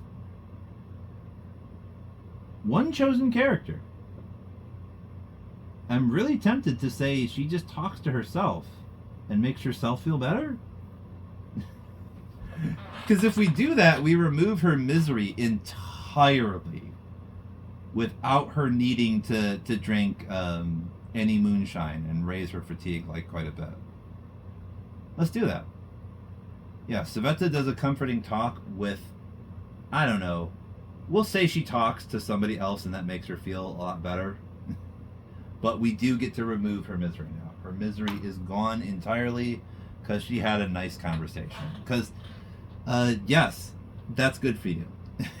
[SPEAKER 1] one chosen character. I'm really tempted to say she just talks to herself and makes herself feel better. Because if we do that, we remove her misery entirely without her needing to drink any moonshine and raise her fatigue like quite a bit. Let's do that. Yeah, Savetta does a comforting talk with, I don't know, we'll say she talks to somebody else and that makes her feel a lot better. But we do get to remove her misery now. Her misery is gone entirely because she had a nice conversation. Because, yes, that's good for you.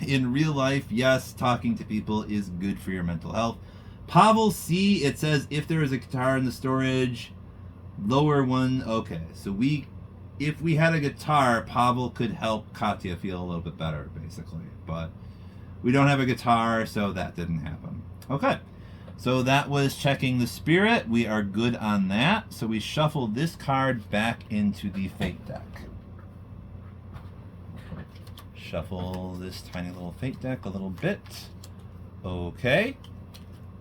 [SPEAKER 1] In real life, yes, talking to people is good for your mental health. Pavel C, it says, if there is a guitar in the storage, lower one. Okay, so if we had a guitar, Pavel could help Katya feel a little bit better, basically. But we don't have a guitar, so that didn't happen. Okay, so that was checking the spirit. We are good on that. So we shuffle this card back into the fate deck. Shuffle this tiny little fate deck a little bit. Okay.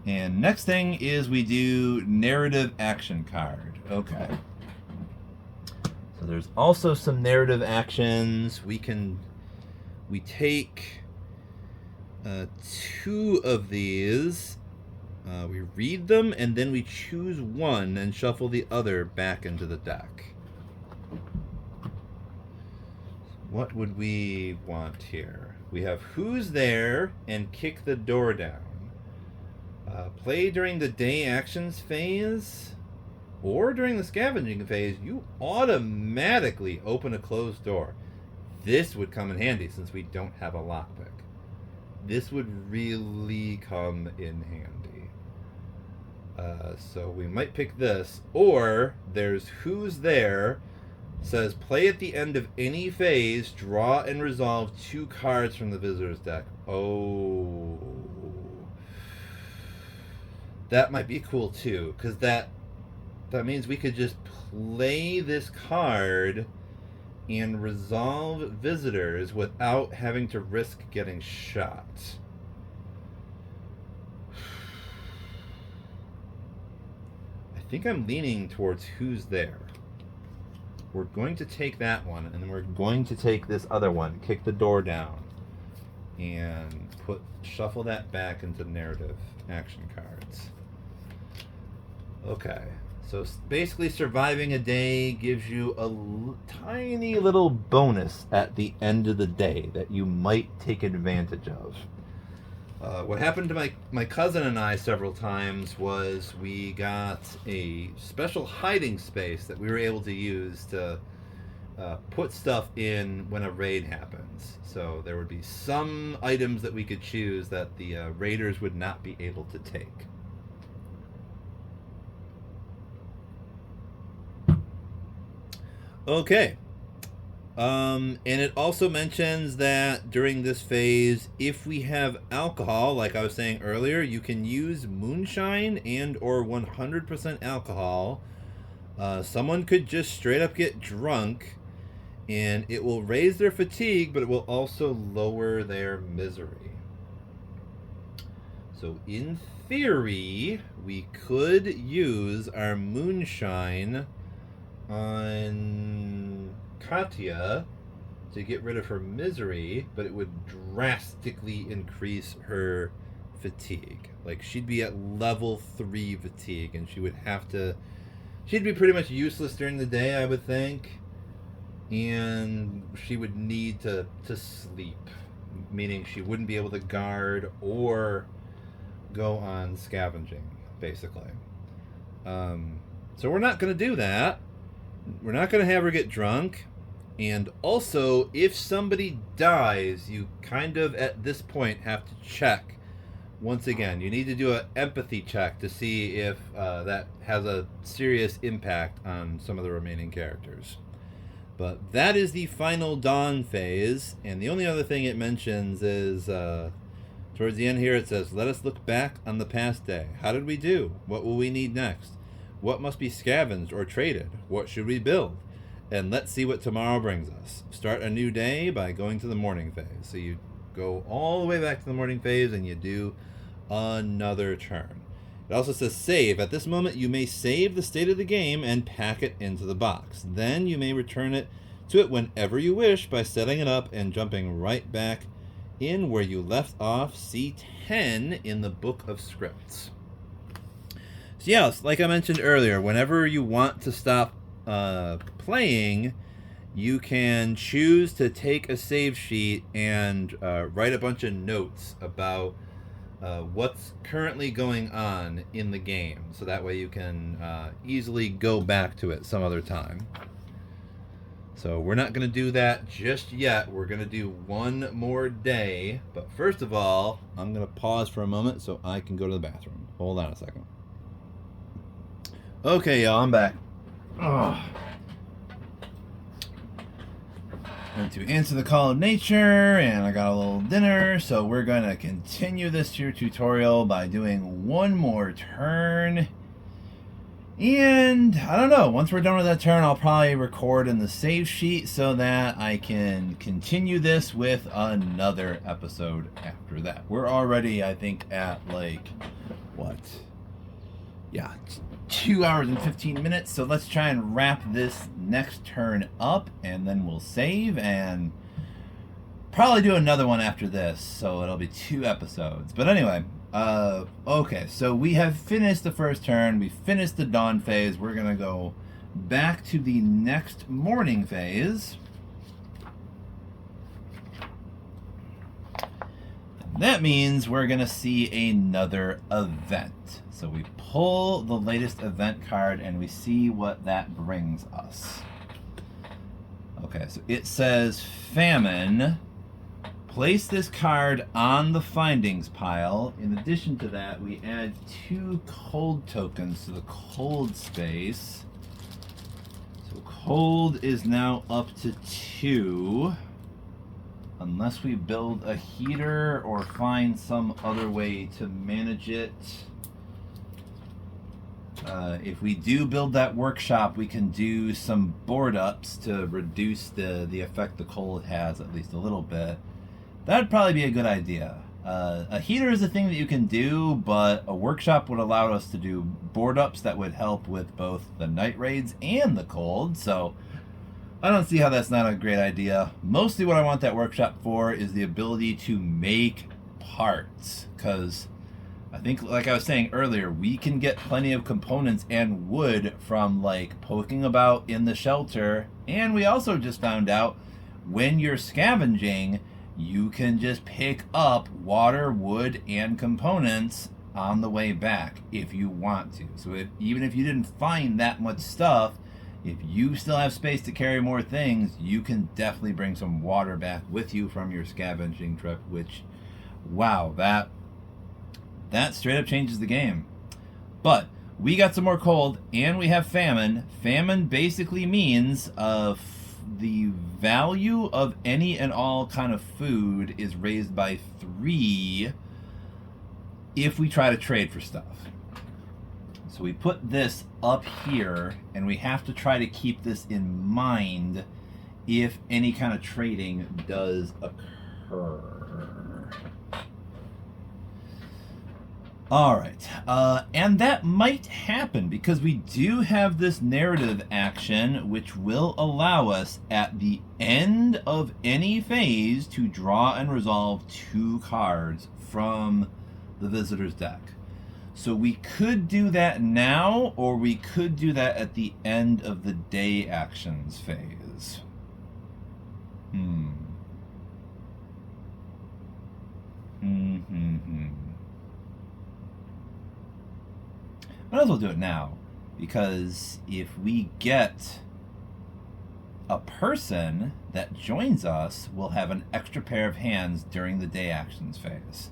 [SPEAKER 1] And next thing is we do narrative action card. Okay. So there's also some narrative actions. We take 2 of these. We read them and then we choose one and shuffle the other back into the deck. What would we want here? We have Who's There and Kick the Door Down. Play during the day actions phase or during the scavenging phase, you automatically open a closed door. This would come in handy since we don't have a lockpick. This would really come in handy. So we might pick this. Or there's Who's There. Says play at the end of any phase, draw and resolve 2 cards from the visitor's deck. Oh, that might be cool too, because that means we could just play this card and resolve visitors without having to risk getting shot. I think I'm leaning towards Who's There. We're going to take that one, and then we're going to take this other one, Kick the Door Down, and shuffle that back into narrative action cards. Okay, so basically surviving a day gives you a tiny little bonus at the end of the day that you might take advantage of. What happened to my cousin and I several times was we got a special hiding space that we were able to use to put stuff in when a raid happens. So there would be some items that we could choose that the raiders would not be able to take. Okay. And it also mentions that during this phase, if we have alcohol, like I was saying earlier, you can use moonshine and or 100% alcohol. Someone could just straight up get drunk, and it will raise their fatigue, but it will also lower their misery. So in theory, we could use our moonshine on Katya to get rid of her misery, but it would drastically increase her fatigue. Like, she'd be at level 3 fatigue, and she'd be pretty much useless during the day, I would think, and she would need to sleep, meaning she wouldn't be able to guard or go on scavenging, basically. So we're not going to do that. We're not going to have her get drunk. And also, if somebody dies, you kind of, at this point, have to check. Once again, you need to do an empathy check to see if that has a serious impact on some of the remaining characters. But that is the final dawn phase, and the only other thing it mentions is towards the end here it says, "Let us look back on the past day. How did we do? What will we need next? What must be scavenged or traded? What should we build? And let's see what tomorrow brings us. Start a new day by going to the morning phase." So you go all the way back to the morning phase and you do another turn. It also says save. At this moment, you may save the state of the game and pack it into the box. Then you may return it to it whenever you wish by setting it up and jumping right back in where you left off. See 10 in the Book of Scripts. So yes, like I mentioned earlier, whenever you want to stop playing, you can choose to take a save sheet and write a bunch of notes about what's currently going on in the game, so that way you can easily go back to it some other time. So we're not going to do that just yet. We're going to do one more day, but first of all, I'm going to pause for a moment so I can go to the bathroom. Hold on a second. Okay, y'all, I'm back. Went to answer the call of nature, and I got a little dinner, so we're going to continue this here tutorial by doing one more turn. And I don't know, once we're done with that turn, I'll probably record in the save sheet so that I can continue this with another episode after that. We're already, I think, at like, what? Yeah, 2 hours and 15 minutes, so let's try and wrap this next turn up, and then we'll save and probably do another one after this, so it'll be 2 episodes. But anyway, okay, so we have finished the first turn, we finished the dawn phase, we're gonna go back to the next morning phase. That means we're gonna see another event. So we pull the latest event card and we see what that brings us. Okay, so it says famine. Place this card on the findings pile. In addition to that, we add 2 cold tokens to the cold space. So cold is now up to 2. Unless we build a heater or find some other way to manage it. If we do build that workshop, we can do some board ups to reduce the effect the cold has at least a little bit. That'd probably be a good idea. A heater is a thing that you can do, but a workshop would allow us to do board ups that would help with both the night raids and the cold, so I don't see how that's not a great idea. Mostly what I want that workshop for is the ability to make parts, because I think, like I was saying earlier, we can get plenty of components and wood from like poking about in the shelter, and we also just found out when you're scavenging, you can just pick up water, wood, and components on the way back if you want to. So even if you didn't find that much stuff, if you still have space to carry more things, you can definitely bring some water back with you from your scavenging trip, which, wow, that straight up changes the game. But we got some more cold and we have famine. Famine basically means the value of any and all kind of food is raised by 3 if we try to trade for stuff. So we put this up here, and we have to try to keep this in mind if any kind of trading does occur. All right, and that might happen because we do have this narrative action which will allow us at the end of any phase to draw and resolve 2 cards from the visitor's deck. So we could do that now, or we could do that at the end of the day actions phase. Might as well do it now, because if we get a person that joins us, we'll have an extra pair of hands during the day actions phase.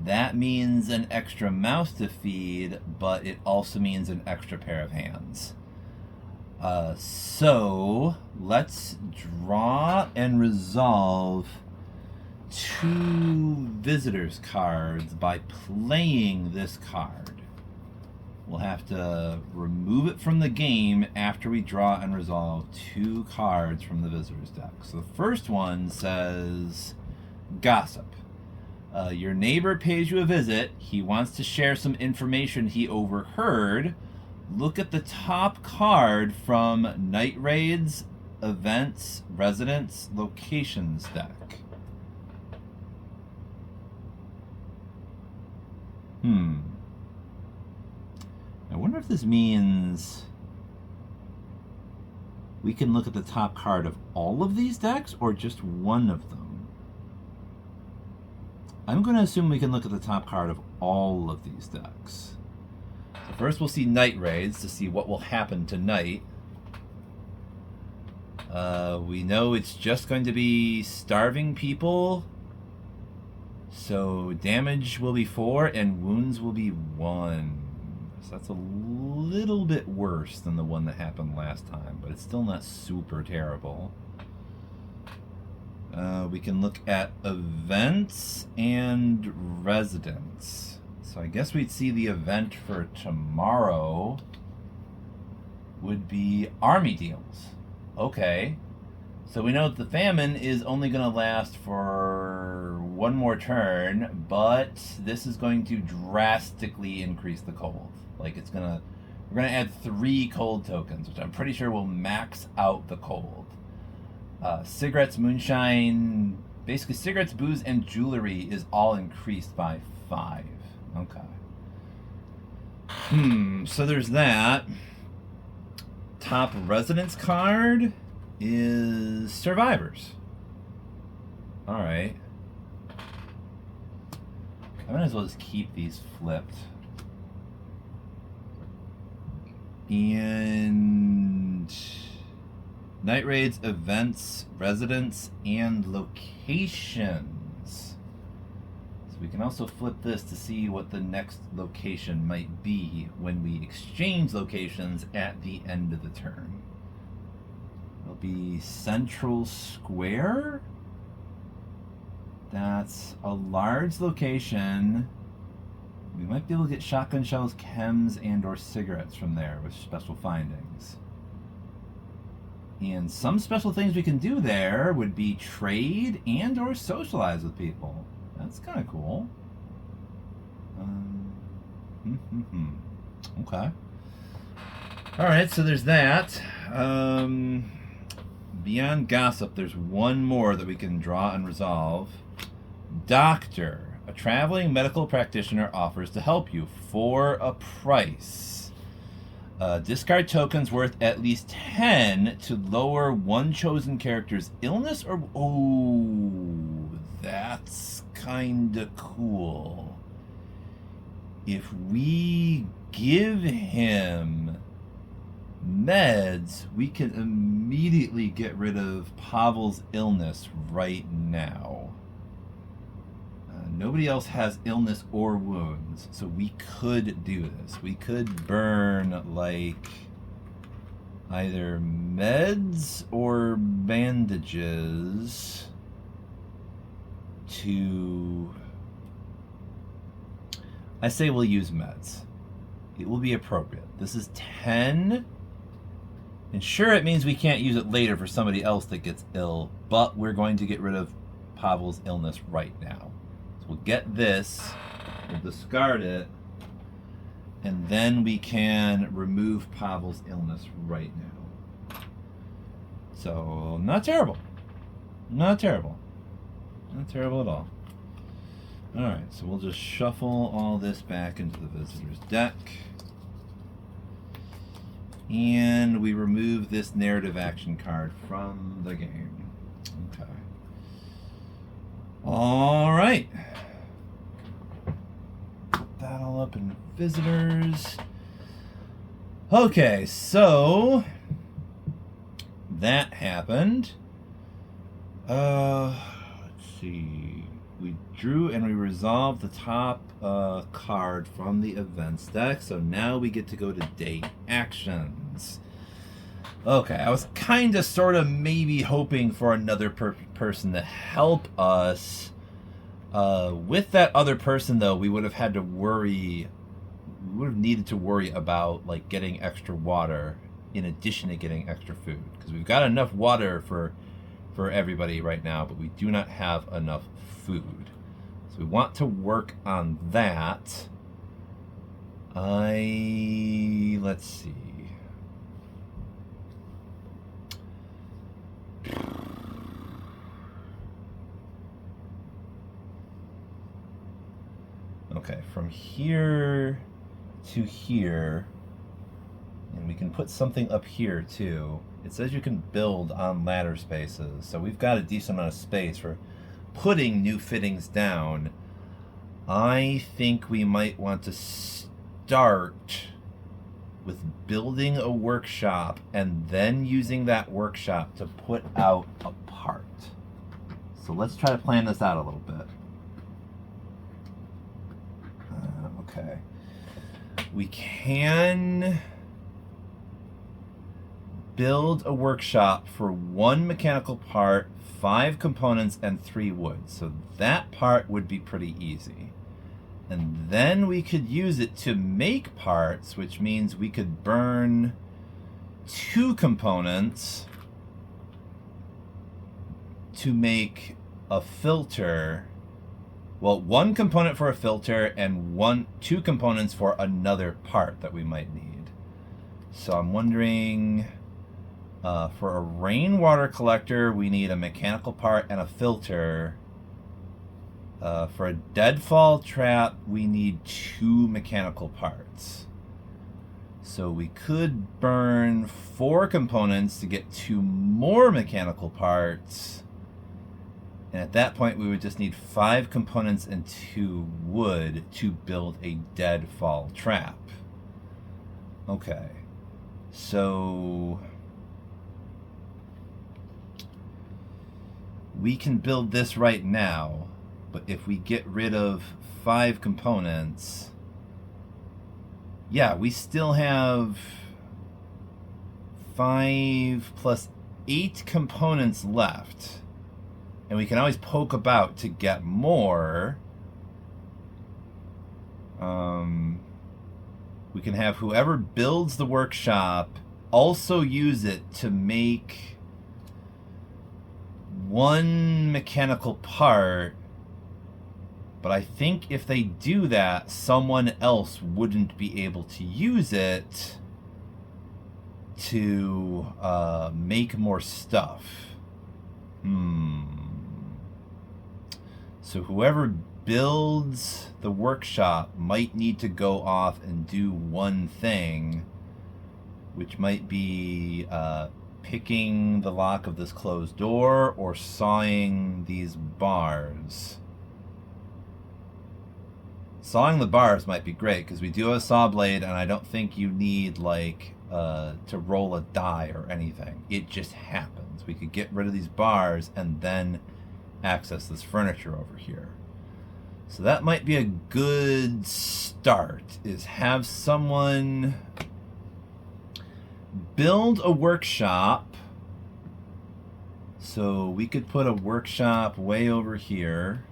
[SPEAKER 1] That means an extra mouse to feed, but it also means an extra pair of hands. So let's draw and resolve 2 visitors cards by playing this card. We'll have to remove it from the game after we draw and resolve 2 cards from the visitors deck. So the first one says Gossip. Your neighbor pays you a visit. He wants to share some information he overheard. Look at the top card from Night Raid's Events, Residence, Locations deck. I wonder if this means we can look at the top card of all of these decks or just one of them. I'm going to assume we can look at the top card of all of these decks. So first we'll see Night Raids to see what will happen tonight. We know it's just going to be starving people. So damage will be 4 and wounds will be 1. So that's a little bit worse than the one that happened last time, but it's still not super terrible. We can look at events and residents. So I guess we'd see the event for tomorrow would be army deals. Okay. So we know that the famine is only going to last for 1 more turn, but this is going to drastically increase the cold. Like we're going to add 3 cold tokens, which I'm pretty sure will max out the cold. Cigarettes, moonshine, basically cigarettes, booze, and jewelry is all increased by 5. Okay. So there's that. Top residence card is Survivors. Alright. I might as well just keep these flipped. And Night Raids, events, residents, and locations. So we can also flip this to see what the next location might be when we exchange locations at the end of the turn. It'll be Central Square. That's a large location. We might be able to get shotgun shells, chems, and or cigarettes from there with special findings. And some special things we can do there would be trade and or socialize with people. That's kind of cool. Okay. Alright, so there's that. Beyond Gossip, there's one more that we can draw and resolve. Doctor. A traveling medical practitioner offers to help you for a price. Discard tokens worth at least 10 to lower one chosen character's illness or... Oh, that's kinda cool. If we give him meds, we can immediately get rid of Pavel's illness right now. Nobody else has illness or wounds, so we could do this. We could burn, like, either meds or bandages to... I say we'll use meds. It will be appropriate. This is 10. And sure, it means we can't use it later for somebody else that gets ill, but we're going to get rid of Pavel's illness right now. We'll get this, we'll discard it, and then we can remove Pavel's illness right now. So, not terrible. Not terrible. Not terrible at all. Alright, so we'll just shuffle all this back into the visitor's deck. And we remove this narrative action card from the game. Okay. Alright. Put that all up in visitors. Okay, so that happened. Let's see. We drew and we resolved the top card from the events deck. So now we get to go to day actions. Okay, I was kind of, sort of, maybe hoping for another person to help us. With that other person, though, we would have had to worry. We would have needed to worry about like getting extra water in addition to getting extra food, because we've got enough water for everybody right now, but we do not have enough food. So we want to work on that. Let's see. Okay, from here to here, and we can put something up here too. It says you can build on ladder spaces, so we've got a decent amount of space for putting new fittings down. I think we might want to start with building a workshop and then using that workshop to put out a part. So let's try to plan this out a little bit. Okay. We can build a workshop for 1 mechanical part, 5 components, and 3 wood. So that part would be pretty easy. And then we could use it to make parts, which means we could burn 2 components to make a filter. Well, 1 component for a filter and 2 components for another part that we might need. So I'm wondering, for a rainwater collector, we need a mechanical part and a filter. For a deadfall trap, we need 2 mechanical parts. So we could burn 4 components to get 2 more mechanical parts. And at that point, we would just need 5 components and 2 wood to build a deadfall trap. Okay. So we can build this right now. But if we get rid of 5 components, yeah, we still have 5 plus 8 components left. And we can always poke about to get more. We can have whoever builds the workshop also use it to make 1 mechanical part. But I think if they do that, someone else wouldn't be able to use it to make more stuff. So whoever builds the workshop might need to go off and do one thing, which might be picking the lock of this closed door or sawing these bars. Sawing the bars might be great because we do have a saw blade, and I don't think you need like to roll a die or anything. It just happens. We could get rid of these bars and then access this furniture over here. So that might be a good start, is have someone build a workshop. So we could put a workshop way over here.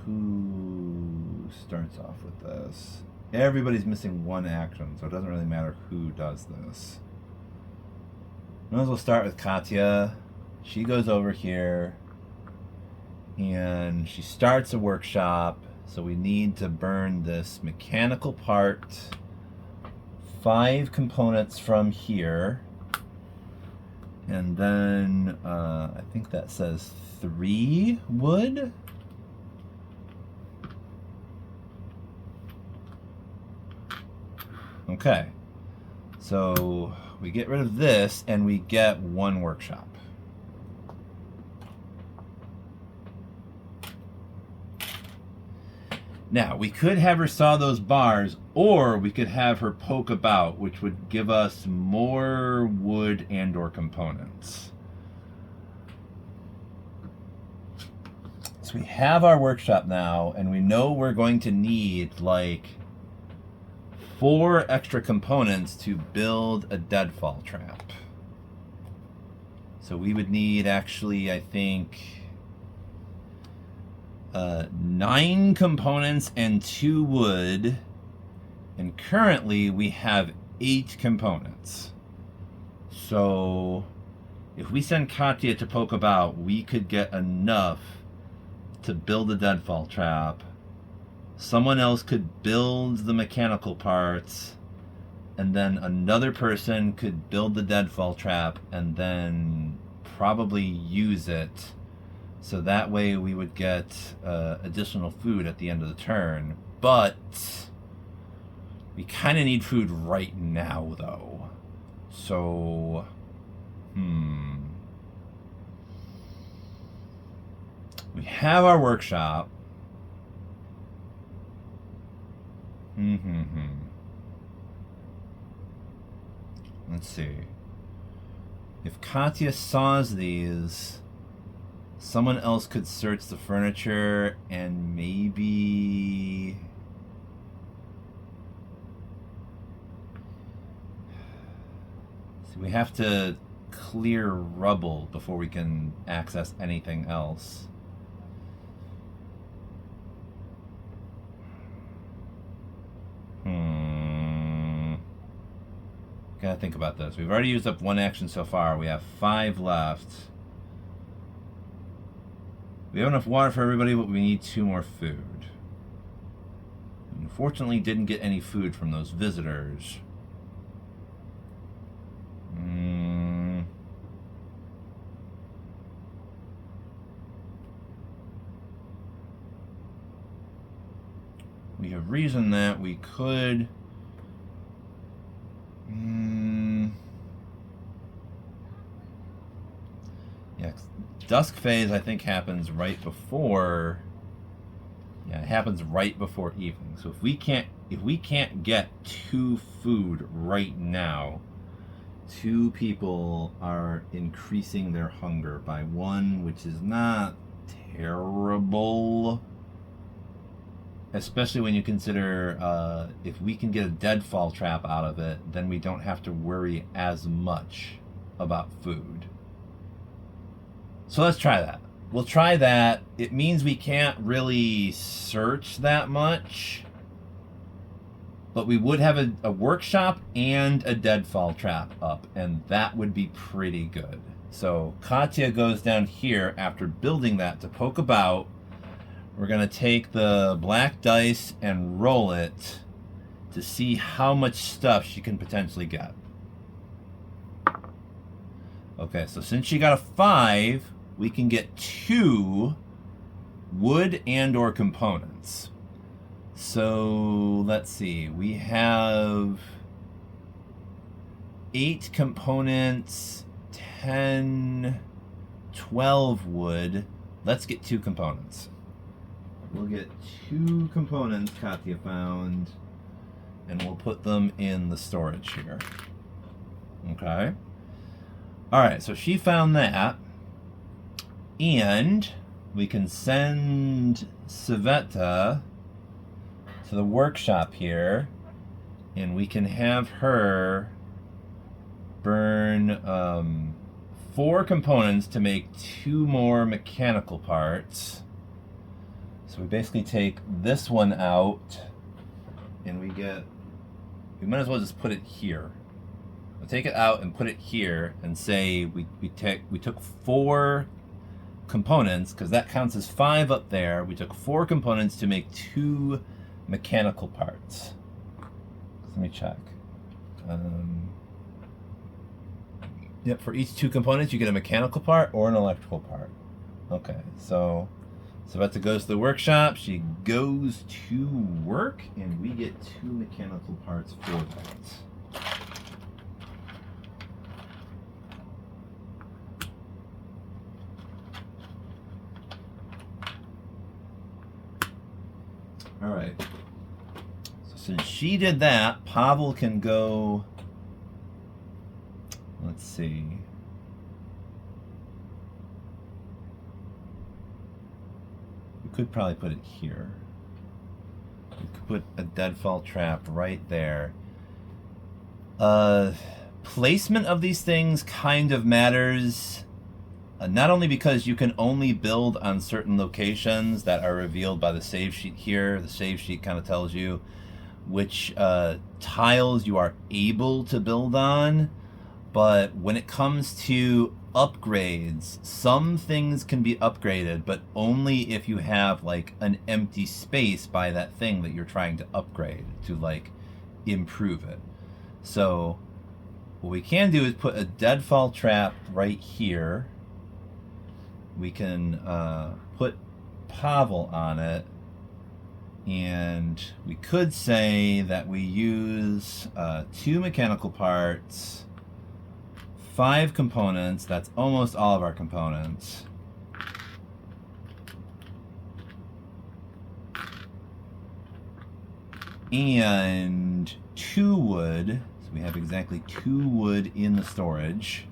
[SPEAKER 1] Who starts off with this? Everybody's missing 1 action, so it doesn't really matter who does this. Might as well start with Katya. She goes over here and she starts a workshop. So we need to burn this mechanical part, 5 components from here, and then I think that says 3 wood. Okay, so we get rid of this and we get 1 workshop. Now, we could have her saw those bars, or we could have her poke about, which would give us more wood and or components. So we have our workshop now, and we know we're going to need like 4 extra components to build a deadfall trap. So we would need, actually, I think, 9 components and 2 wood. And currently we have 8 components. So if we send Katya to poke about, we could get enough to build a deadfall trap. Someone else could build the mechanical parts, and then another person could build the deadfall trap and then probably use it. So that way we would get additional food at the end of the turn. But we kind of need food right now, though. So, we have our workshop. Let's see. If Katya saws these, someone else could search the furniture and maybe... So we have to clear rubble before we can access anything else. Gotta think about this. We've already used up 1 action so far. We have 5 left. We have enough water for everybody, but we need 2 more food. Unfortunately, didn't get any food from those visitors. We have reasoned that we could... Yeah, dusk phase I think happens right before... Yeah, it happens right before evening. So if we can't get 2 food right now, 2 people are increasing their hunger by 1, which is not terrible. Especially when you consider if we can get a deadfall trap out of it, then we don't have to worry as much about food. So let's try that. We'll try that. It means we can't really search that much, but we would have a workshop and a deadfall trap up, and that would be pretty good. So Katya goes down here after building that to poke about. We're going to take the black dice and roll it to see how much stuff she can potentially get. Okay, so since she got a 5, we can get 2 wood and or components. So let's see, we have 8 components, 10, 12 wood. Let's get 2 components. We'll get 2 components Katya found, and we'll put them in the storage here. Okay. Alright, so she found that. And we can send Sveta to the workshop here, and we can have her burn 4 components to make 2 more mechanical parts. So we basically take this one out, and we might as well just put it here. We'll take it out and put it here, and say we took 4 components, because that counts as 5 up there. We took 4 components to make 2 mechanical parts. Let me check. Yep, for each 2 components, you get a mechanical part or an electrical part. Okay, so Sveta goes to the workshop, she goes to work, and we get 2 mechanical parts for that. Alright. So since she did that, Pavel can go... Let's see. We could probably put it here. We could put a deadfall trap right there. Placement of these things kind of matters. Not only because you can only build on certain locations that are revealed by the save sheet here. The save sheet kind of tells you which tiles you are able to build on. But when it comes to upgrades, some things can be upgraded, but only if you have like an empty space by that thing that you're trying to upgrade to like improve it. So what we can do is put a deadfall trap right here. We can put Pavel on it, and we could say that we use 2 mechanical parts, 5 components. That's almost all of our components. And 2 wood. So we have exactly 2 wood in the storage.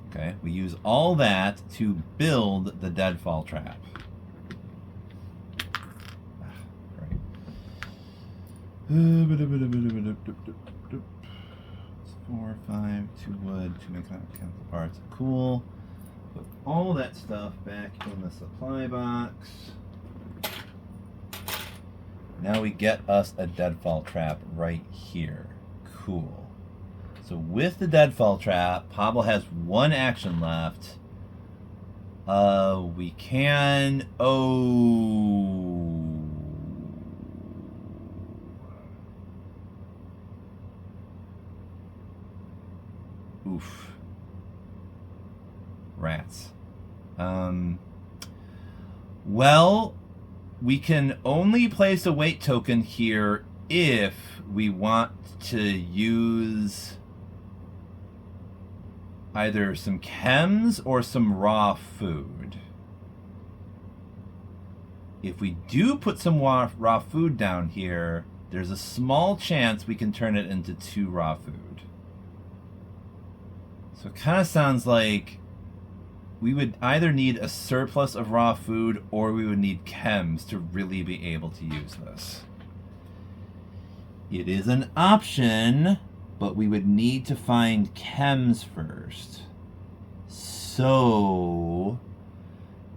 [SPEAKER 1] Okay, we use all that to build the deadfall trap. Great. 4, 5, 2 wood, 2 mechanical parts. Cool. Put all that stuff back in the supply box. Now we get us a deadfall trap right here. Cool. So with the deadfall trap, Pavel has 1 action left. We can... Oof. Rats. Well, we can only place a weight token here if we want to use either some chems or some raw food. If we do put some raw food down here, there's a small chance we can turn it into 2 raw food. So it kind of sounds like we would either need a surplus of raw food or we would need chems to really be able to use this. It is an option, but we would need to find chems first. So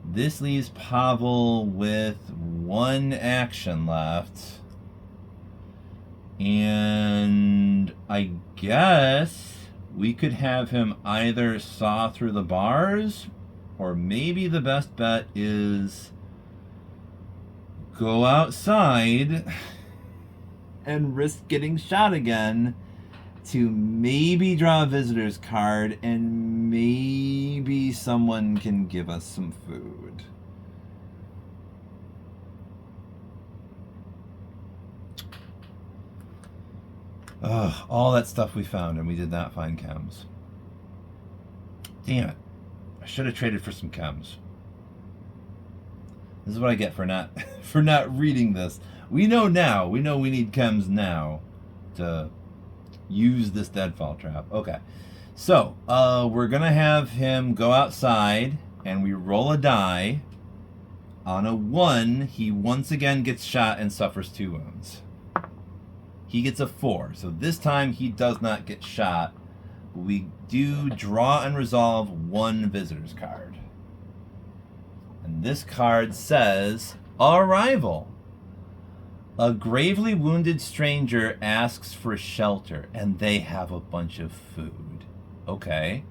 [SPEAKER 1] this leaves Pavel with 1 action left. And I guess we could have him either saw through the bars, or maybe the best bet is go outside and risk getting shot again to maybe draw a visitor's card, and maybe someone can give us some food. Ugh, all that stuff we found, and we did not find chems. Damn it. I should have traded for some chems. This is what I get for not for not reading this. We know now. We know we need chems now to use this deadfall trap. Okay. So, we're going to have him go outside, and we roll a die. On a 1, he once again gets shot and suffers 2 wounds. He gets a 4, so this time he does not get shot. We do draw and resolve 1 visitor's card. And this card says, Arrival. A gravely wounded stranger asks for shelter, and they have a bunch of food. Okay.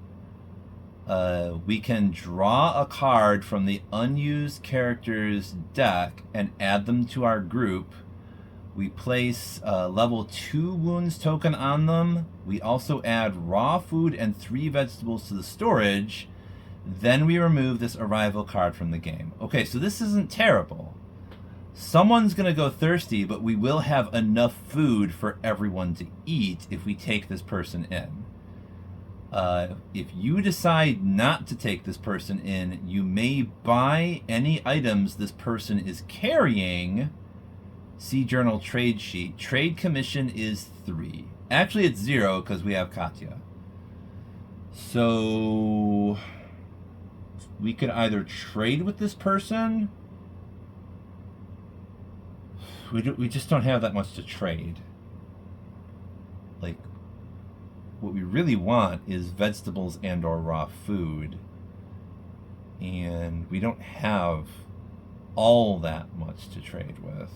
[SPEAKER 1] We can draw a card from the unused character's deck and add them to our group. We place a level 2 wounds token on them. We also add raw food and 3 vegetables to the storage. Then we remove this arrival card from the game. Okay, so this isn't terrible. Someone's going to go thirsty, but we will have enough food for everyone to eat if we take this person in. If you decide not to take this person in, you may buy any items this person is carrying. See journal trade sheet. Trade commission is 3. Actually, it's 0 because we have Katya. So we could either trade with this person. We just don't have that much to trade. Like, what we really want is vegetables and or raw food. And we don't have all that much to trade with.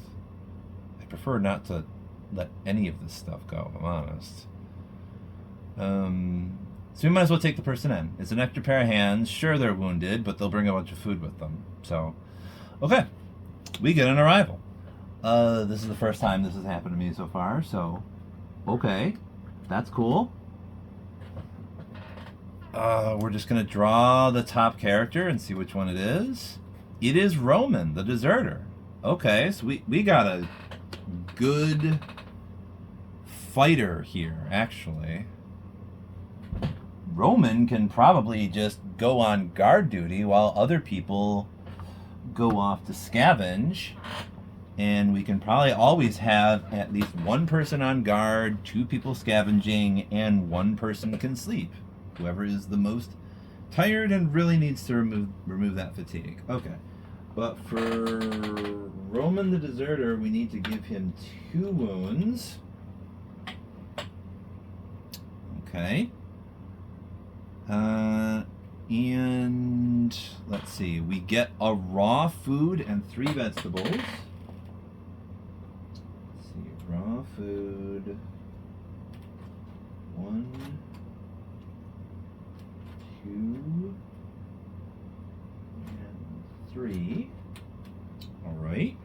[SPEAKER 1] I prefer not to let any of this stuff go, if I'm honest. So we might as well take the person in. It's an extra pair of hands. Sure, they're wounded, but they'll bring a bunch of food with them. So, okay. We get an arrival. This is the first time this has happened to me so far, so okay. That's cool. We're just going to draw the top character and see which one it is. It is Roman, the deserter. Okay, so we got a good fighter here, actually. Roman can probably just go on guard duty while other people go off to scavenge. And we can probably always have at least one person on guard, 2 people scavenging, and 1 person can sleep. Whoever is the most tired and really needs to remove that fatigue. Okay. But for Roman the deserter, we need to give him 2 wounds. Okay. And let's see. We get a raw food and 3 vegetables. Let's see. Raw food. 1, 2, and 3. All right.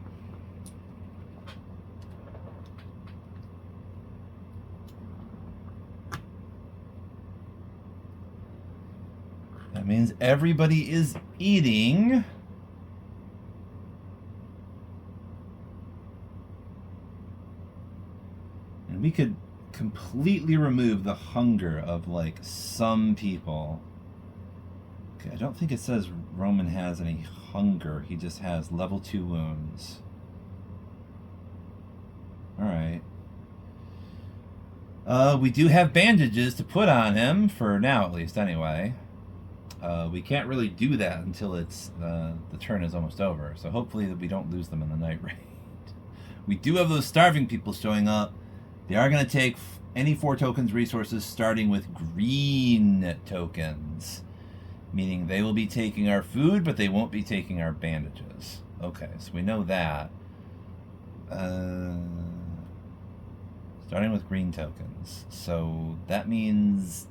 [SPEAKER 1] That means everybody is eating. And we could completely remove the hunger of, like, some people. Okay, I don't think it says Roman has any hunger. He just has level 2 wounds. Alright. We do have bandages to put on him, for now at least, anyway. We can't really do that until it's the turn is almost over, so hopefully that we don't lose them in the night raid. We do have those starving people showing up. They are going to take any 4 tokens resources starting with green tokens, meaning they will be taking our food, but they won't be taking our bandages. Okay, so we know that. Starting with green tokens. So that means,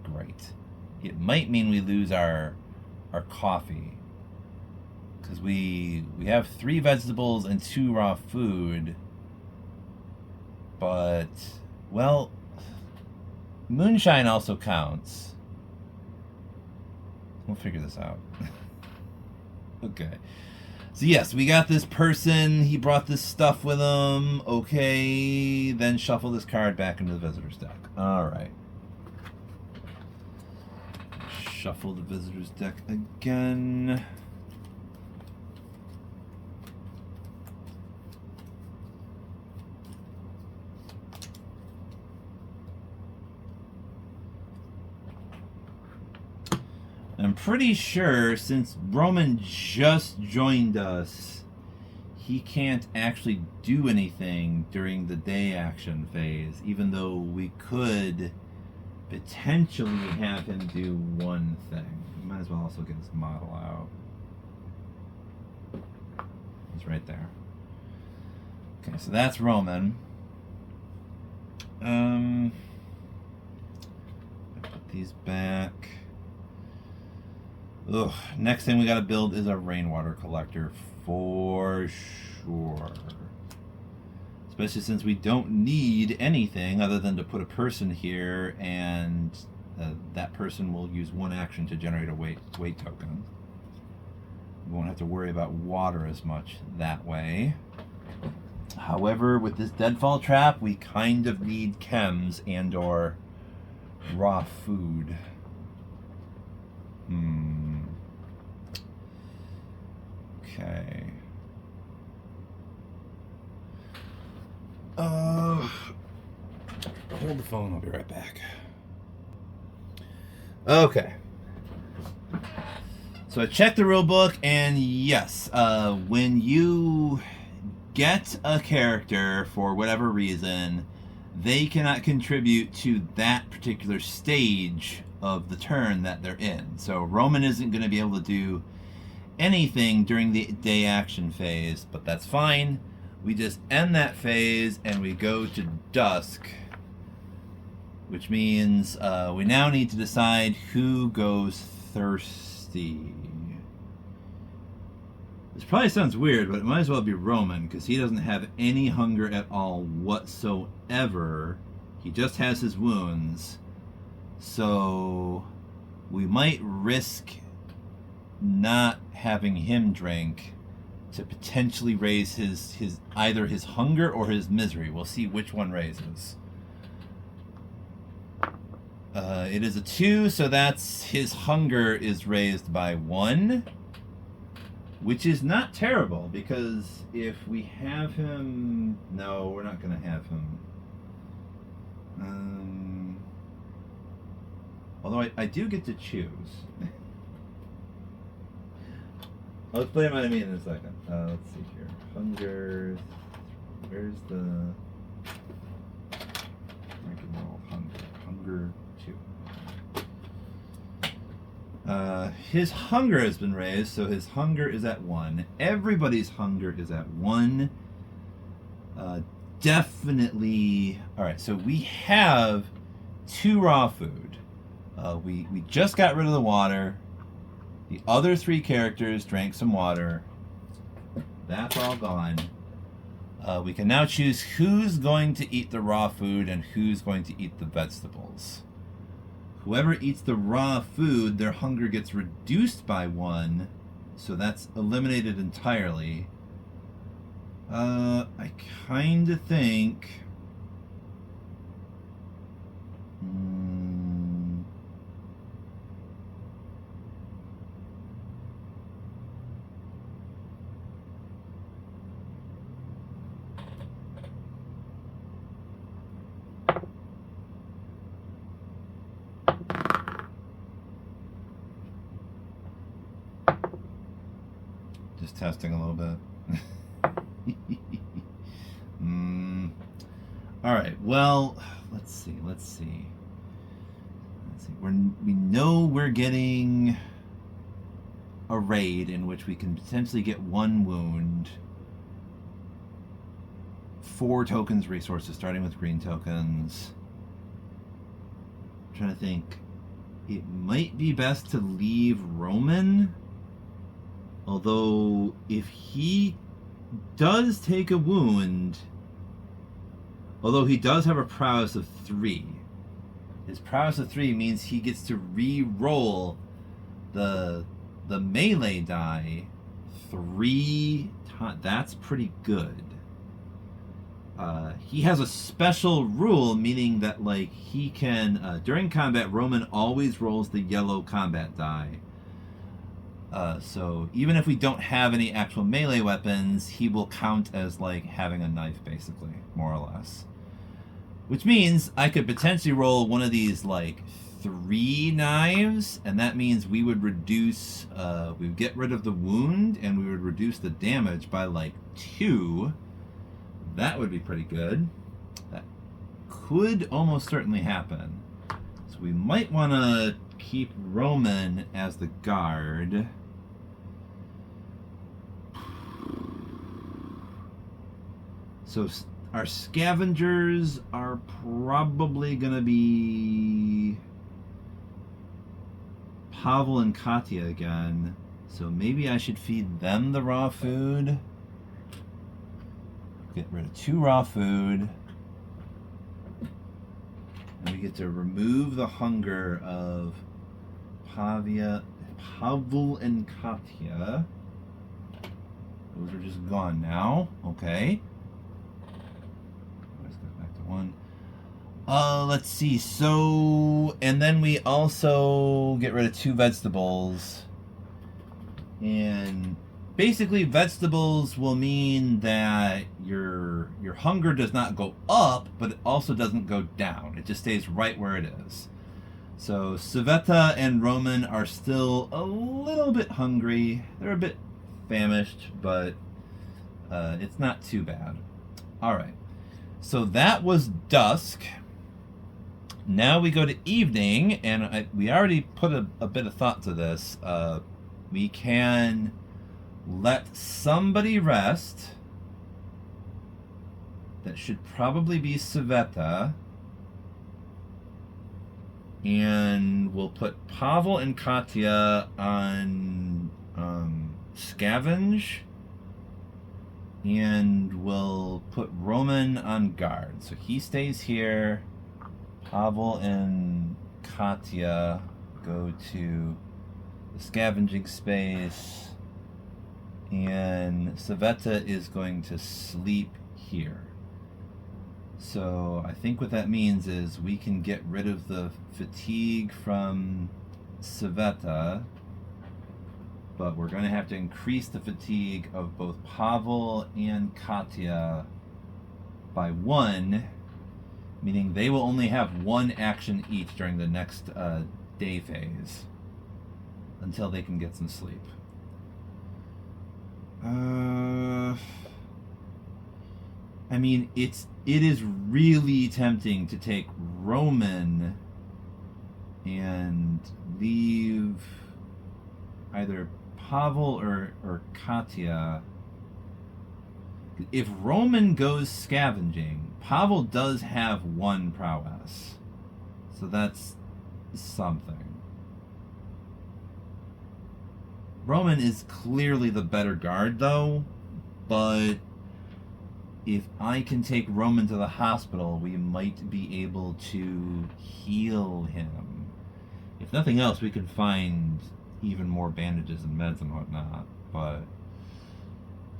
[SPEAKER 1] great. It might mean we lose our coffee, because we have 3 vegetables and 2 raw food, but, well, moonshine also counts. We'll figure this out. Okay. So yes, we got this person. He brought this stuff with him. Okay. Then shuffle this card back into the visitor's deck. Alright. Shuffle the visitor's deck again. I'm pretty sure, since Roman just joined us, he can't actually do anything during the day action phase, even though we could potentially have him do one thing. We might as well also get his model out. He's right there. Okay, so that's Roman. I put these back. Ugh, next thing we gotta build is a rainwater collector for sure. Especially since we don't need anything other than to put a person here, and that person will use 1 action to generate a weight token. We won't have to worry about water as much that way. However, with this deadfall trap, we kind of need chems and or raw food. Okay. Hold the phone, I'll be right back. Okay. So I checked the rule book, and yes, when you get a character for whatever reason, they cannot contribute to that particular stage of the turn that they're in. So Roman isn't going to be able to do anything during the day action phase, but that's fine. We just end that phase and we go to dusk, which means we now need to decide who goes thirsty. This probably sounds weird, but it might as well be Roman, because he doesn't have any hunger at all whatsoever. He just has his wounds. So we might risk not having him drink to potentially raise his either his hunger or his misery. We'll see which one raises. It is a 2, so that's his hunger is raised by 1. Which is not terrible, because if we have him... No, we're not going to have him. Although I do get to choose. I'll explain what I mean in a second. Let's see here. Hunger... Where's the... Rank and roll hunger. Hunger 2. His hunger has been raised, so his hunger is at 1. Everybody's hunger is at 1. Definitely. Alright, so we have 2 raw food. We just got rid of the water. The other 3 characters drank some water. That's all gone. We can now choose who's going to eat the raw food and who's going to eat the vegetables. Whoever eats the raw food, their hunger gets reduced by 1, so that's eliminated entirely. I kind of think... Just testing a little bit. All right. Well, let's see. We know we're getting a raid in which we can potentially get 1 wound. 4 tokens resources, starting with green tokens. I'm trying to think. It might be best to leave Roman. Although, if he does take a wound, although he does have a prowess of 3, his prowess of 3 means he gets to re-roll the melee die 3 times. That's pretty good. He has a special rule, meaning that like he can during combat, Roman always rolls the yellow combat die. So even if we don't have any actual melee weapons, he will count as like having a knife, basically, more or less. Which means I could potentially roll one of these like 3 knives, and that means we would reduce, we would get rid of the wound, and we would reduce the damage by like 2. That would be pretty good. That could almost certainly happen. So we might want to keep Roman as the guard. So our scavengers are probably going to be Pavel and Katya again. So maybe I should feed them the raw food. Get rid of 2 raw food. And we get to remove the hunger of Pavel and Katya. Those are just gone now. Okay. Let's go back to 1. Let's see. So, and then we also get rid of 2 vegetables. And basically, vegetables will mean that your hunger does not go up, but it also doesn't go down. It just stays right where it is. So Sveta and Roman are still a little bit hungry. They're a bit famished, but it's not too bad. All right. So that was dusk. Now we go to evening, and we already put a bit of thought to this. We can let somebody rest. That should probably be Sveta. And we'll put Pavel and Katya on scavenge. And we'll put Roman on guard. So he stays here. Pavel and Katya go to the scavenging space. And Sveta is going to sleep here. So I think what that means is we can get rid of the fatigue from Sveta, but we're going to have to increase the fatigue of both Pavel and Katya by 1, meaning they will only have 1 action each during the next day phase until they can get some sleep. I mean, it is really tempting to take Roman and leave either Pavel or Katya. If Roman goes scavenging, Pavel does have 1 prowess. So that's something. Roman is clearly the better guard, though, but if I can take Roman to the hospital, we might be able to heal him. If nothing else, we could find even more bandages and meds and whatnot, but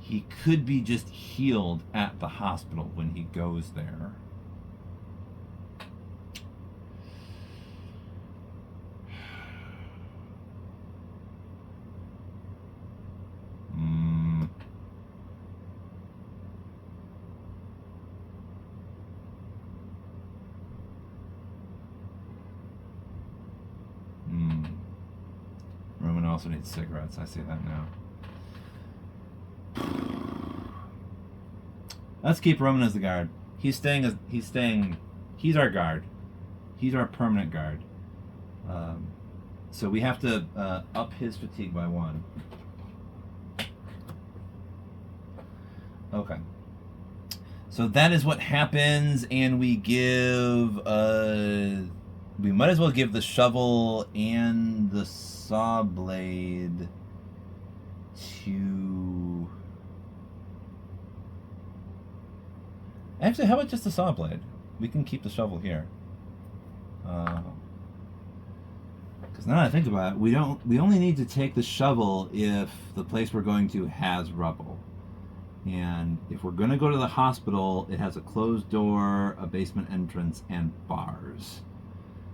[SPEAKER 1] he could be just healed at the hospital when he goes there. Roman also needs cigarettes. I see that now. Let's keep Roman as the guard. He's our guard. He's our permanent guard. So we have to up his fatigue by 1. Okay. So that is what happens, and we give we might as well give the shovel and the saw blade to... Actually, how about just the saw blade? We can keep the shovel here. Because now that I think about it, we only need to take the shovel if the place we're going to has rubble. And if we're going to go to the hospital, it has a closed door, a basement entrance, and bars.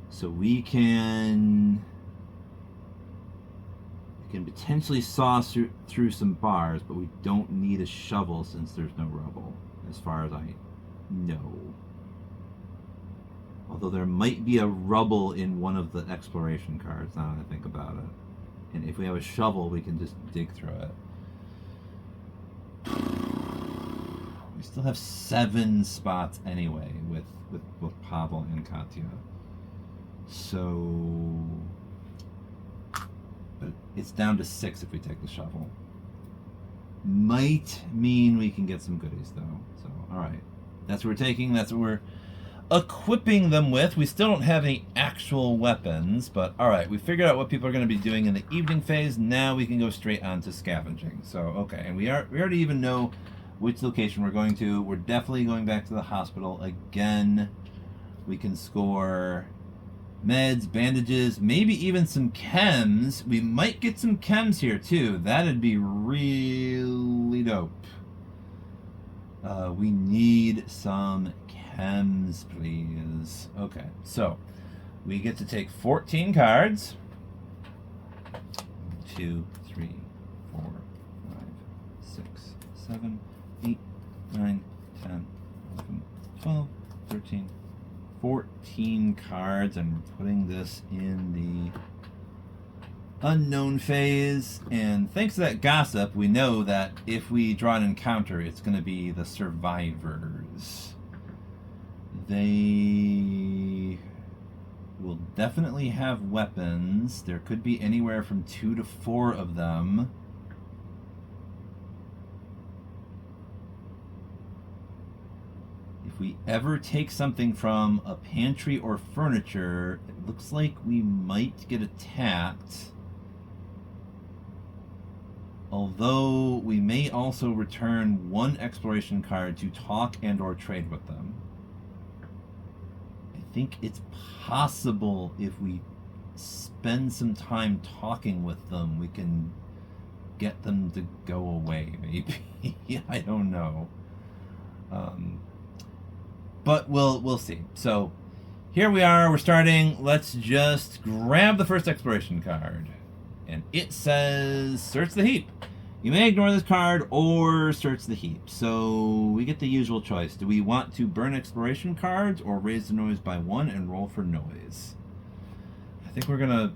[SPEAKER 1] So we can potentially saw through some bars, but we don't need a shovel since there's no rubble, as far as I know. Although there might be a rubble in one of the exploration cards, now that I think about it. And if we have a shovel, we can just dig through it. We still have 7 spots anyway with Pavel and Katya. So, but it's down to 6 if we take the shovel. Might mean we can get some goodies though. So, all right, that's what we're taking. That's what we're equipping them with. We still don't have any actual weapons, but all right, we figured out what people are going to be doing in the evening phase. Now we can go straight on to scavenging. So, okay, and we already even know which location we're going to. We're definitely going back to the hospital again. We can score meds, bandages, maybe even some chems. We might get some chems here too. That'd be really dope. We need some chems, please. Okay, so we get to take 14 cards. 2, 3, 4, 5, 6, 7, 8, 9, 10, 11, 12, 13, 14 cards, and we're putting this in the unknown phase. And thanks to that gossip, we know that if we draw an encounter, it's going to be the survivors. They will definitely have weapons. There could be anywhere from 2 to 4 of them. If we ever take something from a pantry or furniture, it looks like we might get attacked. Although we may also return 1 exploration card to talk and or trade with them. I think it's possible if we spend some time talking with them, we can get them to go away, maybe. I don't know. But we'll see. So here we are, we're starting. Let's just grab the first exploration card. And it says, search the heap. You may ignore this card or search the heap. So we get the usual choice. Do we want to burn exploration cards or raise the noise by 1 and roll for noise? I think we're going to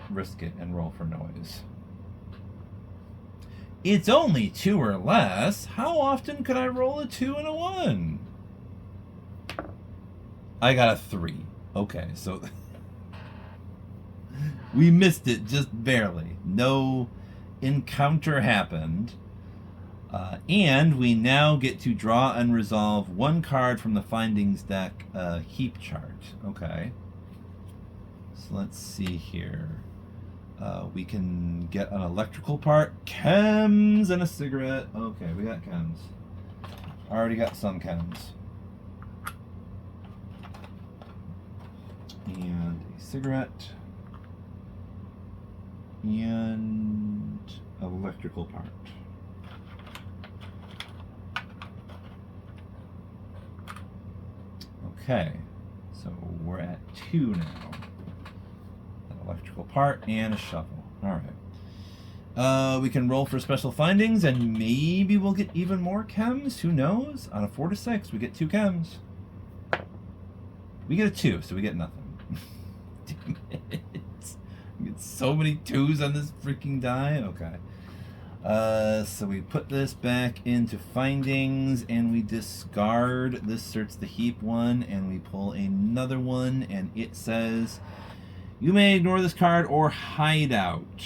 [SPEAKER 1] risk it and roll for noise. It's only 2 or less. How often could I roll a 2 and a 1? I got a 3. Okay, so we missed it just barely. No encounter happened. And we now get to draw and resolve 1 card from the findings deck heap chart. Okay. So let's see here. We can get an electrical part, chems, and a cigarette. Okay, we got chems. Already got some chems. And a cigarette. And electrical part. Okay, so we're at 2 now. An electrical part and a shovel. Alright. We can roll for special findings and maybe we'll get even more chems. Who knows? On a 4 to 6, we get 2 chems. We get a 2, so we get nothing. Damn it. We get so many 2s on this freaking die. Okay. So we put this back into findings and we discard this search the heap one and we pull another one and it says you may ignore this card or hide out.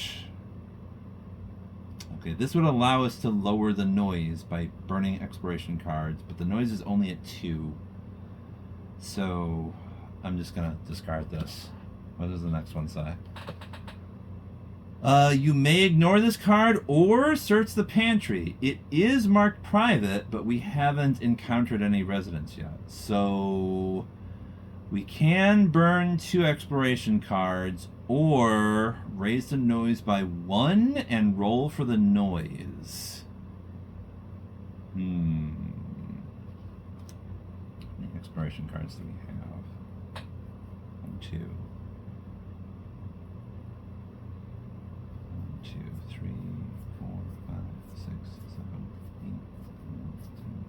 [SPEAKER 1] Okay, this would allow us to lower the noise by burning exploration cards, but the noise is only at 2. So I'm just gonna discard this. What does the next one say? You may ignore this card or search the pantry. It is marked private, but we haven't encountered any residents yet. So we can burn 2 exploration cards or raise the noise by 1 and roll for the noise. How many exploration cards do we have? 1, 2. 3, 4, 5, 6, 7, 8, 9, 10.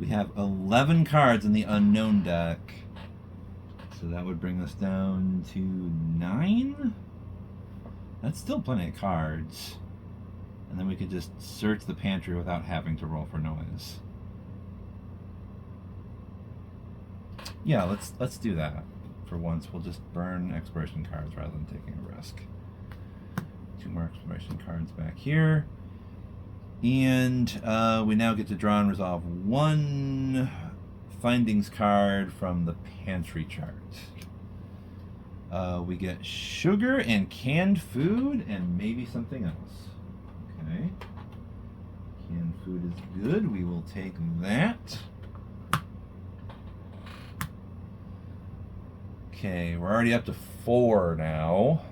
[SPEAKER 1] We have 11 cards in the unknown deck. So that would bring us down to 9. That's still plenty of cards. And then we could just search the pantry without having to roll for noise. Yeah, let's do that. For once, we'll just burn exploration cards rather than taking a risk. 2 more exploration cards back here. And we now get to draw and resolve 1 findings card from the pantry chart. We get sugar and canned food and maybe something else. Okay. Canned food is good. We will take that. Okay, we're already up to 4 now.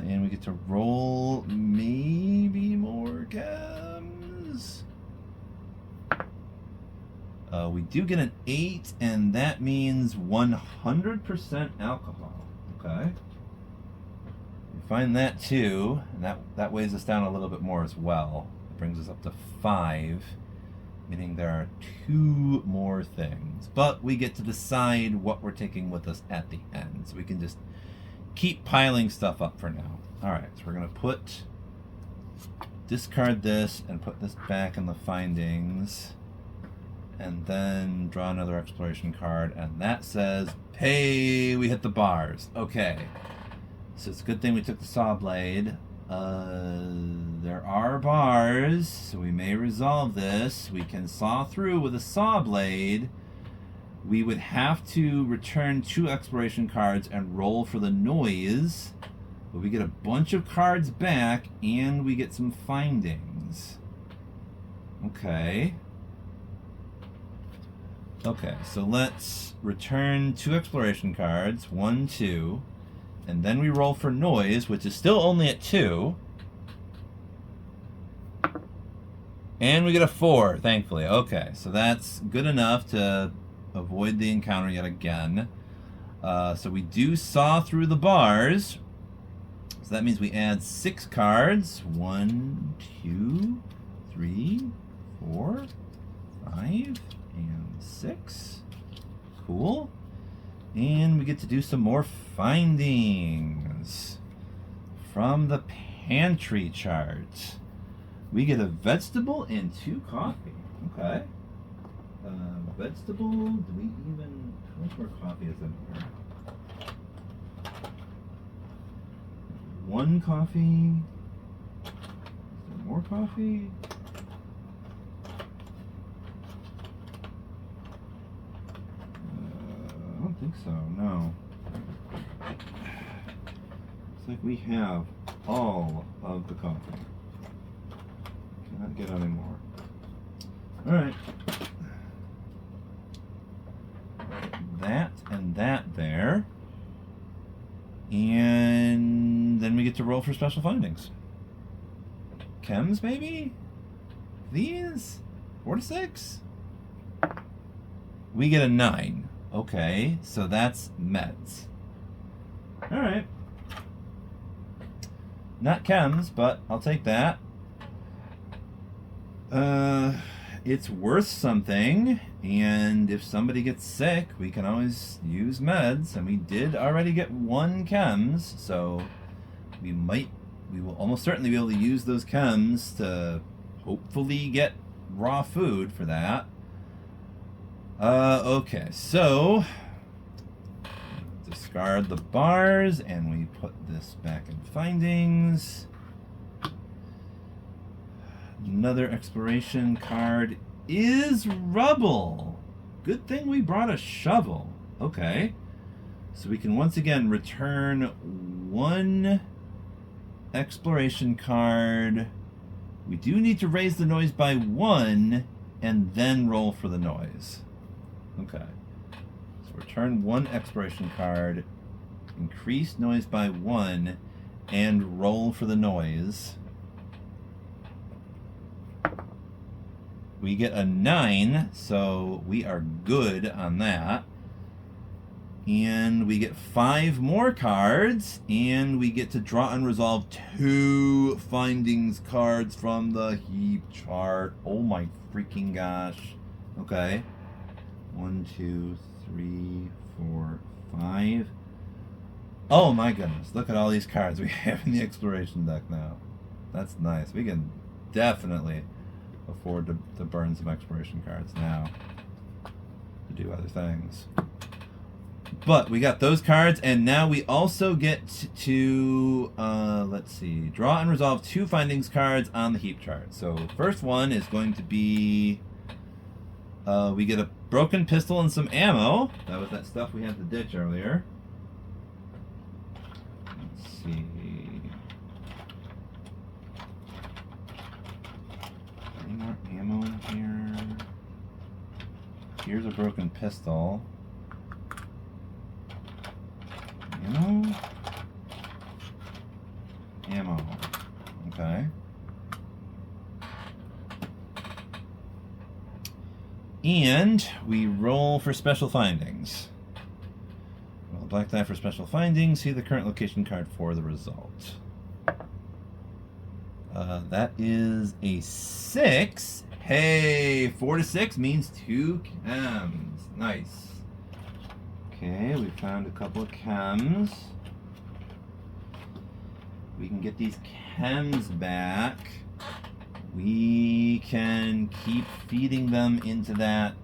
[SPEAKER 1] And we get to roll maybe more chems. We do get an 8, and that means 100% alcohol. Okay. We find that too, and that weighs us down a little bit more as well. It brings us up to 5. meaning there are 2 more things. But we get to decide what we're taking with us at the end, so we can just keep piling stuff up for now. Alright, so we're going to discard this and put this back in the findings, and then draw another exploration card, and that says, hey, we hit the bars. Okay, so it's a good thing we took the saw blade. There are bars, so we may resolve this. We can saw through with a saw blade. We would have to return 2 exploration cards and roll for the noise, but we get a bunch of cards back and we get some findings. Okay, so let's return 2 exploration cards, 1, 2, and then we roll for noise, which is still only at 2. And we get a 4, thankfully. Okay, so that's good enough to avoid the encounter yet again. So we do saw through the bars. So that means we add 6 cards. 1, 2, 3, 4, 5, and 6. Cool. And we get to do some more findings from the pantry chart. We get a vegetable and 2 coffee. Okay. Vegetable, do we even... How much more coffee is in here? 1 coffee. Is there more coffee? I don't think so, no. Looks like we have all of the coffee. Cannot get any more. Alright. That and that there. And then we get to roll for special findings. Chems, maybe? These? 4 to 6? We get a 9. Okay, so that's meds. Alright. Not chems, but I'll take that. It's worth something, and if somebody gets sick, we can always use meds, and we did already get 1 chems, so we will almost certainly be able to use those chems to hopefully get raw food for that. Okay, so discard the bars, and we put this back in findings. Another exploration card is rubble. Good thing we brought a shovel. Okay. So we can once again return 1 exploration card. We do need to raise the noise by 1 and then roll for the noise. Okay. So return 1 exploration card, increase noise by 1, and roll for the noise. We get a 9, so we are good on that. And we get 5 more cards, and we get to draw and resolve 2 findings cards from the heap chart. Oh my freaking gosh. Okay. 1, 2, 3, 4, 5. Oh my goodness. Look at all these cards we have in the exploration deck now. That's nice. We can definitely afford to burn some exploration cards now to do other things. But we got those cards, and now we also get to, let's see, draw and resolve 2 findings cards on the heap chart. So first one is going to be, we get a broken pistol and some ammo. That was that stuff we had to ditch earlier. Let's see. Any more ammo in here? Here's a broken pistol. Ammo? Ammo. Okay. And we roll for special findings. Roll a black die for special findings. See the current location card for the result. That is a 6. Hey, 4 to 6 means 2 chems. Nice. Okay, we found a couple of chems. We can get these chems back. We can keep feeding them into that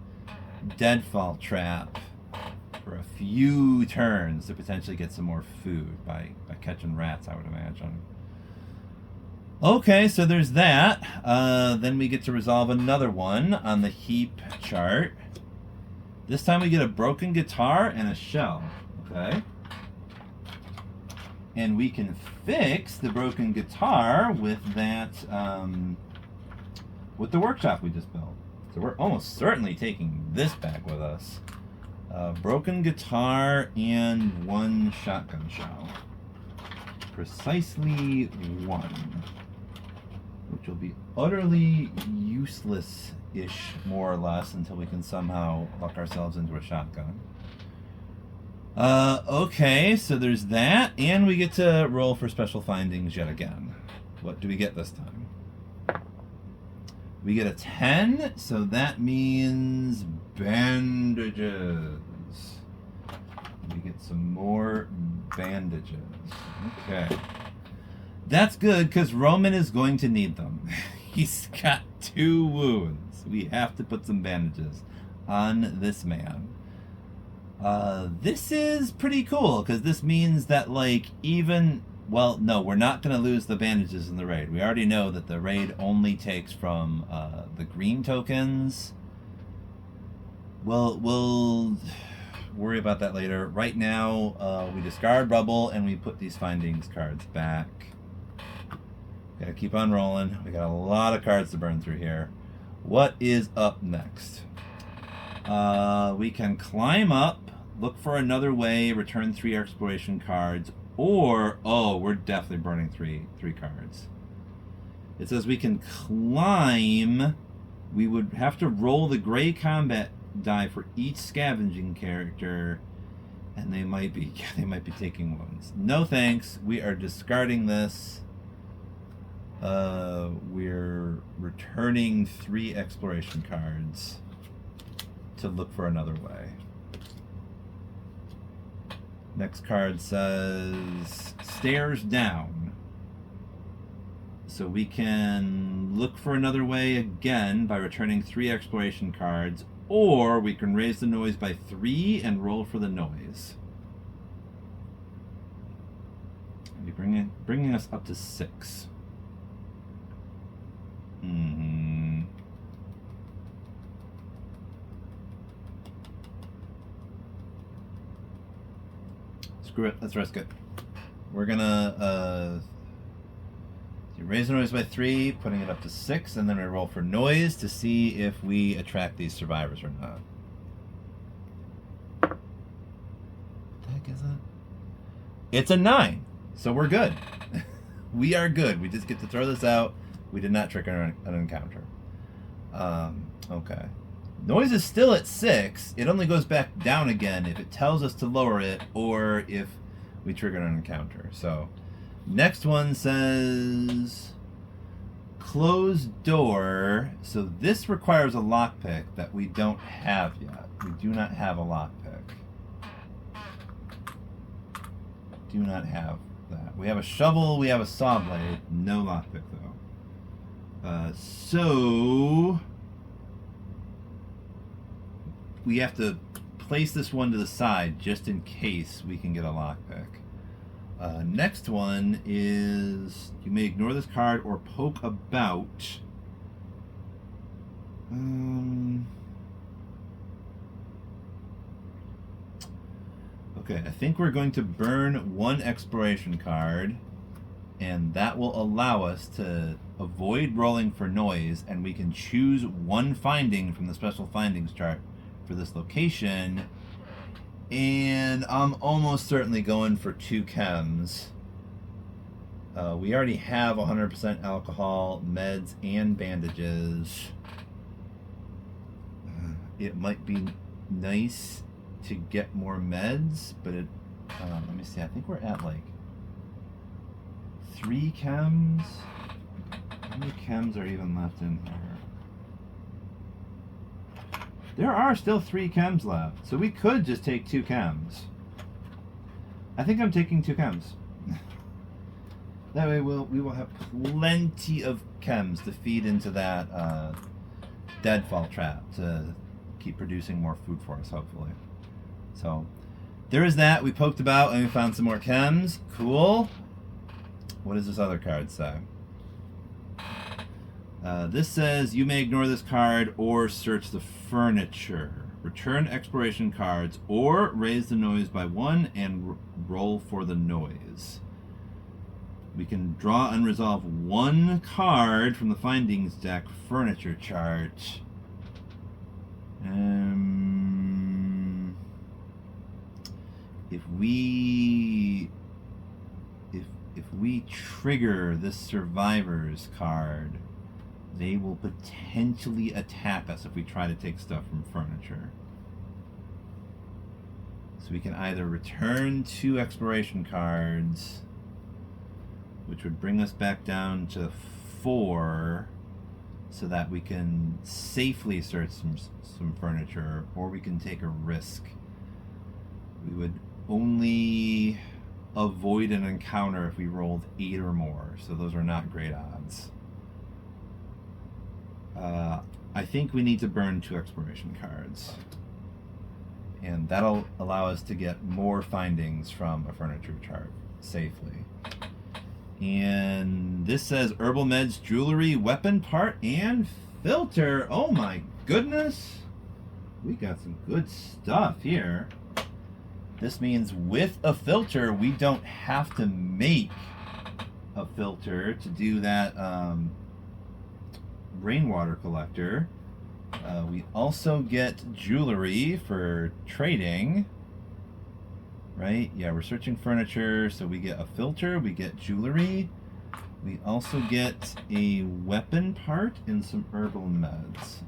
[SPEAKER 1] deadfall trap for a few turns to potentially get some more food by catching rats, I would imagine. Okay, so there's that. Then we get to resolve another one on the heap chart. This time we get a broken guitar and a shell. Okay. And we can fix the broken guitar with that, with the workshop we just built. So we're almost certainly taking this back with us. Broken guitar and 1 shotgun shell. Precisely 1. Which will be utterly useless-ish, more or less, until we can somehow luck ourselves into a shotgun. Okay, so there's that, and we get to roll for special findings yet again. What do we get this time? We get a 10, so that means bandages. We get some more bandages. Okay. That's good, because Roman is going to need them. He's got 2 wounds. We have to put some bandages on this man. This is pretty cool, because this means that, like, even... Well, no, we're not going to lose the bandages in the raid. We already know that the raid only takes from the green tokens. We'll worry about that later. Right now, we discard rubble, and we put these findings cards back. Gotta keep on rolling. We got a lot of cards to burn through here. What is up next? We can climb up, look for another way, return 3 exploration cards, or, oh, we're definitely burning three cards. It says we can climb. We would have to roll the gray combat die for each scavenging character, and they might be taking wounds. No thanks. We are discarding this. We're returning 3 exploration cards to look for another way. Next card says stairs down. So we can look for another way again by returning 3 exploration cards, or we can raise the noise by 3 and roll for the noise. Bringing us up to 6. Screw it, let's risk it. We're gonna raise the noise by 3, putting it up to 6, and then we roll for noise to see if we attract these survivors or not. What the heck is that? It's a 9, so we're good. We are good. We just get to throw this out. We did not trigger an encounter. Okay. Noise is still at 6. It only goes back down again if it tells us to lower it or if we trigger an encounter. So, next one says closed door. So this requires a lockpick that we don't have yet. We do not have a lockpick. Do not have that. We have a shovel, we have a saw blade, no lockpick though. So we have to place this one to the side just in case we can get a lockpick. Next one is you may ignore this card or poke about. Okay, I think we're going to burn 1 exploration card, and that will allow us to avoid rolling for noise, and we can choose 1 finding from the special findings chart for this location. And I'm almost certainly going for 2 chems. We already have 100% alcohol, meds, and bandages. It might be nice to get more meds, but it, let me see, I think we're at like 3 chems. How many chems are even left in here? There are still 3 chems left, so we could just take 2 chems. I think I'm taking 2 chems. That way we will have plenty of chems to feed into that deadfall trap to keep producing more food for us, hopefully. So there is that. We poked about and we found some more chems. Cool. What does this other card say? This says you may ignore this card or search the furniture. Return exploration cards or raise the noise by 1 and roll for the noise. We can draw and resolve 1 card from the findings deck furniture chart. If we trigger this survivors card, they will potentially attack us if we try to take stuff from furniture. So we can either return 2 exploration cards, which would bring us back down to 4, so that we can safely search some furniture, or we can take a risk. We would only avoid an encounter if we rolled 8 or more, so those are not great odds. I think we need to burn 2 exploration cards, and that'll allow us to get more findings from a furniture chart safely. And this says herbal meds, jewelry, weapon part, and filter. Oh my goodness, we got some good stuff here. This means with a filter, we don't have to make a filter to do that rainwater collector. We also get jewelry for trading, right? Yeah, we're searching furniture, so we get a filter, we get jewelry. We also get a weapon part and some herbal meds.